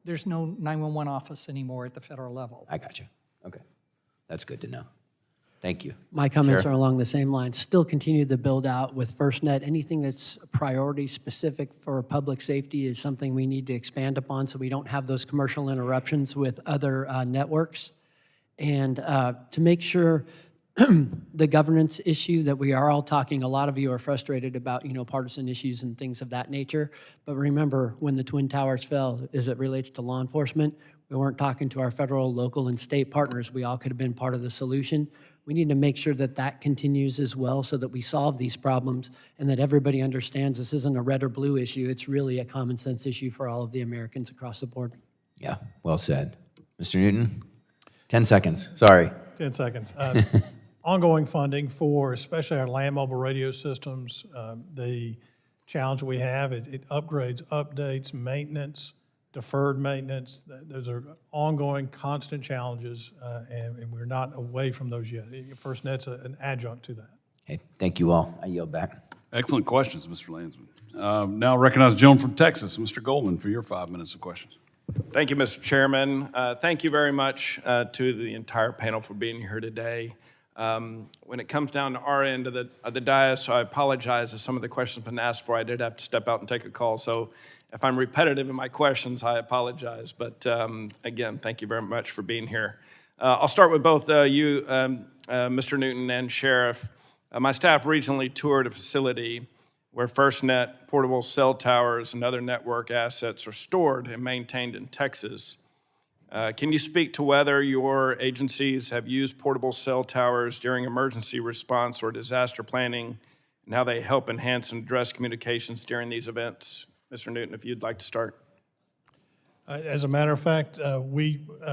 S7: there's no 911 office anymore at the federal level.
S17: I got you. Okay. That's good to know. Thank you.
S6: My comments
S17: Sheriff?
S6: are along the same lines. Still continue the build out with FirstNet. Anything that's priority specific for public safety is something we need to expand upon so we don't have those commercial interruptions with other networks. And to make sure the governance issue that we are all talking, a lot of you are frustrated about, partisan issues and things of that nature. But remember, when the Twin Towers fell, as it relates to law enforcement, we weren't talking to our federal, local, and state partners. We all could have been part of the solution. We need to make sure that that continues as well so that we solve these problems and that everybody understands this isn't a red or blue issue. It's really a common sense issue for all of the Americans across the board.
S17: Yeah, well said. Mr. Newton, 10 seconds, sorry.
S5: 10 seconds. Ongoing funding for especially our land mobile radio systems, the challenge we have, it upgrades, updates, maintenance, deferred maintenance. Those are ongoing, constant challenges, and we're not away from those yet. FirstNet's an adjunct to that.
S17: Hey, thank you all. I yield back.
S1: Excellent questions, Mr. Landsman. Now recognize the gentleman from Texas, Mr. Goldman, for your 5 minutes of questions.
S17: Thank you, Mr. Chairman. Thank you very much to the entire panel for being here today. When it comes down to our end of the dais, I apologize if some of the questions have been asked for. I did have to step out and take a call, so if I'm repetitive in my questions, I apologize. But again, thank you very much for being here. I'll start with both you, Mr. Newton and Sheriff. My staff recently toured a facility where FirstNet portable cell towers and other network assets are stored and maintained in Texas. Can you speak to whether your agencies have used portable cell towers during emergency response or disaster planning, and how they help enhance and address communications during these events? Mr. Newton, if you'd like to start.
S5: As a matter of fact,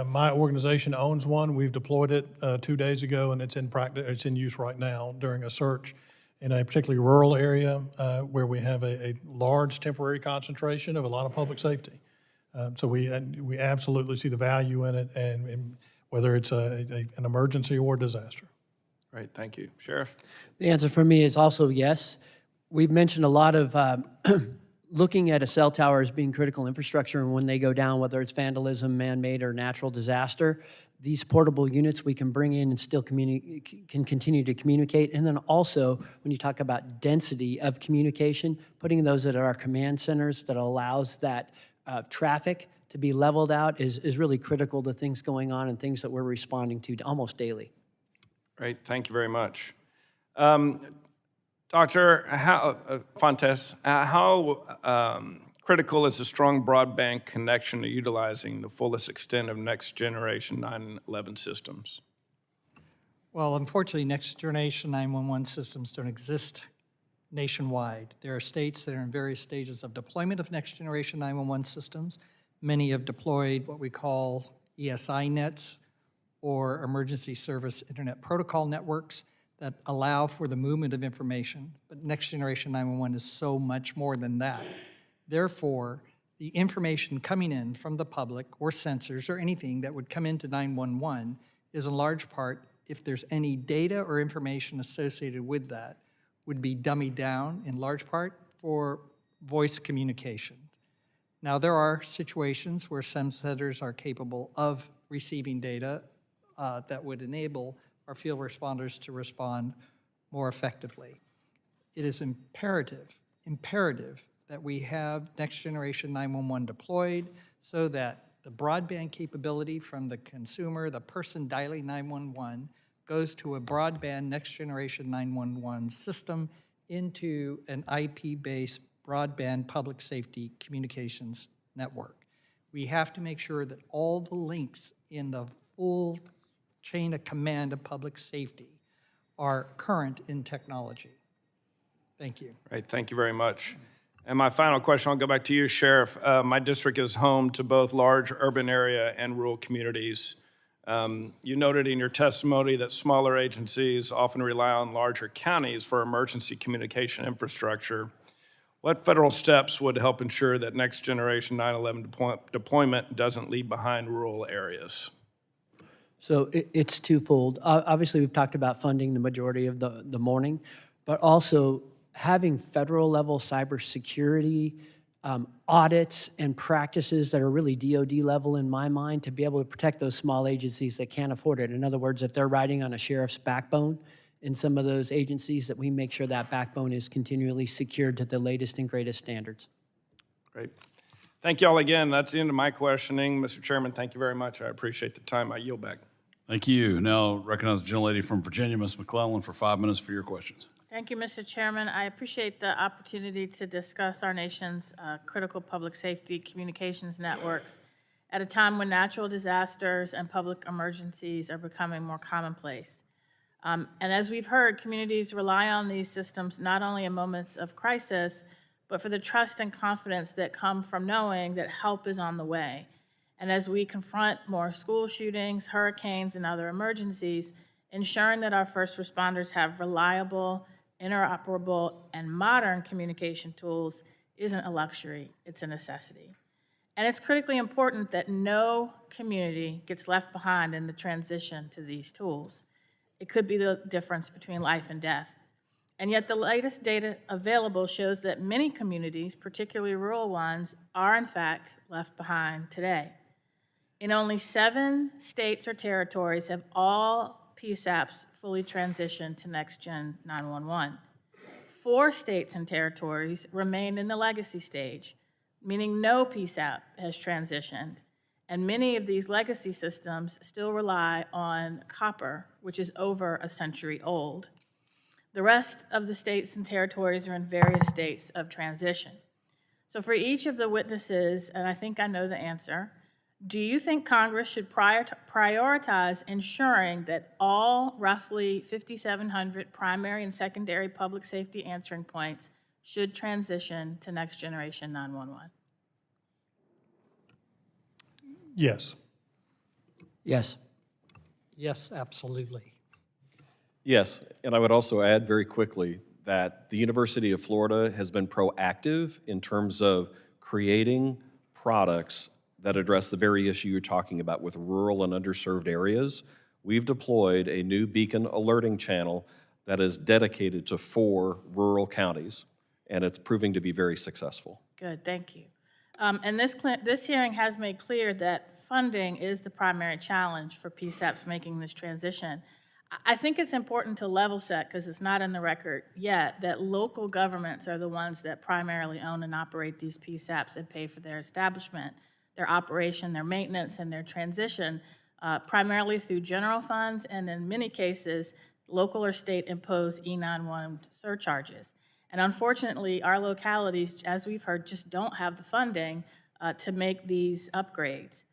S5: my organization owns one. We've deployed it 2 days ago, and it's in practice. It's in use right now during a search in a particularly rural area where we have a large temporary concentration of a lot of public safety. So we absolutely see the value in it, and whether it's an emergency or disaster.
S17: Great, thank you. Sheriff?
S6: The answer for me is also yes. We've mentioned a lot of looking at a cell tower as being critical infrastructure, and when they go down, whether it's vandalism, man-made, or natural disaster, these portable units we can bring in and still can continue to communicate. And then also, when you talk about density of communication, putting those at our command centers that allows that traffic to be leveled out is really critical to things going on and things that we're responding to almost daily.
S17: Great, thank you very much. Dr. Fontes, how critical is a strong broadband connection to utilizing the fullest extent of next generation 911 systems?
S7: Well, unfortunately, next generation 911 systems don't exist nationwide. There are states that are in various stages of deployment of next generation 911 systems. Many have deployed what we call ESI nets, or emergency service internet protocol networks, that allow for the movement of information. But next generation 911 is so much more than that. Therefore, the information coming in from the public or sensors or anything that would come into 911 is in large part, if there's any data or information associated with that, would be dummied down in large part for voice communication. Now, there are situations where some centers are capable of receiving data that would enable our field responders to respond more effectively. It is imperative that we have next generation 911 deployed so that the broadband capability from the consumer, the person dialing 911, goes to a broadband next generation 911 system into an IP-based broadband public safety communications network. We have to make sure that all the links in the full chain of command of public safety are current in technology. Thank you.
S17: Great, thank you very much. And my final question, I'll go back to you, Sheriff. My district is home to both large urban area and rural communities. You noted in your testimony that smaller agencies often rely on larger counties for emergency communication infrastructure. What federal steps would help ensure that next generation 911 deployment doesn't leave behind rural areas?
S6: So it's twofold. Obviously, we've talked about funding the majority of the morning, but also having federal level cybersecurity audits and practices that are really DoD level in my mind to be able to protect those small agencies that can't afford it. In other words, if they're riding on a sheriff's backbone in some of those agencies, that we make sure that backbone is continually secured to the latest and greatest standards.
S17: Great. Thank you all again. That's the end of my questioning. Mr. Chairman, thank you very much. I appreciate the time. I yield back.
S1: Thank you. Now recognize the gentlelady from Virginia, Ms. McClellan, for 5 minutes for your questions.
S2: Thank you, Mr. Chairman. I appreciate the opportunity to discuss our nation's critical public safety communications networks at a time when natural disasters and public emergencies are becoming more commonplace. And as we've heard, communities rely on these systems not only in moments of crisis, but for the trust and confidence that come from knowing that help is on the way. And as we confront more school shootings, hurricanes, and other emergencies, ensuring that our first responders have reliable, interoperable, and modern communication tools isn't a luxury, it's a necessity. And it's critically important that no community gets left behind in the transition to these tools. It could be the difference between life and death.
S17: And yet the latest data available shows that many communities, particularly rural ones, are in fact left behind today. In only 7 states or territories have all PSAPs fully transitioned to Next-Gen 911. 4 states and territories remain in the legacy stage, meaning no PSAP has transitioned. And many of these legacy systems still rely on copper, which is over a century old. The rest of the states and territories are in various states of transition. So for each of the witnesses, and I think I know the answer, do you think Congress should prioritize ensuring that all roughly 5,700 primary and secondary public safety answering points should transition to Next Generation 911?
S5: Yes.
S7: Yes. Yes, absolutely.
S8: Yes, and I would also add very quickly that the University of Florida has been proactive in terms of creating products that address the very issue you're talking about with rural and underserved areas. We've deployed a new beacon alerting channel that is dedicated to 4 rural counties, and it's proving to be very successful.
S17: Good, thank you. And this hearing has made clear that funding is the primary challenge for PSAPs making this transition. I think it's important to level set, because it's not in the record yet, that local governments are the ones that primarily own and operate these PSAPs and pay for their establishment, their operation, their maintenance, and their transition, primarily through general funds, and in many cases, local or state imposed E911 surcharges. And unfortunately, our localities, as we've heard, just don't have the funding to make these upgrades.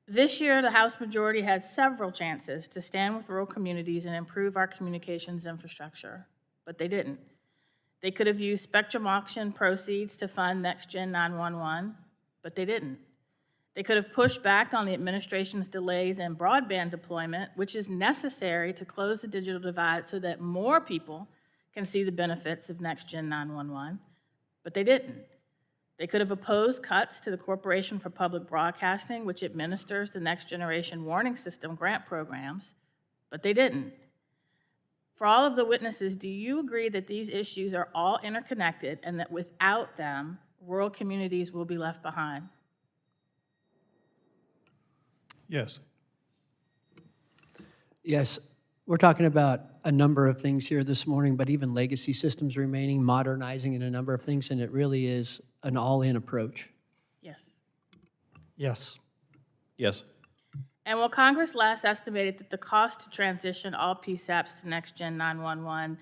S17: This year, the House majority had several chances to stand with rural communities and improve our communications infrastructure, but they didn't. They could have used spectrum auction proceeds to fund Next Gen 911, but they didn't. They could have pushed back on the administration's delays in broadband deployment, which is necessary to close the digital divide so that more people can see the benefits of Next Gen 911, but they didn't. They could have opposed cuts to the Corporation for Public Broadcasting, which administers the Next Generation Warning System grant programs, but they didn't. For all of the witnesses, do you agree that these issues are all interconnected and that without them, rural communities will be left behind?
S5: Yes.
S6: Yes, we're talking about a number of things here this morning, but even legacy systems remaining, modernizing, and a number of things, and it really is an all-in approach.
S17: Yes.
S5: Yes.
S8: Yes.
S17: And while Congress last estimated that the cost to transition all PSAPs to Next Gen 911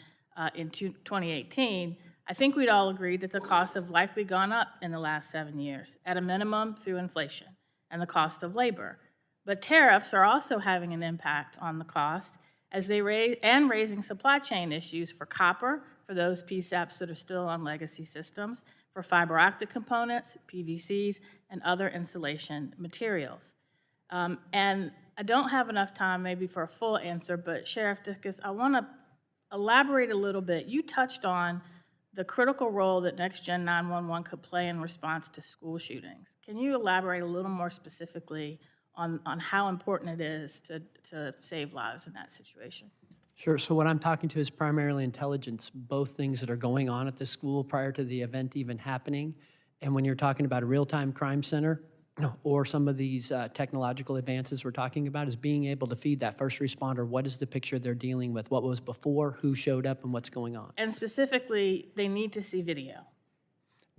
S17: in 2018, I think we'd all agree that the costs have likely gone up in the last 7 years, at a minimum through inflation and the cost of labor. But tariffs are also having an impact on the cost as they raising supply chain issues for copper, for those PSAPs that are still on legacy systems, for fiber optic components, PVCs, and other insulation materials. And I don't have enough time maybe for a full answer, but Sheriff Dicus, I want to elaborate a little bit. You touched on the critical role that Next Gen 911 could play in response to school shootings. Can you elaborate a little more specifically on how important it is to save lives in that situation?
S6: Sure, so what I'm talking to is primarily intelligence, both things that are going on at the school prior to the event even happening. And when you're talking about a real-time crime center, or some of these technological advances we're talking about, is being able to feed that first responder what is the picture they're dealing with, what was before, who showed up, and what's going on.
S17: And specifically, they need to see video.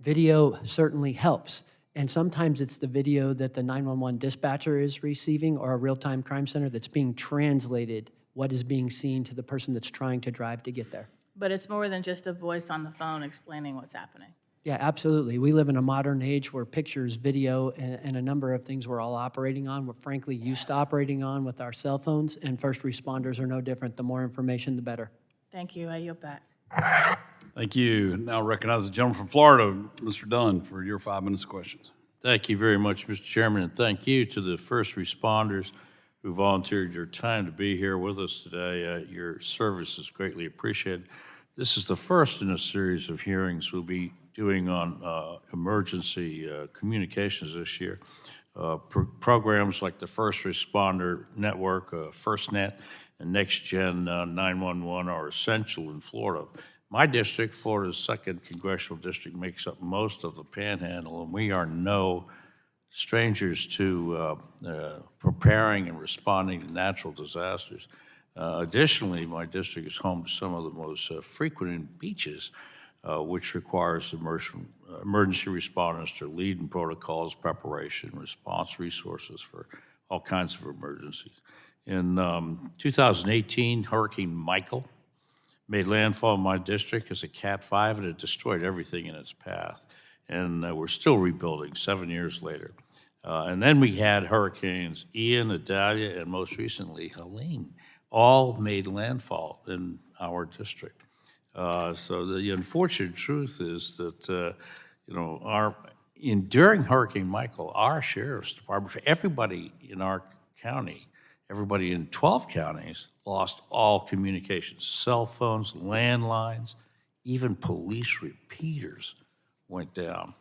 S6: Video certainly helps. And sometimes it's the video that the 911 dispatcher is receiving or a real-time crime center that's being translated, what is being seen to the person that's trying to drive to get there.
S17: But it's more than just a voice on the phone explaining what's happening.
S6: Yeah, absolutely. We live in a modern age where pictures, video, and a number of things we're all operating on, we're frankly used to operating on with our cell phones, and first responders are no different. The more information, the better.
S17: Thank you. I yield back.
S1: Thank you. Now recognize the gentleman from Florida, Mr. Dunn, for your 5 minutes of questions.
S2: Thank you very much, Mr. Chairman, and thank you to the first responders who volunteered your time to be here with us today. Your service is greatly appreciated. This is the first in a series of hearings we'll be doing on emergency communications this year. Programs like the First Responder Network, FirstNet, and Next Gen 911 are essential in Florida.
S17: My district, Florida's 2nd congressional district, makes up most of the Panhandle, and we are no strangers to preparing and responding to natural disasters. Additionally, my district is home to some of the most frequented beaches, which requires emergency responders to lead in protocols, preparation, response resources for all kinds of emergencies. In 2018, Hurricane Michael made landfall in my district as a Cat 5, and it destroyed everything in its path. And we're still rebuilding 7 years later. And then we had Hurricanes Ian, Idalia, and most recently Helene, all made landfall in our district. So the unfortunate truth is that, during Hurricane Michael, our sheriff's department, for everybody in our county, everybody in 12 counties lost all communications, cell phones, landlines, even police repeaters went down.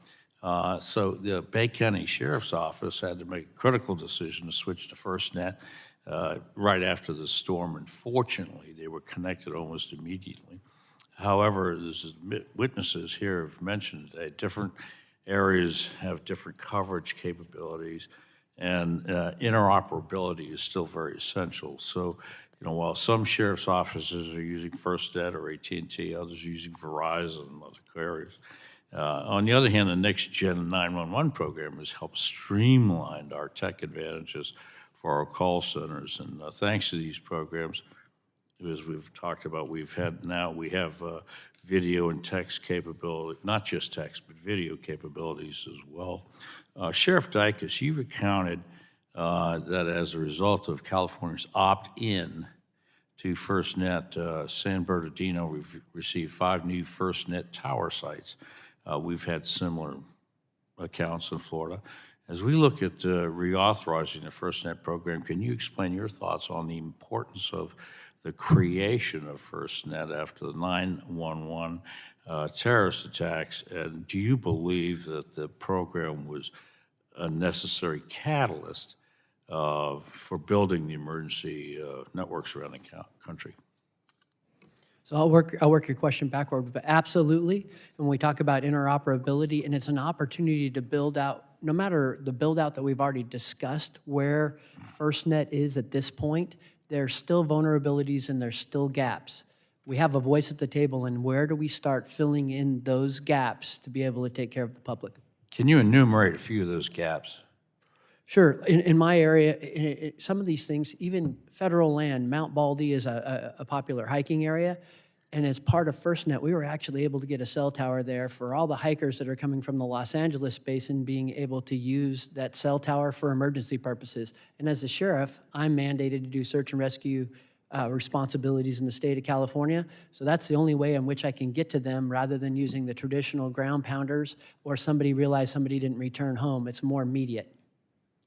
S17: So the Bay County Sheriff's Office had to make a critical decision to switch to FirstNet right after the storm, and fortunately, they were connected almost immediately. However, as witnesses here have mentioned today, different areas have different coverage capabilities, and interoperability is still very essential. So, while some sheriff's offices are using FirstNet or AT&T, others are using Verizon and other carriers. On the other hand, the Next Gen 911 program has helped streamline our tech advantages for our call centers. And thanks to these programs, as we've talked about, we have video and text capability, not just text, but video capabilities as well. Sheriff Dicus, you've accounted that as a result of California's opt-in to FirstNet, San Bernardino, we've received 5 new FirstNet tower sites. We've had similar accounts in Florida. As we look at reauthorizing the FirstNet program, can you explain your thoughts on the importance of the creation of FirstNet after the 9/11 terrorist attacks? And do you believe that the program was a necessary catalyst for building the emergency networks around the country?
S6: So I'll work your question backward, but absolutely. When we talk about interoperability, and it's an opportunity to build out, no matter the build out that we've already discussed, where FirstNet is at this point, there's still vulnerabilities and there's still gaps. We have a voice at the table, and where do we start filling in those gaps to be able to take care of the public?
S17: Can you enumerate a few of those gaps?
S6: Sure. In my area, some of these things, even federal land, Mount Baldy is a popular hiking area. And as part of FirstNet, we were actually able to get a cell tower there for all the hikers that are coming from the Los Angeles basin, being able to use that cell tower for emergency purposes. And as a sheriff, I'm mandated to do search and rescue responsibilities in the state of California. So that's the only way in which I can get to them rather than using the traditional ground pounders or somebody realized somebody didn't return home. It's more immediate.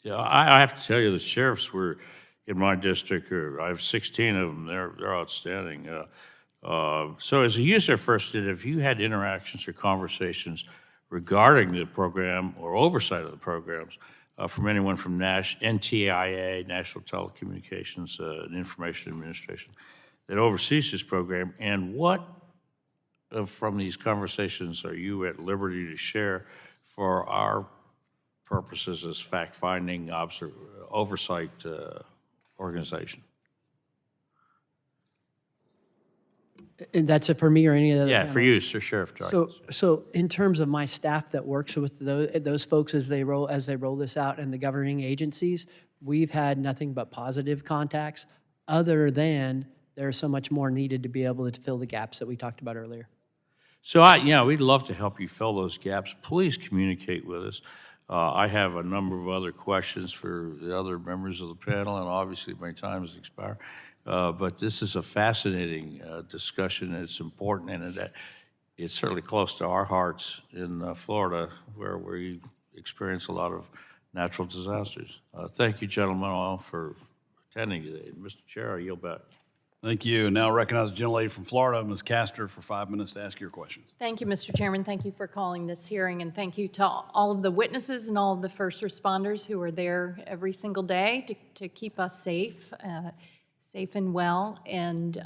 S17: Yeah, I have to tell you, the sheriffs were in my district. I have 16 of them. They're outstanding. So as a user of FirstNet, have you had interactions or conversations regarding the program or oversight of the programs from anyone from NTIA, National Telecommunications and Information Administration, that oversees this program? And what from these conversations are you at liberty to share for our purposes as fact-finding oversight organization?
S6: And that's it for me or any other?
S17: Yeah, for you, Sir Sheriff Dicus.
S6: So in terms of my staff that works with those folks as they roll this out and the governing agencies, we've had nothing but positive contacts, other than there's so much more needed to be able to fill the gaps that we talked about earlier.
S17: So we'd love to help you fill those gaps. Please communicate with us. I have a number of other questions for the other members of the panel, and obviously my time has expired. But this is a fascinating discussion, and it's important, and it's certainly close to our hearts in Florida, where we experience a lot of natural disasters. Thank you, gentlemen, all for attending today. Mr. Chair, I yield back.
S1: Thank you. Now recognize the gentlelady from Florida, Ms. Castor, for 5 minutes to ask your questions.
S2: Thank you, Mr. Chairman. Thank you for calling this hearing, and thank you to all of the witnesses and all of the first responders who are there every single day to keep us safe and well. And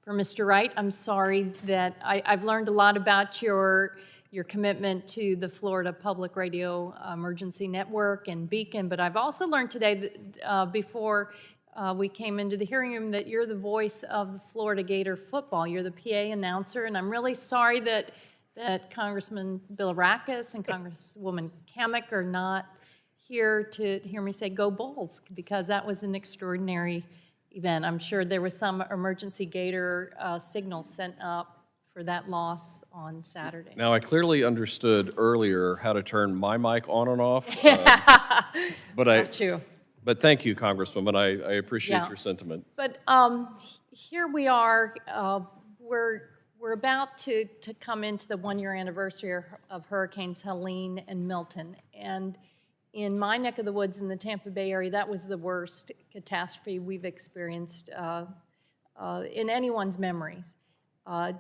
S17: For Mr. Wright, I'm sorry that I've learned a lot about your commitment to the Florida Public Radio Emergency Network and Beacon, but I've also learned today that before we came into the hearing room that you're the voice of Florida Gator football. You're the PA announcer, and I'm really sorry that Congressman Bilirakis and Congresswoman Kamek are not here to hear me say "Go Bulls," because that was an extraordinary event. I'm sure there was some emergency Gator signal sent up for that loss on Saturday.
S8: Now, I clearly understood earlier how to turn my mic on and off, but thank you, Congresswoman. I appreciate
S17: Yeah.
S8: your sentiment.
S17: But here we are. We're about to come into the one-year anniversary of Hurricanes Helene and Milton, and in my neck of the woods in the Tampa Bay area, that was the worst catastrophe we've experienced in anyone's memories.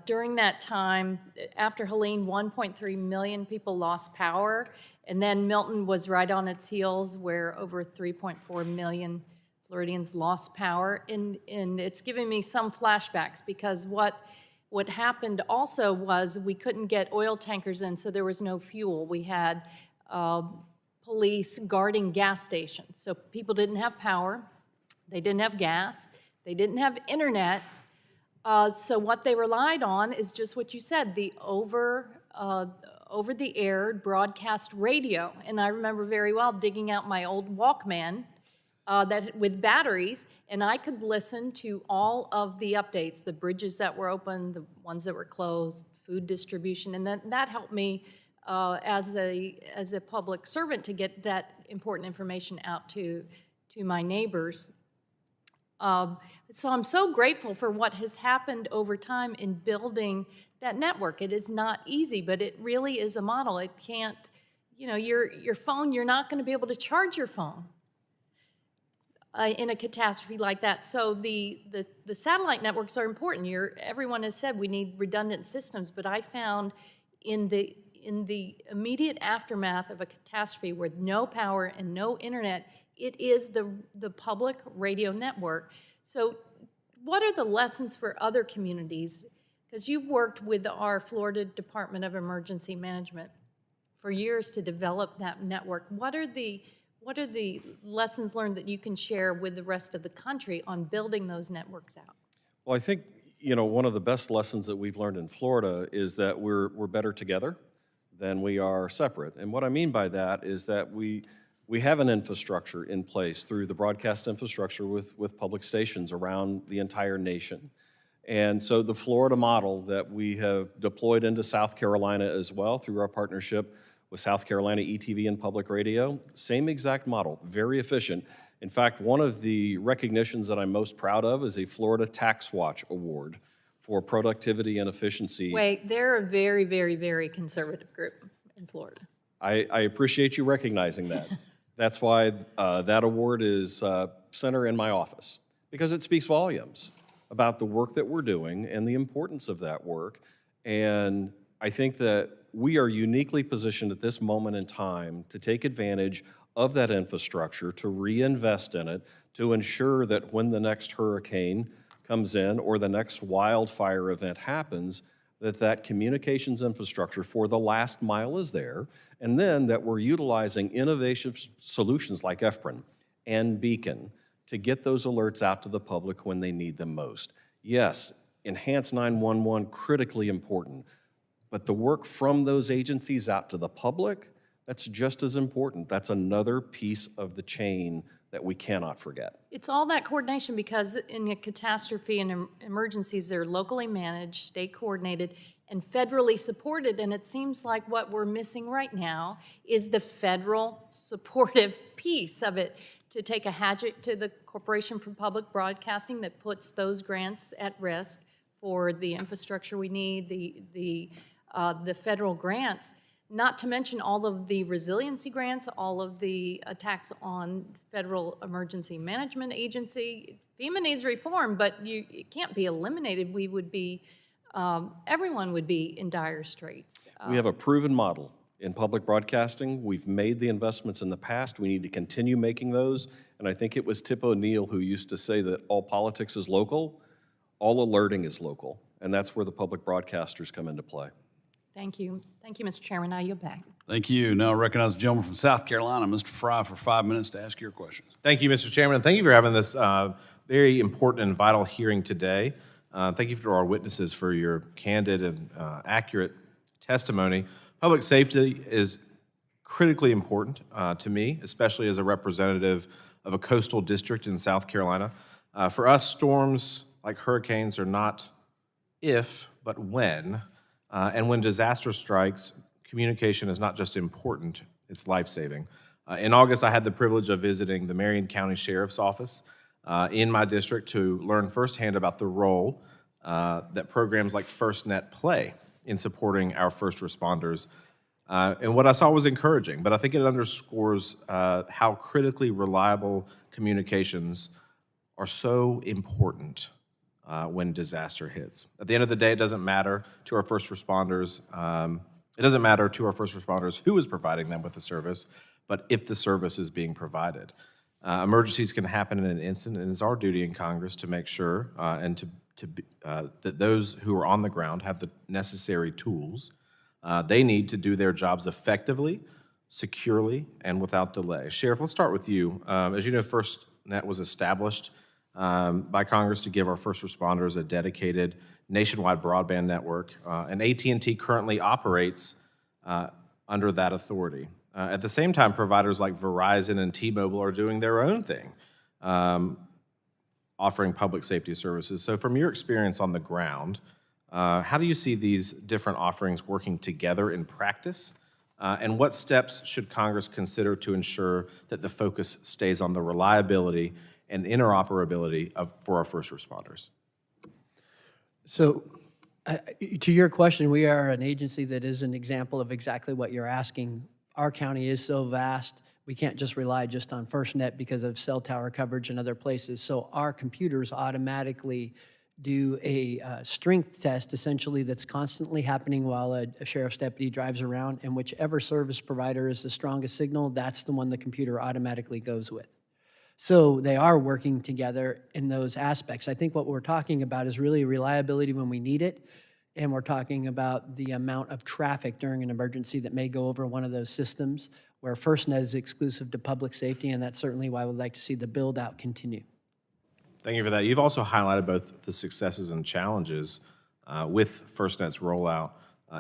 S17: During that time, after Helene, 1.3 million people lost power, and then Milton was right on its heels, where over 3.4 million Floridians lost power. And it's giving me some flashbacks, because what happened also was we couldn't get oil tankers in, so there was no fuel. We had police guarding gas stations. So people didn't have power, they didn't have gas, they didn't have internet. So what they relied on is just what you said, the over-the-air broadcast radio. And I remember very well digging out my old Walkman with batteries, and I could listen to all of the updates, the bridges that were open, the ones that were closed, food distribution, and that helped me as a public servant to get that important information out to my neighbors. So I'm so grateful for what has happened over time in building that network. It is not easy, but it really is a model. It can't, your phone, you're not going to be able to charge your phone in a catastrophe like that. So the satellite networks are important. Everyone has said we need redundant systems, but I found in the immediate aftermath of a catastrophe with no power and no internet, it is the public radio network. So what are the lessons for other communities? Because you've worked with our Florida Department of Emergency Management for years to develop that network. What are the lessons learned that you can share with the rest of the country on building those networks out?
S8: Well, I think, one of the best lessons that we've learned in Florida is that we're better together than we are separate. And what I mean by that is that we have an infrastructure in place through the broadcast infrastructure with public stations around the entire nation. And so the Florida model that we have deployed into South Carolina as well through our partnership with South Carolina ETV and Public Radio, same exact model, very efficient. In fact, one of the recognitions that I'm most proud of is a Florida Tax Watch Award for productivity and efficiency.
S17: Wait, they're a very, very, very conservative group in Florida.
S8: I appreciate you recognizing that. That's why that award is center in my office, because it speaks volumes about the work that we're doing and the importance of that work. And I think that we are uniquely positioned at this moment in time to take advantage of that infrastructure, to reinvest in it, to ensure that when the next hurricane comes in or the next wildfire event happens, that communications infrastructure for the last mile is there, and then that we're utilizing innovative solutions like EFPRIN and Beacon to get those alerts out to the public when they need them most. Yes, enhanced 911, critically important, but the work from those agencies out to the public, that's just as important. That's another piece of the chain that we cannot forget.
S17: It's all that coordination, because in a catastrophe and emergencies, they're locally managed, state coordinated, and federally supported. And it seems like what we're missing right now is the federal supportive piece of it, to take a hatchet to the Corporation for Public Broadcasting that puts those grants at risk for the infrastructure we need, the federal grants, not to mention all of the resiliency grants, all of the attacks on Federal Emergency Management Agency. FEMA needs reform, but it can't be eliminated. We would be, everyone would be in dire straits.
S8: We have a proven model in public broadcasting. We've made the investments in the past. We need to continue making those. And I think it was Tip O'Neill who used to say that all politics is local. All alerting is local, and that's where the public broadcasters come into play.
S2: Thank you. Thank you, Mr. Chairman. Now yield back.
S1: Thank you. Now I recognize the gentleman from South Carolina, Mr. Fry, for 5 minutes to ask your questions.
S17: Thank you, Mr. Chairman, and thank you for having this very important and vital hearing today. Thank you to our witnesses for your candid and accurate testimony. Public safety is critically important to me, especially as a representative of a coastal district in South Carolina. For us, storms like hurricanes are not if, but when. And when disaster strikes, communication is not just important, it's life-saving. In August, I had the privilege of visiting the Marion County Sheriff's Office in my district to learn firsthand about the role that programs like FirstNet play in supporting our first responders. And what I saw was encouraging, but I think it underscores how critically reliable communications are so important when disaster hits. At the end of the day, it doesn't matter to our first responders. It doesn't matter to our first responders who is providing them with the service, but if the service is being provided. Emergencies can happen in an instant, and it's our duty in Congress to make sure that those who are on the ground have the necessary tools they need to do their jobs effectively, securely, and without delay. Sheriff, let's start with you. As you know, FirstNet was established by Congress to give our first responders a dedicated nationwide broadband network, and AT&T currently operates under that authority. At the same time, providers like Verizon and T-Mobile are doing their own thing, offering public safety services. So from your experience on the ground, how do you see these different offerings working together in practice? And what steps should Congress consider to ensure that the focus stays on the reliability and interoperability for our first responders?
S6: So, to your question, we are an agency that is an example of exactly what you're asking. Our county is so vast, we can't just rely just on FirstNet because of cell tower coverage in other places. So our computers automatically do a strength test, essentially, that's constantly happening while a sheriff's deputy drives around, and whichever service provider is the strongest signal, that's the one the computer automatically goes with. So they are working together in those aspects. I think what we're talking about is really reliability when we need it, and we're talking about the amount of traffic during an emergency that may go over one of those systems, where FirstNet is exclusive to public safety, and that's certainly why we'd like to see the build-out continue.
S17: Thank you for that. You've also highlighted both the successes and challenges with FirstNet's rollout,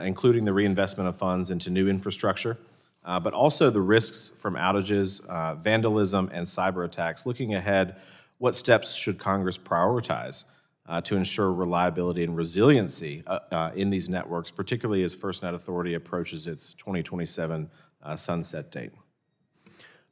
S17: including the reinvestment of funds into new infrastructure, but also the risks from outages, vandalism, and cyber attacks. Looking ahead, what steps should Congress prioritize to ensure reliability and resiliency in these networks, particularly as FirstNet Authority approaches its 2027 sunset date?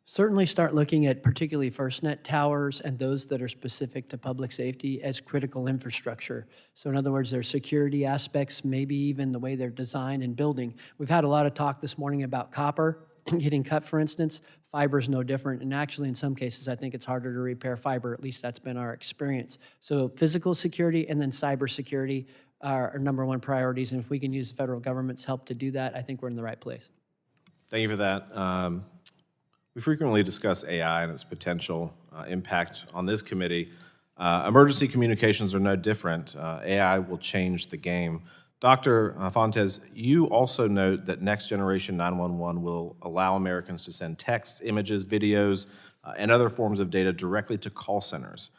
S6: Certainly start looking at particularly FirstNet towers and those that are specific to public safety as critical infrastructure. So in other words, their security aspects, maybe even the way they're designed and building. We've had a lot of talk this morning about copper getting cut, for instance. Fiber is no different, and actually in some cases I think it's harder to repair fiber, at least that's been our experience. So physical security and then cyber security are our number one priorities, and if we can use the federal government's help to do that, I think we're in the right place.
S17: Thank you for that. We frequently discuss AI and its potential impact on this committee. Emergency communications are no different. AI will change the game. Dr. Fontes, you also note that Next Generation 911 will allow Americans to send texts, images, videos, and other forms of data directly to call centers,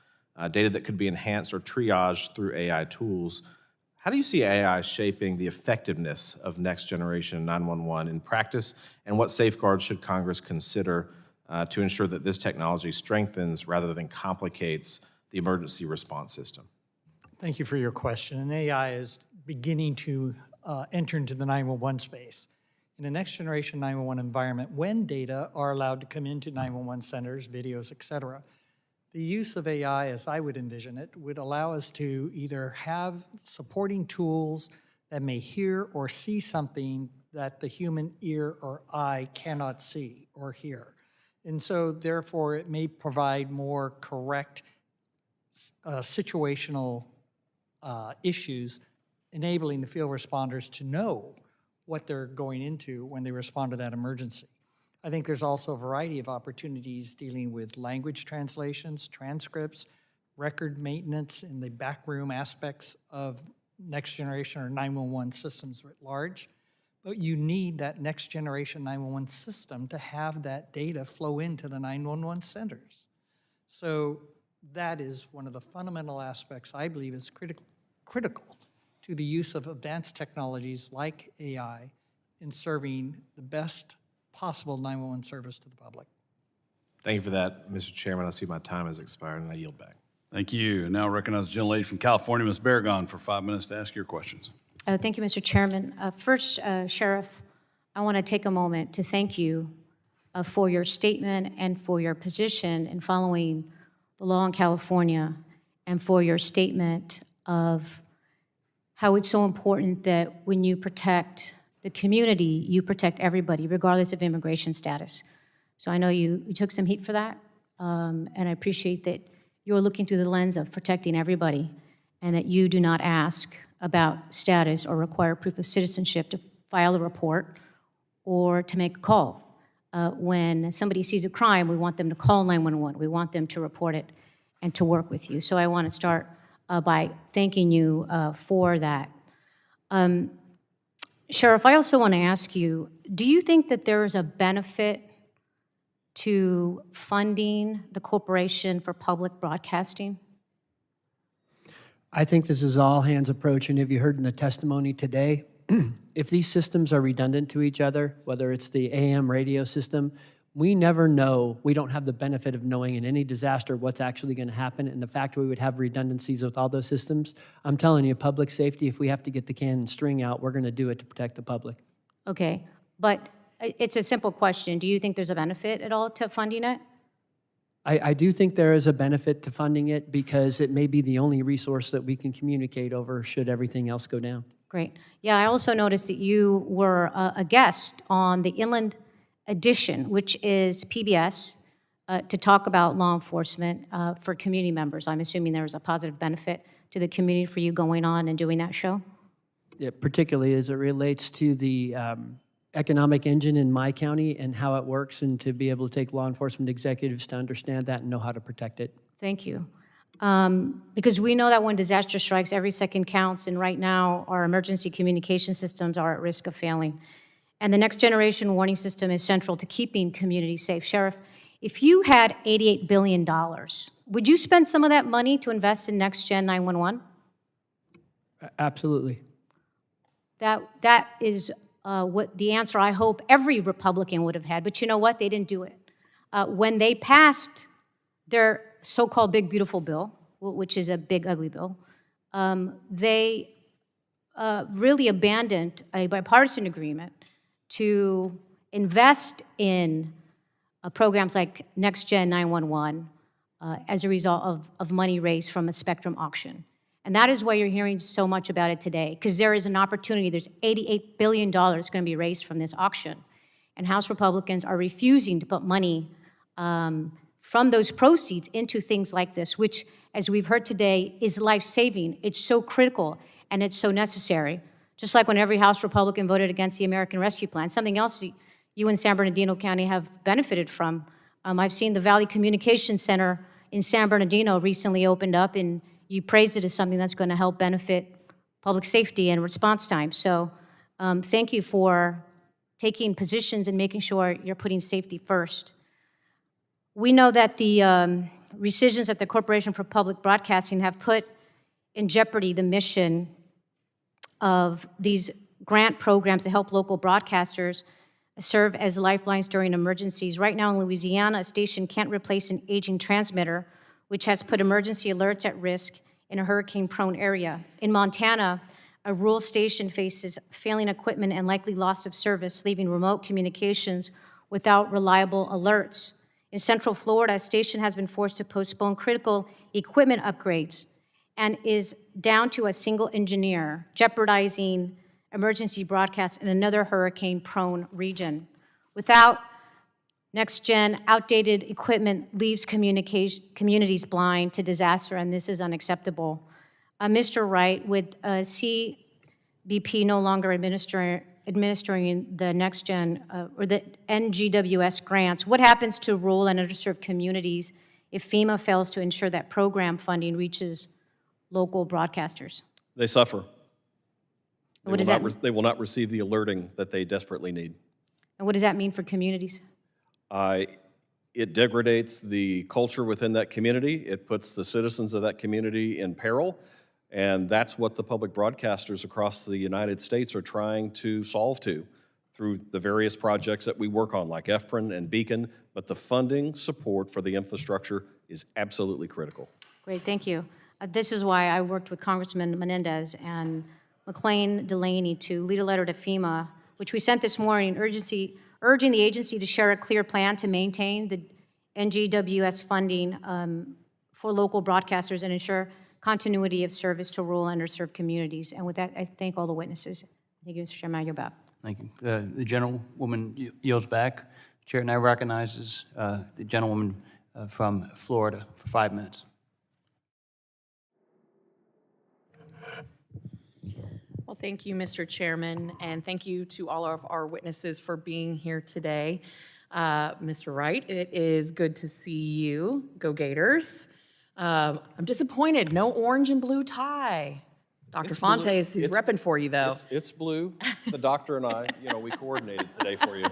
S17: data that could be enhanced or triaged through AI tools. How do you see AI shaping the effectiveness of Next Generation 911 in practice, and what safeguards should Congress consider to ensure that this technology strengthens rather than complicates the emergency response system?
S7: Thank you for your question. And AI is beginning to enter into the 911 space. In a next generation 911 environment, when data are allowed to come into 911 centers, videos, et cetera, the use of AI, as I would envision it, would allow us to either have supporting tools that may hear or see something that the human ear or eye cannot see or hear. And so therefore it may provide more correct situational issues, enabling the field responders to know what they're going into when they respond to that emergency. I think there's also a variety of opportunities dealing with language translations, transcripts, record maintenance and the backroom aspects of next generation or 911 systems writ large. But you need that next generation 911 system to have that data flow into the 911 centers. So that is one of the fundamental aspects I believe is critical to the use of advanced technologies like AI in serving the best possible 911 service to the public.
S2: Thank you for that, Mr. Chairman. I see my time has expired, and I yield back.
S1: Thank you. And now recognize the gentlelady from California, Ms. Barragon, for 5 minutes to ask your questions.
S17: Thank you, Mr. Chairman. First, Sheriff, I want to take a moment to thank you for your statement and for your position in following the law in California, and for your statement of how it's so important that when you protect the community, you protect everybody, regardless of immigration status. So I know you took some heat for that, and I appreciate that you're looking through the lens of protecting everybody, and that you do not ask about status or require proof of citizenship to file a report or to make a call. When somebody sees a crime, we want them to call 911. We want them to report it and to work with you. So I want to start by thanking you for that. Sheriff, I also want to ask you, do you think that there is a benefit to funding the Corporation for Public Broadcasting?
S6: I think this is all hands approach, and if you heard in the testimony today, if these systems are redundant to each other, whether it's the AM radio system, we never know, we don't have the benefit of knowing in any disaster what's actually going to happen, and the fact we would have redundancies with all those systems, I'm telling you, public safety, if we have to get the can and string out, we're going to do it to protect the public.
S17: Okay, but it's a simple question. Do you think there's a benefit at all to funding it?
S6: I do think there is a benefit to funding it because it may be the only resource that we can communicate over should everything else go down.
S17: Great. Yeah, I also noticed that you were a guest on the Inland Edition, which is PBS, to talk about law enforcement for community members. I'm assuming there was a positive benefit to the community for you going on and doing that show?
S6: Yeah, particularly as it relates to the economic engine in my county and how it works, and to be able to take law enforcement executives to understand that and know how to protect it.
S17: Thank you. Because we know that when disaster strikes, every second counts, and right now our emergency communication systems are at risk of failing. And the next generation warning system is central to keeping communities safe. Sheriff, if you had $88 billion, would you spend some of that money to invest in Next Gen 911?
S6: Absolutely.
S17: That is what the answer I hope every Republican would have had. But you know what? They didn't do it. When they passed their so-called big, beautiful bill, which is a big, ugly bill, they really abandoned a bipartisan agreement to invest in programs like Next Gen 911 as a result of money raised from a Spectrum auction. And that is why you're hearing so much about it today, because there is an opportunity. There's $88 billion going to be raised from this auction. And House Republicans are refusing to put money from those proceeds into things like this, which, as we've heard today, is life-saving. It's so critical, and it's so necessary. Just like when every House Republican voted against the American Rescue Plan. Something else you in San Bernardino County have benefited from. I've seen the Valley Communication Center in San Bernardino recently opened up, and you praised it as something that's going to help benefit public safety and response time. So thank you for taking positions and making sure you're putting safety first. We know that the rescissions at the Corporation for Public Broadcasting have put in jeopardy the mission of these grant programs to help local broadcasters serve as lifelines during emergencies. Right now in Louisiana, a station can't replace an aging transmitter, which has put emergency alerts at risk in a hurricane-prone area. In Montana, a rural station faces failing equipment and likely loss of service, leaving remote communications without reliable alerts. In Central Florida, a station has been forced to postpone critical equipment upgrades and is down to a single engineer, jeopardizing emergency broadcasts in another hurricane-prone region. Without next-gen, outdated equipment leaves communities blind to disaster, and this is unacceptable. Mr. Wright, with CBP no longer administering the next-gen or the NGWS grants, what happens to rural and underserved communities
S2: if FEMA fails to ensure that program funding reaches local broadcasters?
S8: They suffer.
S2: What does that,
S8: They will not receive the alerting that they desperately need.
S2: and what does that mean for communities?
S8: It degrades the culture within that community. It puts the citizens of that community in peril. And that's what the public broadcasters across the United States are trying to solve to through the various projects that we work on, like FPRN and Beacon. But the funding support for the infrastructure is absolutely critical.
S2: Great, thank you. This is why I worked with Congressman Menendez and McLean Delaney to lead a letter to FEMA, which we sent this morning, urging the agency to share a clear plan to maintain the NGWS funding for local broadcasters and ensure continuity of service to rural and underserved communities. And with that, I thank all the witnesses. Thank you, Mr. Chairman. I yield back.
S17: Thank you. The gentlewoman yields back. Chair now recognizes the gentlewoman from Florida for 5 minutes.
S11: Well, thank you, Mr. Chairman, and thank you to all of our witnesses for being here today. Mr. Wright, it is good to see you. Go Gators. I'm disappointed, no orange and blue tie. Dr. Fontes is repping for you, though.
S8: It's blue. The doctor and I, we coordinated today for you.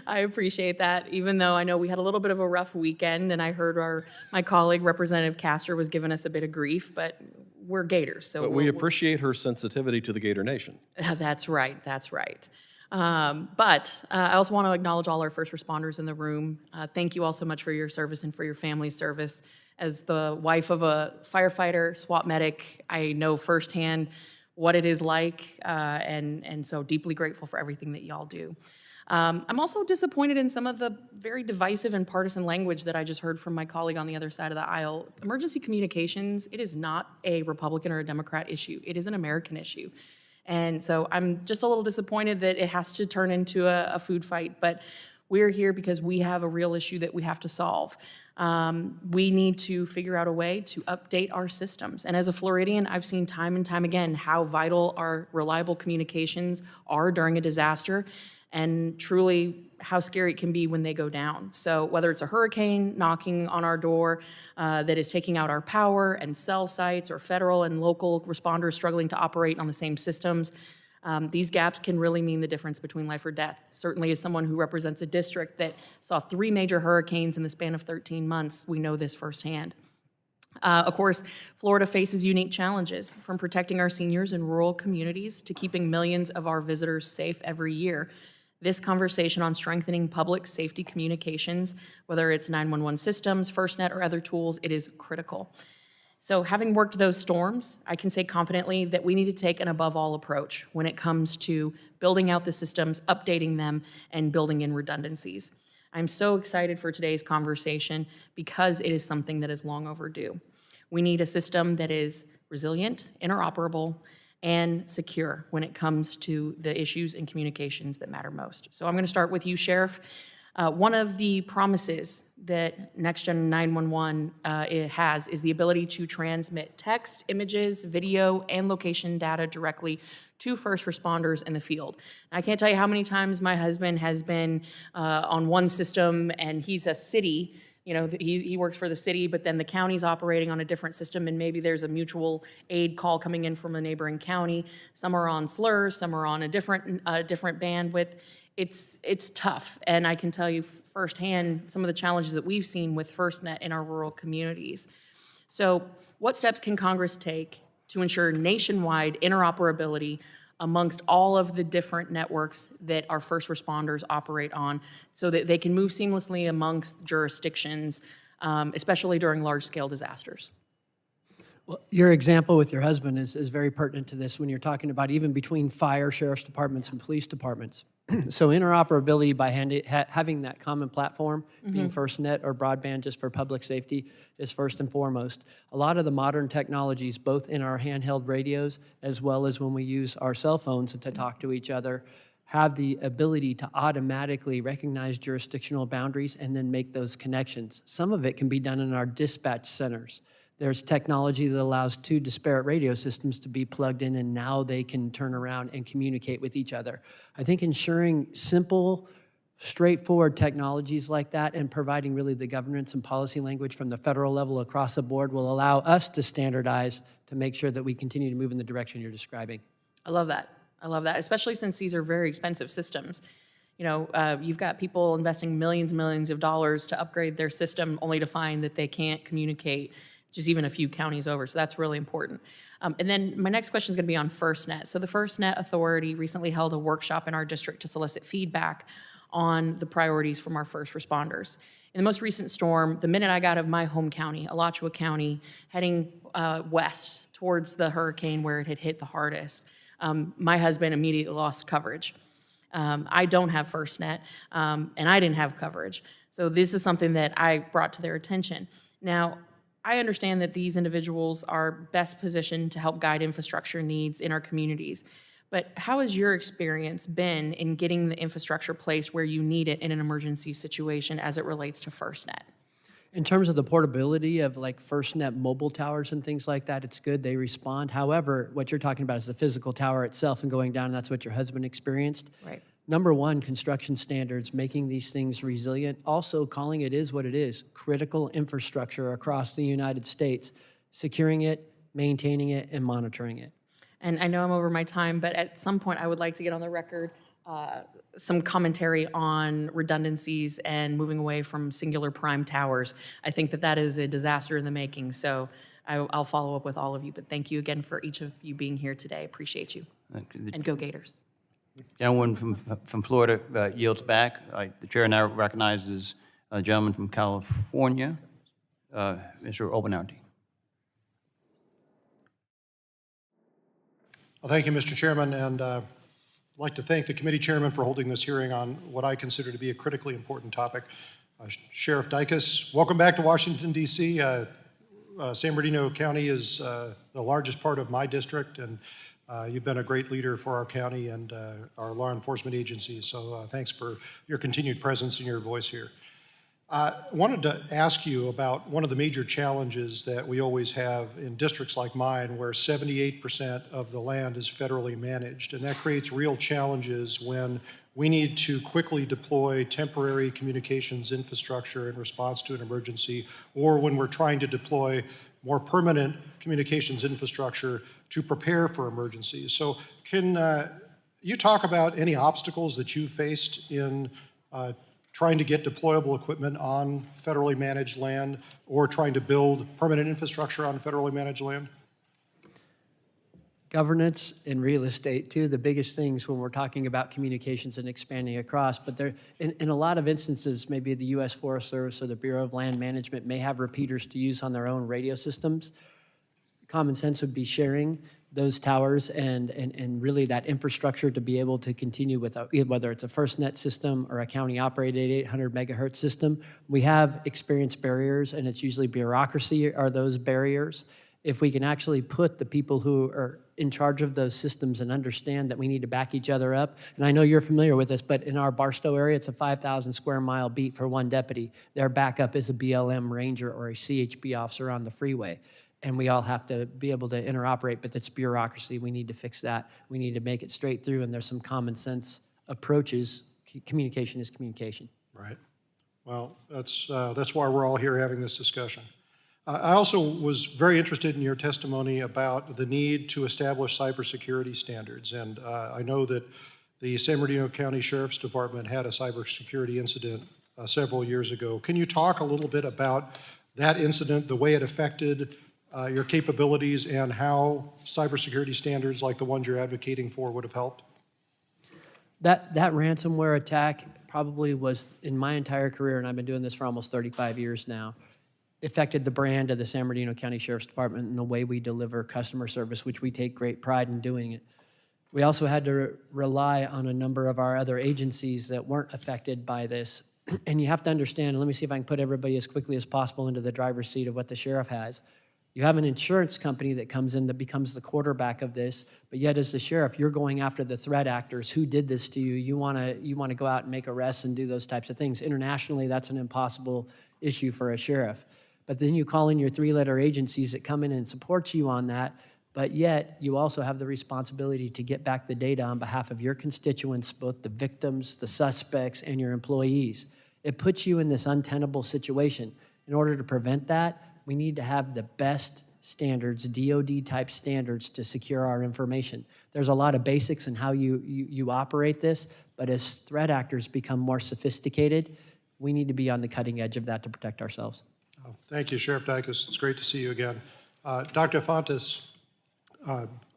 S11: I appreciate that, even though I know we had a little bit of a rough weekend, and I heard my colleague, Representative Castor, was giving us a bit of grief, but we're Gators. So
S8: but we appreciate her sensitivity to the Gator Nation.
S11: That's right, that's right. But I also want to acknowledge all our first responders in the room. Thank you all so much for your service and for your family's service. As the wife of a firefighter, SWAT medic, I know firsthand what it is like, and so deeply grateful for everything that y'all do. I'm also disappointed in some of the very divisive and partisan language that I just heard from my colleague on the other side of the aisle. Emergency communications, it is not a Republican or a Democrat issue. It is an American issue. And so I'm just a little disappointed that it has to turn into a food fight, but we're here because we have a real issue that we have to solve. We need to figure out a way to update our systems. And as a Floridian, I've seen time and time again how vital our reliable communications are during a disaster, and truly how scary it can be when they go down. So whether it's a hurricane knocking on our door that is taking out our power and cell sites, or federal and local responders struggling to operate on the same systems, these gaps can really mean the difference between life or death. Certainly as someone who represents a district that saw 3 major hurricanes in the span of 13 months, we know this firsthand. Of course, Florida faces unique challenges, from protecting our seniors in rural communities to keeping millions of our visitors safe every year. This conversation on strengthening public safety communications, whether it's 911 systems, FirstNet, or other tools, it is critical. So having worked those storms, I can say confidently that we need to take an above all approach when it comes to building out the systems, updating them, and building in redundancies. I'm so excited for today's conversation because it is something that is long overdue. We need a system that is resilient, interoperable, and secure when it comes to the issues and communications that matter most. So I'm going to start with you, Sheriff. One of the promises that NextGen 911 has is the ability to transmit text, images, video, and location data directly to first responders in the field. I can't tell you how many times my husband has been on one system, and he's a city. He works for the city, but then the county's operating on a different system, and maybe there's a mutual aid call coming in from a neighboring county. Some are on slurs, some are on a different bandwidth. It's tough, and I can tell you firsthand some of the challenges that we've seen with FirstNet in our rural communities. So what steps can Congress take to ensure nationwide interoperability amongst all of the different networks that our first responders operate on, so that they can move seamlessly amongst jurisdictions, especially during large-scale disasters?
S6: Well, your example with your husband is very pertinent to this when you're talking about even between fire, sheriff's departments, and police departments. So interoperability by having that common platform, being FirstNet or broadband just for public safety, is first and foremost. A lot of the modern technologies, both in our handheld radios as well as when we use our cell phones to talk to each other, have the ability to automatically recognize jurisdictional boundaries and then make those connections. Some of it can be done in our dispatch centers. There's technology that allows 2 disparate radio systems to be plugged in, and now they can turn around and communicate with each other. I think ensuring simple, straightforward technologies like that and providing really the governance and policy language from the federal level across the board will allow us to standardize to make sure that we continue to move in the direction you're describing.
S2: I love that. I love that, especially since these are very expensive systems. You know, you've got people investing millions and millions of dollars to upgrade their system only to find that they can't communicate just even a few counties over. So that's really important. And then my next question is going to be on FirstNet. So the FirstNet Authority recently held a workshop in our district to solicit feedback on the priorities from our first responders. In the most recent storm, the minute I got out of my home county, Alachua County, heading west towards the hurricane where it had hit the hardest, my husband immediately lost coverage. I don't have FirstNet, and I didn't have coverage. So this is something that I brought to their attention. Now, I understand that these individuals are best positioned to help guide infrastructure needs in our communities. But how has your experience been in getting the infrastructure placed where you need it in an emergency situation as it relates to FirstNet?
S6: In terms of the portability of like FirstNet mobile towers and things like that, it's good, they respond. However, what you're talking about is the physical tower itself and going down, and that's what your husband experienced.
S2: Right.
S6: Number one, construction standards, making these things resilient. Also calling it is what it is, critical infrastructure across the United States, securing it, maintaining it, and monitoring it.
S2: And I know I'm over my time, but at some point I would like to get on the record some commentary on redundancies and moving away from singular prime towers. I think that that is a disaster in the making, so I'll follow up with all of you. But thank you again for each of you being here today. Appreciate you. And go Gators.
S17: Gentleman from Florida yields back. The chair now recognizes a gentleman from California, Mr. Obenauti.
S5: Well, thank you, Mr. Chairman, and I'd like to thank the committee chairman for holding this hearing on what I consider to be a critically important topic. Sheriff Dicus, welcome back to Washington, D.C. San Bernardino County is the largest part of my district, and you've been a great leader for our county and our law enforcement agencies, so thanks for your continued presence and your voice here. I wanted to ask you about one of the major challenges that we always have in districts like mine, where 78% of the land is federally managed, and that creates real challenges when we need to quickly deploy temporary communications infrastructure in response to an emergency, or when we're trying to deploy more permanent communications infrastructure to prepare for emergencies. So can you talk about any obstacles that you faced in trying to get deployable equipment on federally managed land or trying to build permanent infrastructure on federally managed land?
S6: Governance and real estate, two of the biggest things when we're talking about communications and expanding across. But there, in a lot of instances, maybe the U.S. Forest Service or the Bureau of Land Management may have repeaters to use on their own radio systems. Common sense would be sharing those towers and really that infrastructure to be able to continue with, whether it's a FirstNet system or a county-operated 800 megahertz system. We have experienced barriers, and it's usually bureaucracy are those barriers. If we can actually put the people who are in charge of those systems and understand that we need to back each other up, and I know you're familiar with this, but in our Barstow area, it's a 5,000 square mile beat for one deputy. Their backup is a BLM ranger or a CHP officer on the freeway. And we all have to be able to interoperate, but that's bureaucracy. We need to fix that. We need to make it straight through, and there's some common sense approaches. Communication is communication.
S5: Right. Well, that's why we're all here having this discussion. I also was very interested in your testimony about the need to establish cybersecurity standards, and I know that the San Bernardino County Sheriff's Department had a cybersecurity incident several years ago. Can you talk a little bit about that incident, the way it affected your capabilities, and how cybersecurity standards like the ones you're advocating for would have helped?
S6: That ransomware attack probably was, in my entire career, and I've been doing this for almost 35 years now, affected the brand of the San Bernardino County Sheriff's Department and the way we deliver customer service, which we take great pride in doing it. We also had to rely on a number of our other agencies that weren't affected by this. And you have to understand, and let me see if I can put everybody as quickly as possible into the driver's seat of what the sheriff has. You have an insurance company that comes in that becomes the quarterback of this, but yet as the sheriff, you're going after the threat actors. Who did this to you? You want to go out and make arrests and do those types of things. Internationally, that's an impossible issue for a sheriff. But then you call in your three-letter agencies that come in and support you on that. but yet you also have the responsibility to get back the data on behalf of your constituents, both the victims, the suspects, and your employees. It puts you in this untenable situation. In order to prevent that, we need to have the best standards, DoD-type standards, to secure our information. There's a lot of basics in how you operate this, but as threat actors become more sophisticated, we need to be on the cutting edge of that to protect ourselves.
S5: Thank you, Sheriff Dicus. It's great to see you again. Dr. Fontes,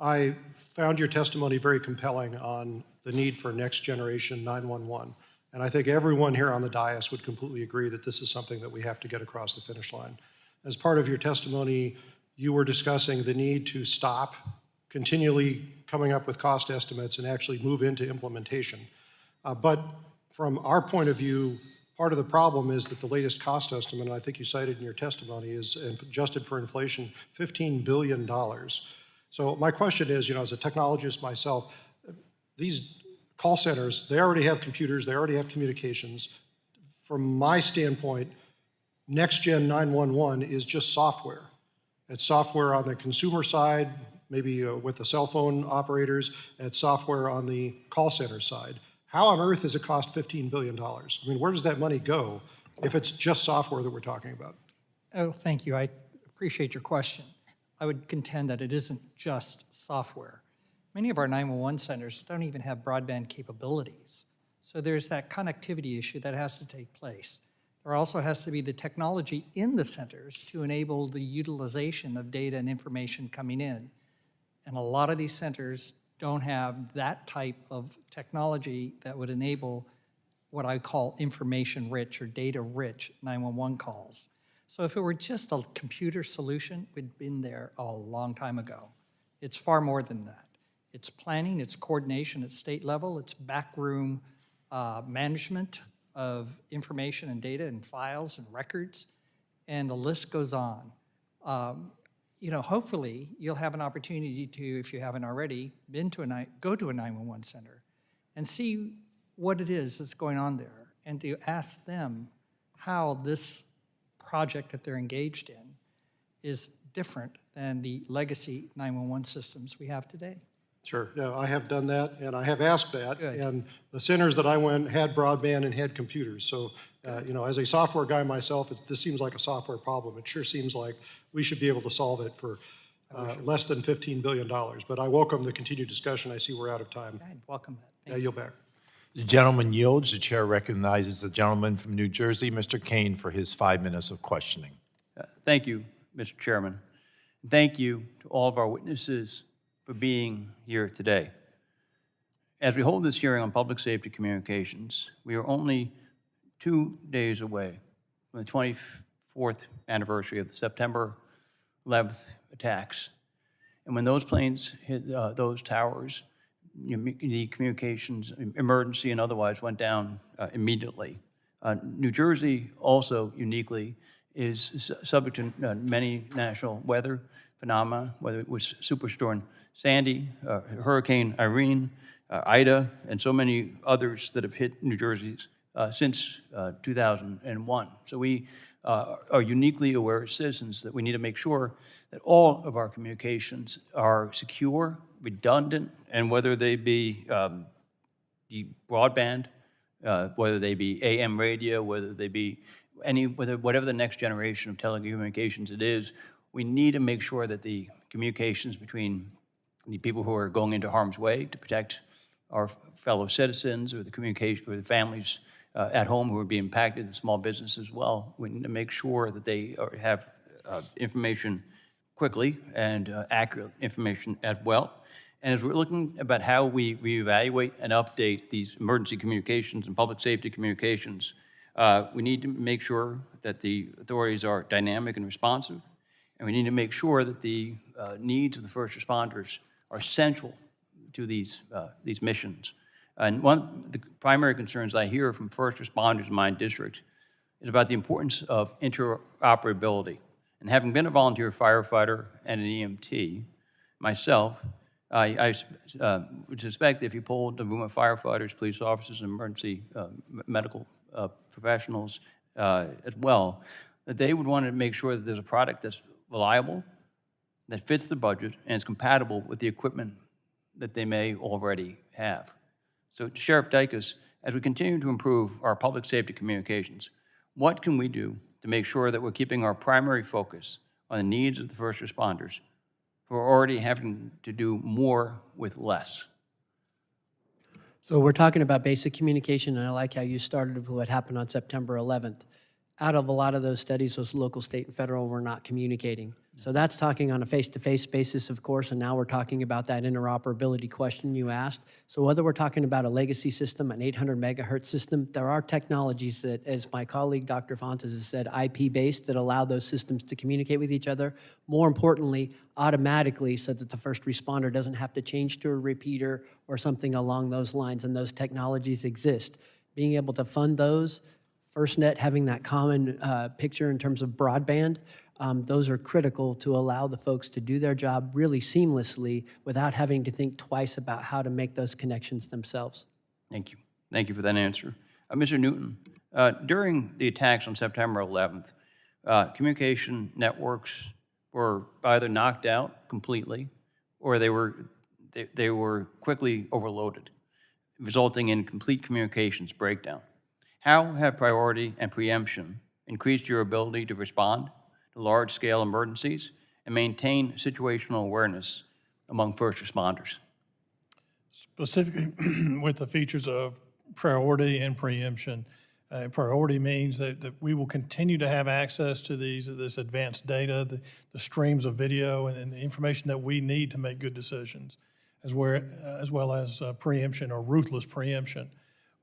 S5: I found your testimony very compelling on the need for next generation 911. And I think everyone here on the dais would completely agree that this is something that we have to get across the finish line. As part of your testimony, you were discussing the need to stop continually coming up with cost estimates and actually move into implementation. But from our point of view, part of the problem is that the latest cost estimate, and I think you cited in your testimony, is adjusted for inflation, $15 billion. So my question is, as a technologist myself, these call centers, they already have computers, they already have communications. From my standpoint, Next Gen 911 is just software. It's software on the consumer side, maybe with the cell phone operators. It's software on the call center side. How on earth does it cost $15 billion? I mean, where does that money go if it's just software that we're talking about?
S7: Oh, thank you. I appreciate your question. I would contend that it isn't just software. Many of our 911 centers don't even have broadband capabilities. So there's that connectivity issue that has to take place. There also has to be the technology in the centers to enable the utilization of data and information coming in. And a lot of these centers don't have that type of technology that would enable what I call information-rich or data-rich 911 calls. So if it were just a computer solution, we'd been there a long time ago. It's far more than that. It's planning, it's coordination at state level, it's backroom management of information and data and files and records, and the list goes on. Hopefully you'll have an opportunity to, if you haven't already, go to a 911 center and see what it is that's going on there, and to ask them how this project that they're engaged in is different than the legacy 911 systems we have today.
S5: Sure, yeah, I have done that, and I have asked that.
S7: Good.
S5: And the centers that I went had broadband and had computers. So, as a software guy myself, this seems like a software problem. It sure seems like we should be able to solve it for less than $15 billion. But I welcome the continued discussion. I see we're out of time.
S7: I'd welcome that.
S5: Yeah, yield back.
S17: The gentleman yields. The chair recognizes the gentleman from New Jersey, Mr. Kane, for his 5 minutes of questioning.
S2: Thank you, Mr. Chairman. Thank you to all of our witnesses for being here today. As we hold this hearing on public safety communications, we are only 2 days away from the 24th anniversary of the September 11th attacks. And when those planes hit those towers, the communications, emergency and otherwise, went down immediately. New Jersey also uniquely is subject to many national weather phenomena, whether it was Superstorm Sandy, Hurricane Irene, Ida, and so many others that have hit New Jersey since 2001. So we are uniquely aware as citizens that we need to make sure that all of our communications are secure, redundant, and whether they be the broadband, whether they be AM radio, whether they be whatever the next generation of telecommunications it is, we need to make sure that the communications between the people who are going into harm's way to protect our fellow citizens, or the communication with the families at home who are being impacted, the small business as well. We need to make sure that they have information quickly and accurate information as well. And as we're looking about how we reevaluate and update these emergency communications and public safety communications, we need to make sure that the authorities are dynamic and responsive, and we need to make sure that the needs of the first responders are central to these missions. And one of the primary concerns I hear from first responders in my district is about the importance of interoperability. And having been a volunteer firefighter and an EMT myself, I would suspect that if you polled the room of firefighters, police officers, and emergency medical professionals as well, that they would want to make sure that there's a product that's reliable, that fits the budget and is compatible with the equipment that they may already have. So Sheriff Dicus, as we continue to improve our public safety communications, what can we do to make sure that we're keeping our primary focus on the needs of the first responders who are already having to do more with less?
S6: So we're talking about basic communication, and I like how you started with what happened on September 11th. Out of a lot of those studies, those local, state, and federal were not communicating. So that's talking on a face-to-face basis, of course, and now we're talking about that interoperability question you asked. So whether we're talking about a legacy system, an 800 megahertz system, there are technologies that, as my colleague Dr. Fontes has said, IP-based that allow those systems to communicate with each other. More importantly, automatically, so that the first responder doesn't have to change to a repeater or something along those lines, and those technologies exist. Being able to fund those, FirstNet having that common picture in terms of broadband, those are critical to allow the folks to do their job really seamlessly without having to think twice about how to make those connections themselves.
S2: Thank you. Thank you for that answer. Mr. Newton, during the attacks on September 11th, communication networks were either knocked out completely or they were quickly overloaded, resulting in complete communications breakdown. How have priority and preemption increased your ability to respond to large-scale emergencies and maintain situational awareness among first responders?
S5: Specifically with the features of priority and preemption. Priority means that we will continue to have access to this advanced data, the streams of video, and the information that we need to make good decisions, as well as preemption or ruthless preemption.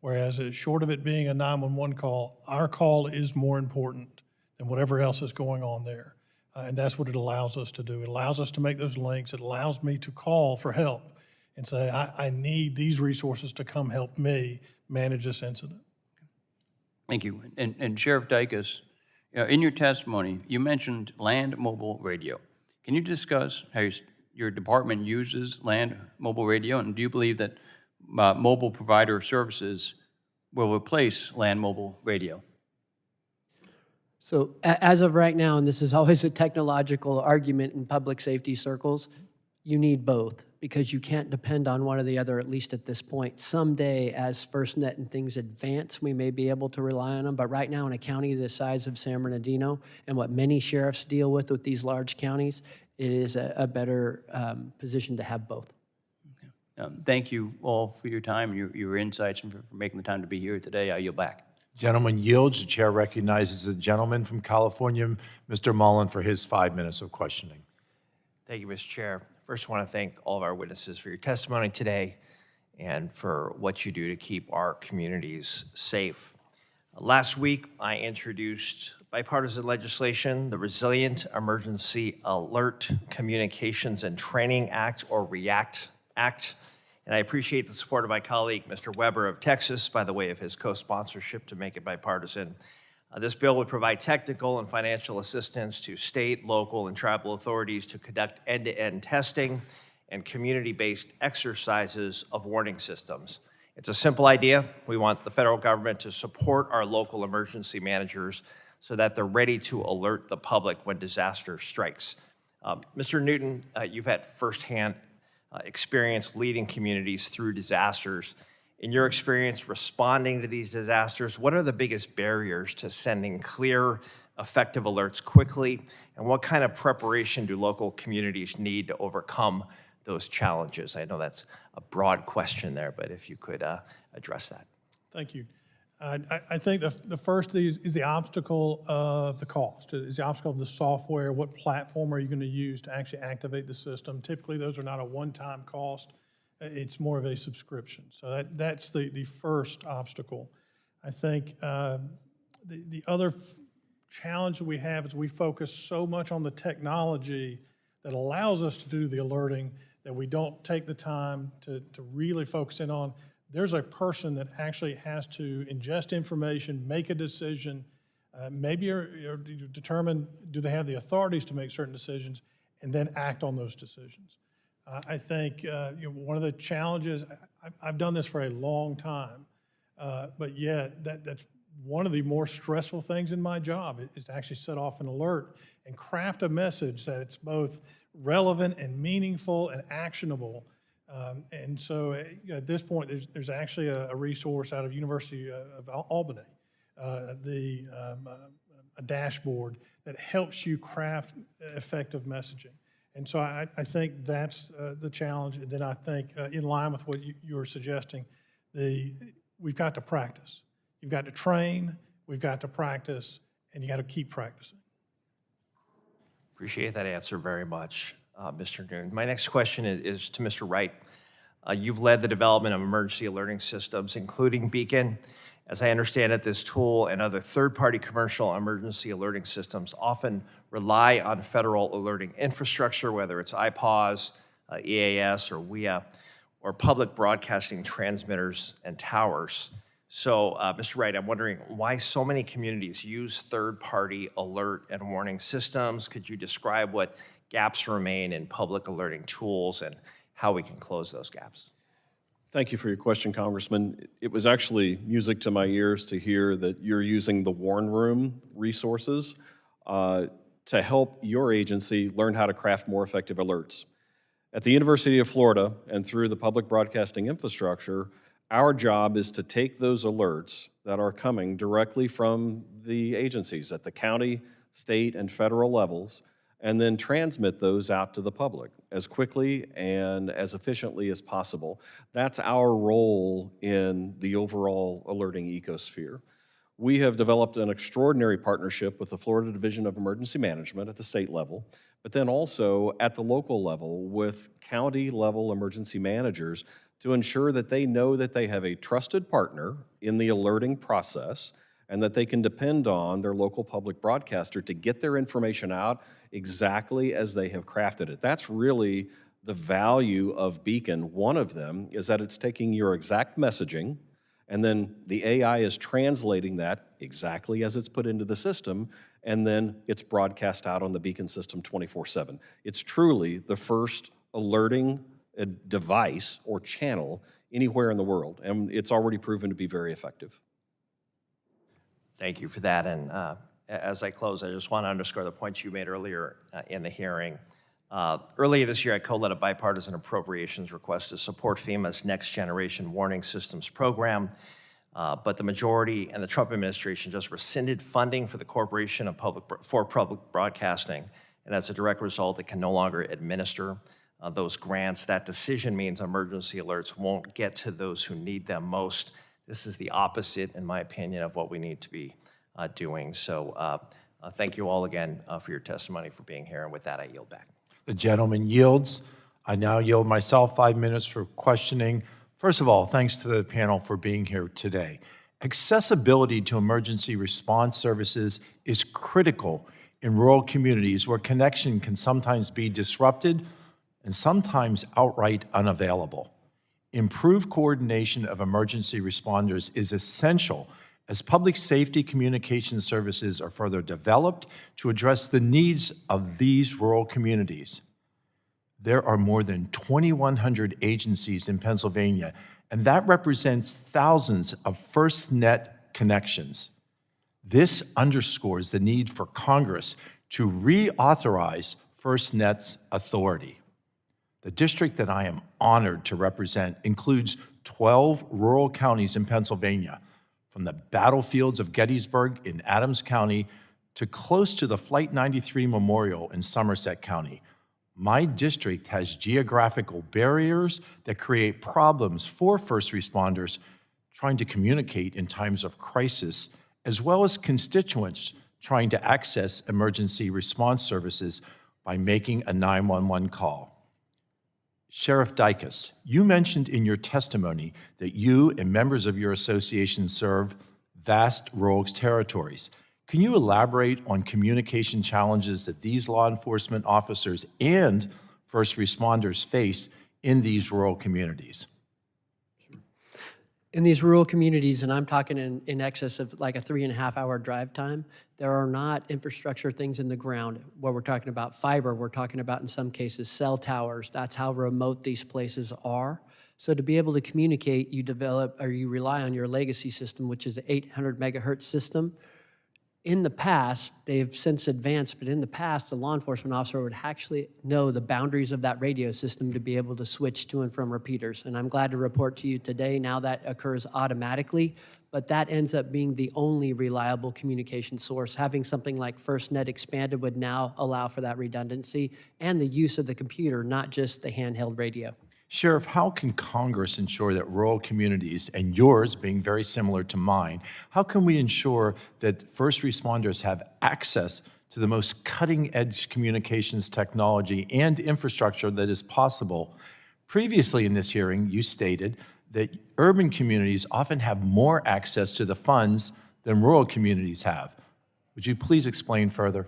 S5: Whereas short of it being a 911 call, our call is more important than whatever else is going on there. And that's what it allows us to do. It allows us to make those links. It allows me to call for help and say, I need these resources to come help me manage this incident.
S2: Thank you. And Sheriff Dicus, in your testimony, you mentioned land mobile radio. Can you discuss how your department uses land mobile radio, and do you believe that mobile provider services will replace land mobile radio?
S6: So as of right now, and this is always a technological argument in public safety circles, you need both because you can't depend on one or the other, at least at this point. Someday, as FirstNet and things advance, we may be able to rely on them, but right now in a county the size of San Bernardino and what many sheriffs deal with these large counties, it is a better position to have both.
S2: Thank you all for your time, your insights, and for making the time to be here today. I yield back.
S17: Gentleman yields. The chair recognizes the gentleman from California, Mr. Mullen, for his 5 minutes of questioning.
S11: Thank you, Mr. Chair. First, I want to thank all of our witnesses for your testimony today and for what you do to keep our communities safe. Last week, I introduced bipartisan legislation, the Resilient Emergency Alert Communications and Training Act, or REACT Act. And I appreciate the support of my colleague, Mr. Weber of Texas, by the way of his co-sponsorship to make it bipartisan. This bill would provide technical and financial assistance to state, local, and tribal authorities to conduct end-to-end testing and community-based exercises of warning systems. It's a simple idea. We want the federal government to support our local emergency managers so that they're ready to alert the public when disaster strikes. Mr. Newton, you've had firsthand experience leading communities through disasters. In your experience responding to these disasters, what are the biggest barriers to sending clear, effective alerts quickly? And what kind of preparation do local communities need to overcome those challenges? I know that's a broad question there, but if you could address that.
S5: Thank you. I think the first is the obstacle of the cost. It's the obstacle of the software. What platform are you going to use to actually activate the system? Typically, those are not a one-time cost. It's more of a subscription. So that's the first obstacle. I think the other challenge that we have is we focus so much on the technology that allows us to do the alerting that we don't take the time to really focus in on. There's a person that actually has to ingest information, make a decision, maybe determine do they have the authorities to make certain decisions, and then act on those decisions. I think one of the challenges, I've done this for a long time, but yet that's one of the more stressful things in my job is to actually set off an alert and craft a message that it's both relevant and meaningful and actionable. And so at this point, there's actually a resource out of University of Albany, a dashboard that helps you craft effective messaging. And so I think that's the challenge. And then I think in line with what you were suggesting, we've got to practice. You've got to train, we've got to practice, and you got to keep practicing.
S2: Appreciate that answer very much, Mr. Noon. My next question is to Mr. Wright. You've led the development of emergency alerting systems, including Beacon. As I understand it, this tool and other third-party commercial emergency alerting systems often rely on federal alerting infrastructure, whether it's IPAWS, EAS, or WIA, or public broadcasting transmitters and towers. So, Mr. Wright, I'm wondering why so many communities use third-party alert and warning systems. Could you describe what gaps remain in public alerting tools and how we can close those gaps?
S8: Thank you for your question, Congressman. It was actually music to my ears to hear that you're using the Warn Room resources to help your agency learn how to craft more effective alerts. At the University of Florida and through the public broadcasting infrastructure, our job is to take those alerts that are coming directly from the agencies at the county, state, and federal levels, and then transmit those out to the public as quickly and as efficiently as possible. That's our role in the overall alerting ecosphere. We have developed an extraordinary partnership with the Florida Division of Emergency Management at the state level, but then also at the local level with county-level emergency managers to ensure that they know that they have a trusted partner in the alerting process and that they can depend on their local public broadcaster to get their information out exactly as they have crafted it. That's really the value of Beacon. One of them is that it's taking your exact messaging, and then the AI is translating that exactly as it's put into the system, and then it's broadcast out on the Beacon system 24/7. It's truly the first alerting device or channel anywhere in the world, and it's already proven to be very effective.
S2: Thank you for that. And as I close, I just want to underscore the points you made earlier in the hearing. Earlier this year, I co-led a bipartisan appropriations request to support FEMA's Next Generation Warning Systems program, but the majority and the Trump administration just rescinded funding for the Corporation for Public Broadcasting, and as a direct result, it can no longer administer those grants. That decision means emergency alerts won't get to those who need them most. This is the opposite, in my opinion, of what we need to be doing. So thank you all again for your testimony, for being here, and with that, I yield back.
S17: The gentleman yields. I now yield myself 5 minutes for questioning. First of all, thanks to the panel for being here today. Accessibility to emergency response services is critical in rural communities where connection can sometimes be disrupted and sometimes outright unavailable. Improved coordination of emergency responders is essential as public safety communication services are further developed to address the needs of these rural communities. There are more than 2,100 agencies in Pennsylvania, and that represents thousands of FirstNet connections. This underscores the need for Congress to reauthorize FirstNet's authority. The district that I am honored to represent includes 12 rural counties in Pennsylvania, from the battlefields of Gettysburg in Adams County to close to the Flight 93 Memorial in Somerset County. My district has geographical barriers that create problems for first responders trying to communicate in times of crisis, as well as constituents trying to access emergency response services by making a 911 call. Sheriff Dicus, you mentioned in your testimony that you and members of your association serve vast rural territories. Can you elaborate on communication challenges that these law enforcement officers and first responders face in these rural communities?
S6: In these rural communities, and I'm talking in excess of like a 3.5-hour drive time, there are not infrastructure things in the ground. What we're talking about fiber, we're talking about in some cases cell towers. That's how remote these places are. So to be able to communicate, you develop or you rely on your legacy system, which is the 800 megahertz system. In the past, they've since advanced, but in the past, the law enforcement officer would actually know the boundaries of that radio system to be able to switch to and from repeaters. And I'm glad to report to you today, now that occurs automatically, but that ends up being the only reliable communication source. Having something like FirstNet Expanded would now allow for that redundancy and the use of the computer, not just the handheld radio.
S17: Sheriff, how can Congress ensure that rural communities, and yours being very similar to mine, how can we ensure that first responders have access to the most cutting-edge communications technology and infrastructure that is possible? Previously in this hearing, you stated that urban communities often have more access to the funds than rural communities have. Would you please explain further?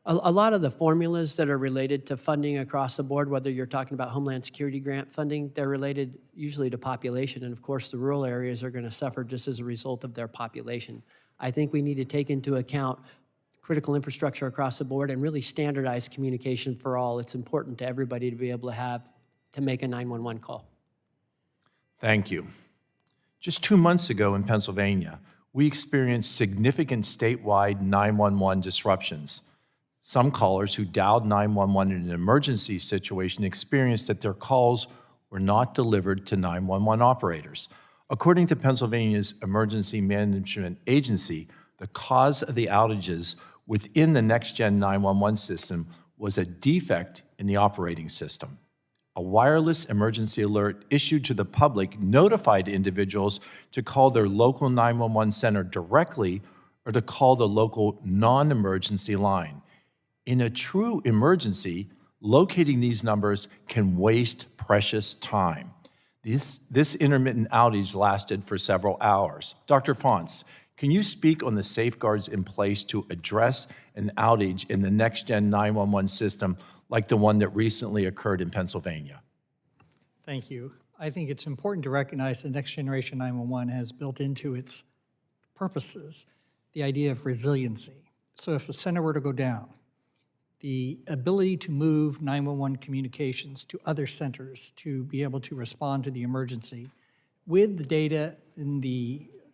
S6: A lot of the formulas that are related to funding across the board, whether you're talking about Homeland Security grant funding, they're related usually to population. And of course, the rural areas are going to suffer just as a result of their population. I think we need to take into account critical infrastructure across the board and really standardize communication for all. It's important to everybody to be able to make a 911 call.
S17: Thank you. Just 2 months ago in Pennsylvania, we experienced significant statewide 911 disruptions. Some callers who dialed 911 in an emergency situation experienced that their calls were not delivered to 911 operators. According to Pennsylvania's Emergency Management Agency, the cause of the outages within the NextGen 911 system was a defect in the operating system. A wireless emergency alert issued to the public notified individuals to call their local 911 center directly or to call the local non-emergency line. In a true emergency, locating these numbers can waste precious time. This intermittent outage lasted for several hours. Dr. Fonts, can you speak on the safeguards in place to address an outage in the NextGen 911 system like the one that recently occurred in Pennsylvania?
S7: Thank you. I think it's important to recognize that Next Generation 911 has built into its purposes the idea of resiliency. So if a center were to go down, the ability to move 911 communications to other centers to be able to respond to the emergency with the data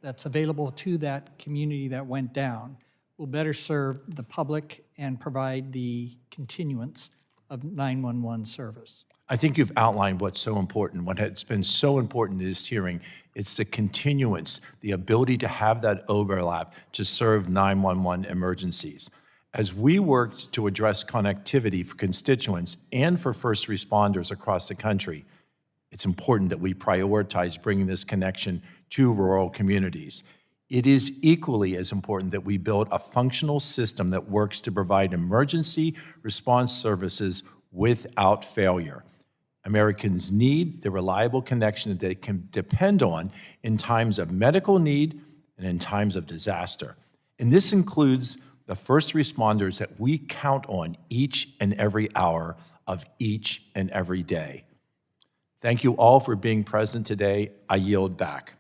S7: that's available to that community that went down will better serve the public and provide the continuance of 911 service.
S17: I think you've outlined what's so important. What has been so important in this hearing, it's the continuance, the ability to have that overlap to serve 911 emergencies. As we worked to address connectivity for constituents and for first responders across the country, it's important that we prioritize bringing this connection to rural communities. It is equally as important that we build a functional system that works to provide emergency response services without failure. Americans need the reliable connection that they can depend on in times of medical need and in times of disaster. And this includes the first responders that we count on each and every hour of each and every day. Thank you all for being present today. I yield back.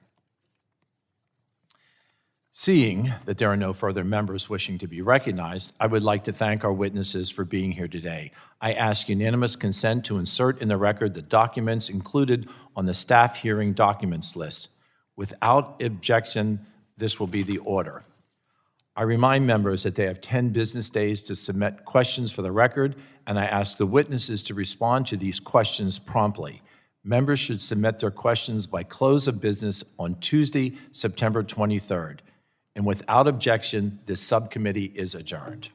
S17: Seeing that there are no further members wishing to be recognized, I would like to thank our witnesses for being here today. I ask unanimous consent to insert in the record the documents included on the staff hearing documents list. Without objection, this will be the order. I remind members that they have 10 business days to submit questions for the record, and I ask the witnesses to respond to these questions promptly. Members should submit their questions by close of business on Tuesday, September 23rd. And without objection, this subcommittee is adjourned.